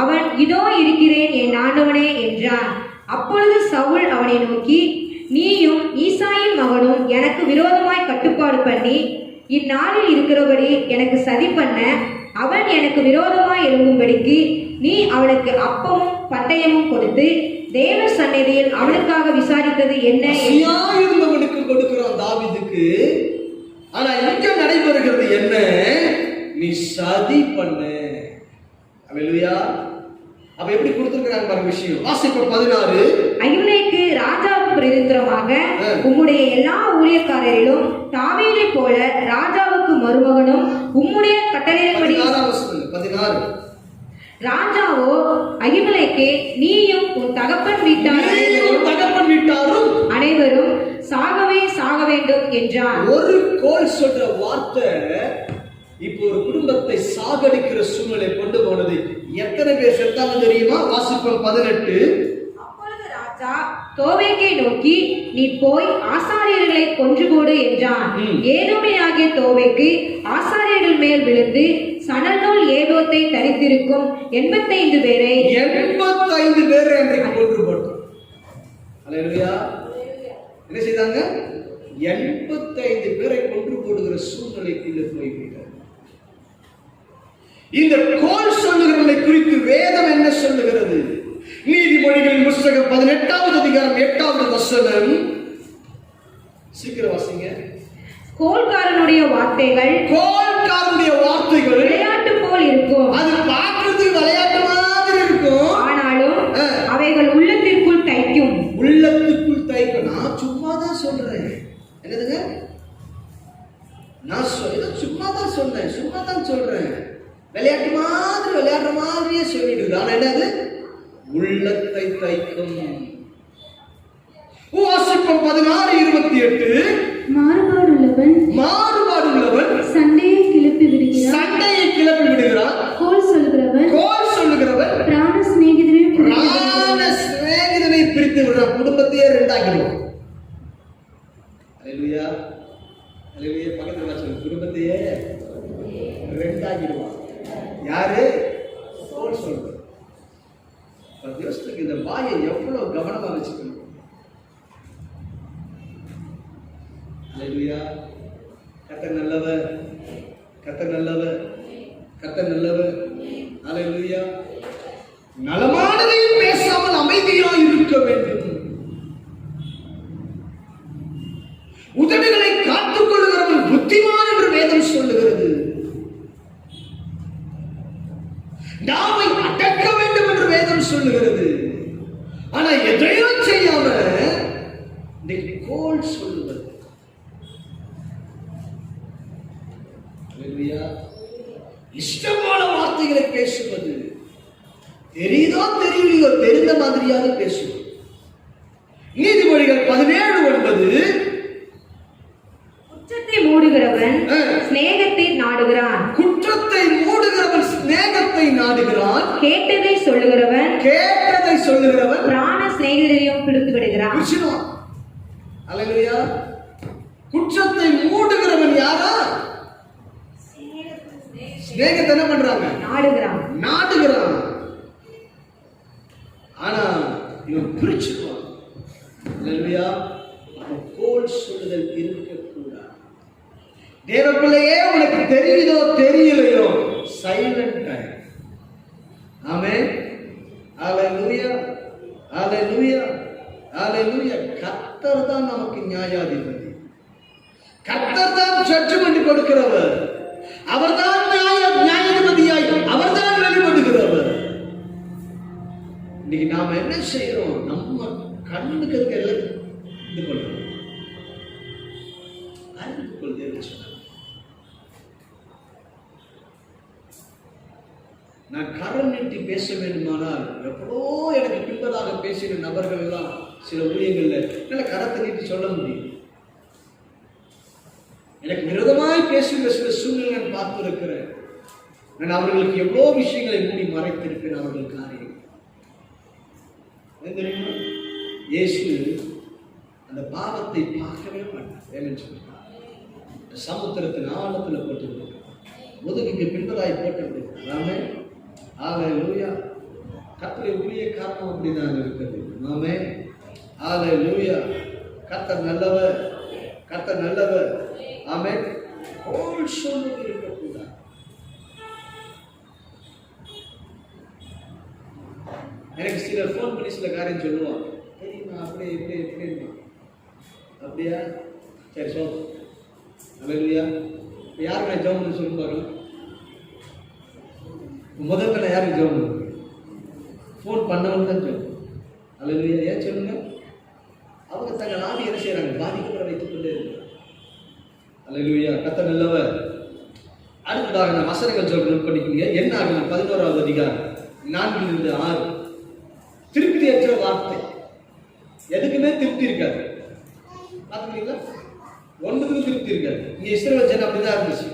E: அவன் இதோ இருக்கிறேன் என் ஆண்டவனே என்றான். அப்பொழுது சவுல் அவனை நோக்கி, நீயும் ஈசாயின் மகனும் எனக்கு விரோதமாய் கட்டுப்பாடு பண்ணி இந்நாளில் இருக்கிறபடி எனக்கு சதி பண்ண, அவன் எனக்கு விரோதமாய் எழும்பும்படிக்கு நீ அவனுக்கு அப்பமும் பட்டயமும் கொடுத்து தேவ சந்நிதியில் அவனுக்காக விசாரித்தது என்ன?
F: இருந்தவனுக்கு கொடுக்கிறோம் தாவீதுக்கு. இருக்கு. ஆனா இங்க நடைபெறுகிறது என்ன? நீ சதி பண்ணு. அல்லேலூயா. அப்ப எப்படி கொடுத்திருக்கிறாங்க பாருங்க விஷயம். வாசிப்போம் 16.
E: அகிமேலேக்கு ராஜாவுக்கு பிரதித்திரமாக உம்முடைய எல்லா ஊழியக்காரரிலும் தாவீதை போல ராஜாவுக்கு மருமகனும் உம்முடைய கட்டளையின்படி
F: 16.
E: ராஜாவோ அகிமேலேக்கே, நீயும் உன் தகப்பன் வீட்டாரும் அனைவரும் சாகவே சாக வேண்டும் என்றான்.
F: ஒரு கோல் சொல்ற வார்த்தை இப்போ ஒரு குடும்பத்தை சாகடிக்கிற சூழ்நிலை கொண்டு போனது. எத்தனை பேர் செத்தாங்க தெரியுமா? வாசிப்போம் 18.
E: அப்பொழுது ராஜா தோவேக்கை நோக்கி, நீ போய் ஆசாரியர்களை கொன்று போடு என்றான். ஏதோமியாகிய தோவேக்கு ஆசாரியர்கள் மேல் விழுந்து சணல்நூல் ஏபோத்தை தரித்திருக்கும் 85 பேரை
F: அன்றைக்கு கொன்று போட்டான். அல்லேலூயா. என்ன செய்தாங்க? 85 பேரை கொன்று போடுகிற சூழ்நிலைக்குள்ள போய்விட்டார். இந்த கோல் சொல்லுகிறவர்களை குறித்து வேதம் என்ன சொல்லுகிறது? நீதிமொழிகளின் புத்தகம் 18வது அதிகாரம் 8வது வசனம். சீக்கிரம் வாசிங்க.
E: கோல்காரனுடைய வார்த்தைகள் விளையாட்டு போல் இருக்கும்.
F: அது பார்க்கிறதுக்கு விளையாட்டு மாதிரி இருக்கும்.
E: ஆனாலும் அவைகள் உள்ளத்திற்குள் தைக்கும்.
F: நான் சும்மா தான் சொல்றேன். என்னதுங்க? நான் சும்மா தான் சொல்றேன். விளையாடுற மாதிரியே சொல்லிட்டு. ஆனா என்னது? உள்ளத்தை தைக்கும். வாசிப்போம் 16:28. மாறுபாடுள்ளவன்
G: சண்டையை கிளப்பி விடுகிறான். கோல் சொல்லுகிறவன் பிராண
F: சிநேகிதனை பிரித்து விடுறான். குடும்பத்தையே ரெண்டாக்கிடுவான். அல்லேலூயா. அல்லேலூயா. பக்கத்துல சொல்லுங்க. குடும்பத்தையே ரெண்டாக்கிடுவான். யாரு? கோல் சொல்றது. இந்த வாயை எவ்வளவு கவனமா வச்சுக்கணும். அல்லேலூயா. கர்த்தர் நல்லவர். அல்லேலூயா. நலமானதையும் பேசாமல் அமைதியாய் இருக்க வேண்டும். உதடுகளை காத்துக் கொள்ளுகிறவன் புத்திமான் என்று வேதம் சொல்லுகிறது. நாவை அடக்க வேண்டும் என்று வேதம் சொல்லுகிறது. ஆனா எதையோ செய்யாம கோல் சொல்லுவது. இஷ்டமான வார்த்தைகளை பேசுவது. தெரியுதோ தெரியலையோ தெரிந்த மாதிரியாக பேசுவது. நீதிமொழிகள் 17:9.
E: குற்றத்தை மூடுகிறவன் சிநேகத்தை நாடுகிறான். கேட்டதை சொல்லுகிறவன் பிராண சிநேகிதரையும் பிடித்து விடுகிறான்.
F: அல்லேலூயா. குற்றத்தை மூடுகிறவன் யாரா? சிநேகத்தை என்ன பண்றாங்க? நாடுகிறான். ஆனா இவன் பிரிச்சுக்குவான். அல்லேலூயா. கோல் சொல்லுதல் இருக்கக்கூடாது. தேவ பிள்ளையே, உனக்கு தெரியுதோ தெரியலையோ சைலண்ட் டைம். ஆமென். அல்லேலூயா. கர்த்தர் தான் நமக்கு நியாயாதிபதி. கர்த்தர் தான் ஜட்ஜ்மென்ட் கொடுக்கிறவர். அவர்தான் நியாயாதிபதியாய் அவர்தான் வெளிப்படுகிறவர். இன்னைக்கு நாம என்ன செய்யறோம்? நம்ம கண்ணுக்கு எல்லாம் இது பண்றோம். அறிவுக்குள் தேவன் சொன்னார், நான் கரம் நீட்டி பேச வேண்டுமானால் எவ்வளோ எனக்கு பின்பதாக பேசின நபர்கள் எல்லாம் சில ஊழியங்கள்ல நல்ல கரத்தை நீட்டி சொல்ல முடியும். எனக்கு விரோதமாய் பேசுகிற சில சூழ்நிலை நான் பார்த்திருக்கிறேன். நான் அவர்களுக்கு எவ்வளோ விஷயங்களை மூடி மறைத்திருப்பேன். அவர்கள் காரியம் தெரியுமா? இயேசு அந்த பாவத்தை பார்க்கவே மாட்டார். சமுத்திரத்தின் ஆழத்தில் போட்டு முதுகுக்கு பின்பதாய் போட்டு. அல்லேலூயா. கர்த்தருடைய ஊழிய காரணம் அப்படிதான் இருக்கிறது. அல்லேலூயா. கர்த்தர் நல்லவர். ஆமென். கோல் சொல்லுவது இருக்கக்கூடாது. எனக்கு சிலர் ஃபோன் பண்ணி சில காரியம் சொல்லுவாங்க. தெரியுமா? அப்படியே அப்படியா? சரி சொல். அல்லேலூயா. யாருக்கு நான் ஜெபம் பண்ண சொல்லி பார்க்கலாம். முதல்ல யாருக்கு ஜெபம் பண்ணுங்க? ஃபோன் பண்ணவங்க தான் ஜெபம். அல்லேலூயா. ஏன் சொல்லுங்க? அவங்க தங்கள் ஆவி என்ன செய்யறாங்க? பாதிக்கப்பட வைத்துக் கொண்டே இருக்கிறாங்க. அல்லேலூயா. கர்த்தர் நல்லவர். அடுத்ததாக நான் வசனங்கள் சொல்றேன் பண்ணிக்கோங்க. என்ன ஆகும்? 11வது அதிகாரம் 4-6. திருப்தியற்ற வார்த்தை. எதுக்குமே திருப்தி இருக்காது. பார்த்துக்கிறீங்களா? ஒன்றுக்கும் திருப்தி இருக்காது. இங்க இஸ்ரவேல் ஜனம் அப்படிதான் இருந்துச்சு.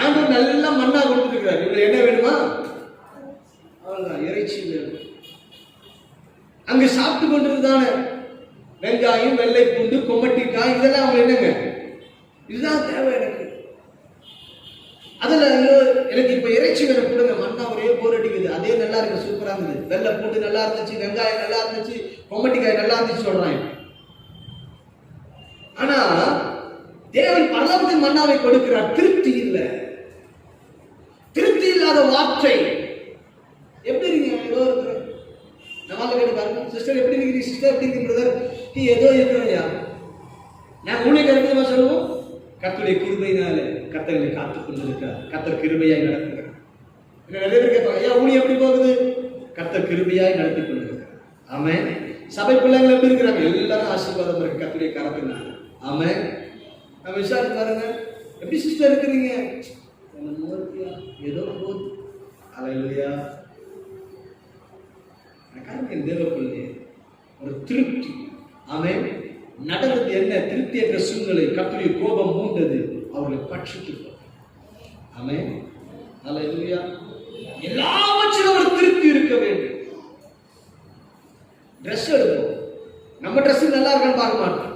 F: ஆண்டவர் நல்லா மண்ணா கொடுத்துருக்கிறார். இவங்க என்ன வேணுமா? அவ்வளவுதான், இறைச்சி வேணும். அங்க சாப்பிட்டு கொண்டிருந்தான வெங்காயம், வெள்ளை பூண்டு, கொமட்டிக்காய் இதெல்லாம் அவங்க என்னங்க? இதுதான் தேவை எனக்கு. அதுல எனக்கு இப்ப இறைச்சி வேணும் கொடுங்க. மண்ணா ஒரே போர் அடிக்குது. அதே நல்லா இருக்கு, சூப்பரா இருந்தது. வெள்ளை பூண்டு நல்லா இருந்துச்சு, வெங்காயம் நல்லா இருந்துச்சு, கொமட்டிக்காய் நல்லா இருந்துச்சு சொல்றாங்க. ஆனா தேவன் பரலோகத்தின் மன்னாவை கொடுக்கிறார். திருப்தி இல்லை. திருப்தி இல்லாத வார்த்தை. எப்படி இருக்கீங்க? ஏதோ இருக்கிற நம்ம கேட்டு பாருங்க. சிஸ்டர் எப்படி இருக்கிறீங்க? சிஸ்டர் எப்படி இருக்கு? பிரதர் நீ ஏதோ இருக்கிறையா? நான் ஊழியக்காரர்கள் சொல்லுவோம், கர்த்தருடைய கிருபையினால கர்த்தர்களை காத்துக் கொண்டிருக்கிறார். கர்த்தர் கிருபையாய் நடத்துகிறார். நிறைய பேர் கேட்பாங்க, ஐயா ஊழியம் எப்படி போகுது? கர்த்தர் கிருபையாய் நடத்தி கொண்டிருக்கிறார். ஆமென். சபை பிள்ளைகள் எப்படி இருக்கிறாங்க? எல்லாரும் ஆசீர்வாதம் இருக்கு கர்த்தருடைய கரத்தினால. ஆமென். நம்ம விசாரிச்சு பாருங்க, எப்படி சிஸ்டர் இருக்கிறீங்க? ஏதோ போகுது. அல்லேலூயா. தேவ பிள்ளை ஒரு திருப்தி. ஆமென். நடந்தது என்ன? திருப்தியற்ற சூழ்நிலை. கர்த்தருடைய கோபம் மூண்டது, அவர்களை பட்சித்து. ஆமென். அல்லேலூயா. எல்லாவற்றிலும் ஒரு திருப்தி இருக்க வேண்டும். ட்ரெஸ் எடுப்போம், நம்ம ட்ரெஸ் நல்லா இருக்கான்னு பார்க்க மாட்டோம்.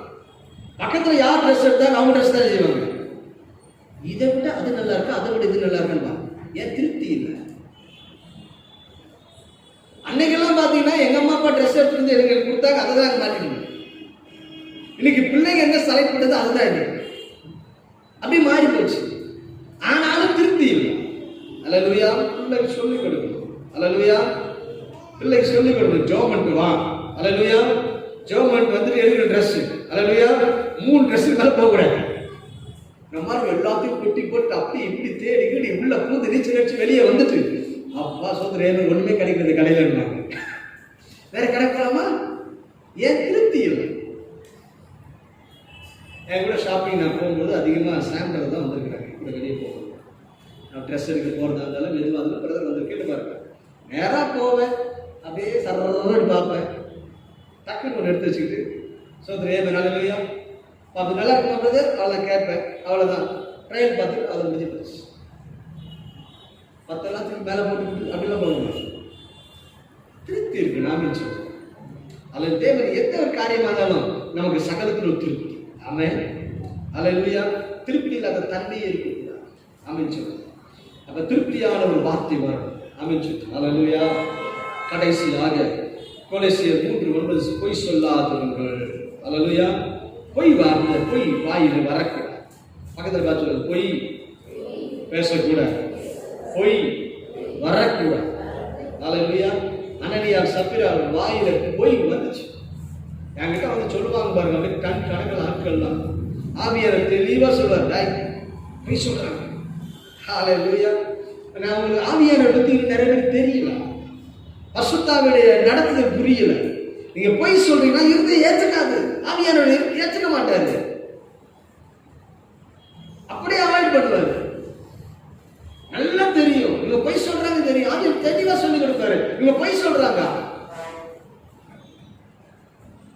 F: பக்கத்துல யார் ட்ரெஸ் எடுத்தா அவங்க ட்ரெஸ் தான் செய்வாங்க. இதை விட அது நல்லா இருக்கா, அதை விட இது நல்லா இருக்கான்னு பாருங்க. ஏன் திருப்தி இல்லை? அன்னைக்கெல்லாம் பாத்தீங்கன்னா எங்க அம்மா அப்பா ட்ரெஸ் எடுத்துருந்து எனக்கு கொடுத்தாங்க, அதை தான் மாட்டிக்கணும். இன்னைக்கு பிள்ளைங்க என்ன செலக்ட் பண்ணது அதுதான் இன்னைக்கு. அப்படி மாறி போச்சு. ஆனாலும் திருப்தி இல்லை. அல்லேலூயா. பிள்ளைக்கு சொல்லிக் கொடுக்கணும். அல்லேலூயா. பிள்ளைக்கு சொல்லிக் கொடுக்கணும். ஜோமெண்ட் வா. அல்லேலூயா. ஜோமெண்ட் வந்துட்டு எடுக்கிற ட்ரெஸ். அல்லேலூயா. 3 ட்ரெஸ் மேல போகக்கூடாது. நம்ம எல்லாத்தையும் கொட்டி போட்டு அப்படி இப்படி தேடி உள்ள பூந்து நீச்சல் அடிச்சு வெளியே வந்துட்டு அப்பா சோதரேன்னு ஒண்ணுமே கிடைக்கிறது கடையில் இருந்தாங்க. வேற கிடைக்கலாமா? ஏன் திருப்தி இல்லை? என் கூட ஷாப்பிங் நான் போகும்போது அதிகமாக சாம்பிள் தான் வந்திருக்கிறாங்க. கூட வெளியே போகும்போது நான் ட்ரெஸ் எடுக்க போகிறதா இருந்தாலும் மெதுவாக இருந்தாலும் பிரதர் வந்து கேட்டு பாருங்க. நேராக போவேன், அப்படியே சரன்னு பார்ப்பேன். டக்குன்னு ஒன்று எடுத்து வச்சுக்கிட்டு சோதரே நல்ல பார்த்து நல்லா இருக்குமா பிரதர்? அவளை கேட்பேன். அவ்வளோதான். ட்ரையல் பார்த்து அதை முடிஞ்சு போச்சு. 10 எல்லாத்துக்கு மேலே போட்டு அப்படிலாம் போகணும். திருப்தி இருக்கு. நாம சொல்றோம் அல்லது தேவன் எந்த ஒரு காரியமானாலும் நமக்கு சகலத்தில் ஒரு திருப்தி. ஆமென். அல்லேலூயா. திருப்தி இல்லாத தன்மையே இருக்கு. ஆமென் சொல்றோம். அப்ப திருப்தியான ஒரு வார்த்தை வரும். ஆமென் சொல்றோம். அல்லேலூயா. கடைசியாக கொலோசியர் 3:9 பொய் சொல்லாதவர்கள். அல்லேலூயா. பொய் வார்த்தை, பொய் வாயில் வரக்கூடாது. பக்கத்தில் பார்த்து பொய் பேசக்கூடாது, பொய் வரக்கூடாது. அல்லேலூயா. அனனியா சப்பிரா வாயில பொய் வந்துச்சு. என்கிட்ட வந்து சொல்லுவாங்க பாருங்க, அப்படியே கண் கணக்கில் ஆட்கள்லாம் ஆவியார் தெளிவா சொல்றாரு, பொய் சொல்றாங்க. அல்லேலூயா. நான் உங்களுக்கு ஆவியாரை பத்தி நிறைய பேர் தெரியல, பசுத்தாவுடைய நடத்துதல் புரியல. நீங்க பொய் சொல்றீங்கன்னா இருந்து ஏத்துக்காது. ஆவியானவர் ஏத்துக்க மாட்டாரு, அப்படியே அவாய்ட் பண்ணுவாரு. நல்லா தெரியும் இவங்க பொய் சொல்றாங்க, தெரியும். ஆவியார் தெளிவா சொல்லி கொடுப்பாரு, இவங்க பொய் சொல்றாங்க.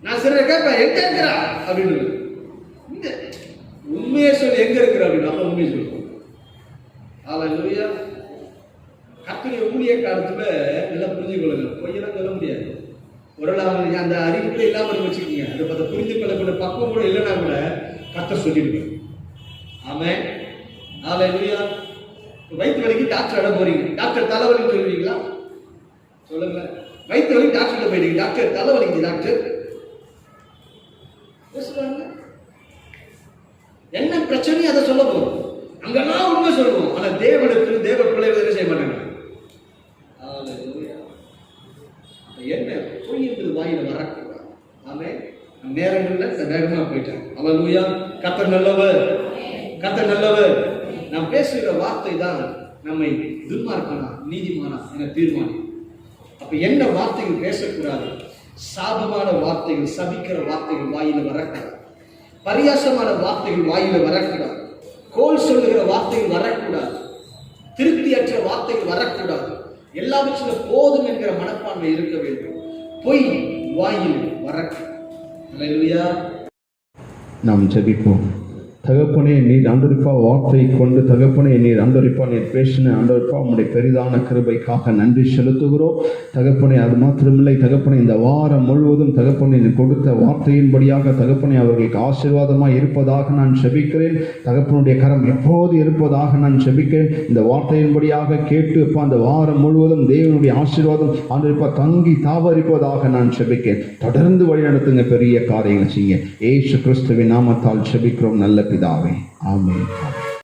F: நான் சரி கேட்பேன், எங்க இருக்கிறா அப்படின்னு. உண்மையை சொல்லி எங்க இருக்கிற அப்படின்னு அப்ப உண்மையை சொல்லுவோம். அல்லேலூயா. கர்த்தருடைய ஊழிய காலத்துல நல்லா புரிஞ்சு கொள்ளுங்க. பொய்யெல்லாம் சொல்ல முடியாது. ஒரு அந்த அறிவு கூட இல்லாம வச்சுக்கோங்க. அதை புரிந்து கொள்ளக்கூடிய பக்குவம் கூட இல்லைன்னா கூட கர்த்தர் சொல்லிடுவேன். ஆமென். அல்லேலூயா. வயிற்று வலிக்கு டாக்டர் இடம் போறீங்க, டாக்டர் தலைவலின்னு சொல்லுவீங்களா? சொல்லுங்க. வயிற்று வலிக்கு டாக்டர் போயிடுங்க, டாக்டர் தலைவலிக்கு டாக்டர் பேசுறாங்க. என்ன பிரச்சனையும் அதை சொல்ல போறோம். அங்கெல்லாம் உண்மை சொல்லுவோம். ஆனா தேவனுக்கு தேவ பிள்ளைகள் என்ன செய்ய மாட்டாங்க. என்ன பொய் என்பது வாயில வரக்கூடாது. ஆமென். நேரங்கள்ல வேகமா போயிட்டாங்க. அல்லேலூயா. கர்த்தர் நல்லவர். கர்த்தர் நல்லவர். நாம் பேசுகிற வார்த்தை தான் நம்மை துன்மார்க்கனா நீதிமானா என தீர்மானிக்கும். அப்ப என்ன வார்த்தைகள் பேசக்கூடாது? சாபமான வார்த்தைகள், சபிக்கிற வார்த்தைகள் வாயில வரக்கூடாது. பரியாசமான வார்த்தைகள் வாயில வரக்கூடாது. கோல் சொல்லுகிற வார்த்தைகள் வரக்கூடாது. திருப்தியற்ற வார்த்தைகள் வரக்கூடாது. எல்லாவற்றிலும் போதும் என்கிற மனப்பான்மை இருக்க வேண்டும். பொய் வாயில் வரக்கூடாது. அல்லேலூயா.
B: நாம் ஜெபிப்போம். தகப்பனே, நீர் ஆண்டவரப்பா வார்த்தையை கொண்டு தகப்பனே நீர் ஆண்டவரப்பா நீர் பேசின ஆண்டவரப்பா உம்முடைய பெரிதான கிருபைக்காக நன்றி செலுத்துகிறோம் தகப்பனே. அது மாத்திரமில்லை தகப்பனே, இந்த வாரம் முழுவதும் தகப்பனே நீர் கொடுத்த வார்த்தையின்படியாக தகப்பனே அவர்களுக்கு ஆசீர்வாதமாய் இருப்பதாக நான் செபிக்கிறேன். தகப்பனுடைய கரம் எப்போது இருப்பதாக நான் செபிக்கிறேன். இந்த வார்த்தையின்படியாக கேட்டு அப்பா அந்த வாரம் முழுவதும் தேவனுடைய ஆசீர்வாதம் ஆண்டவரப்பா தங்கி தாவரிப்பதாக நான் செபிக்கிறேன். தொடர்ந்து வழிநடத்துங்க, பெரிய காரியங்களை செய்ய. இயேசு கிறிஸ்துவின் நாமத்தால் செபிக்கிறோம் நல்ல பிதாவே. ஆமென்.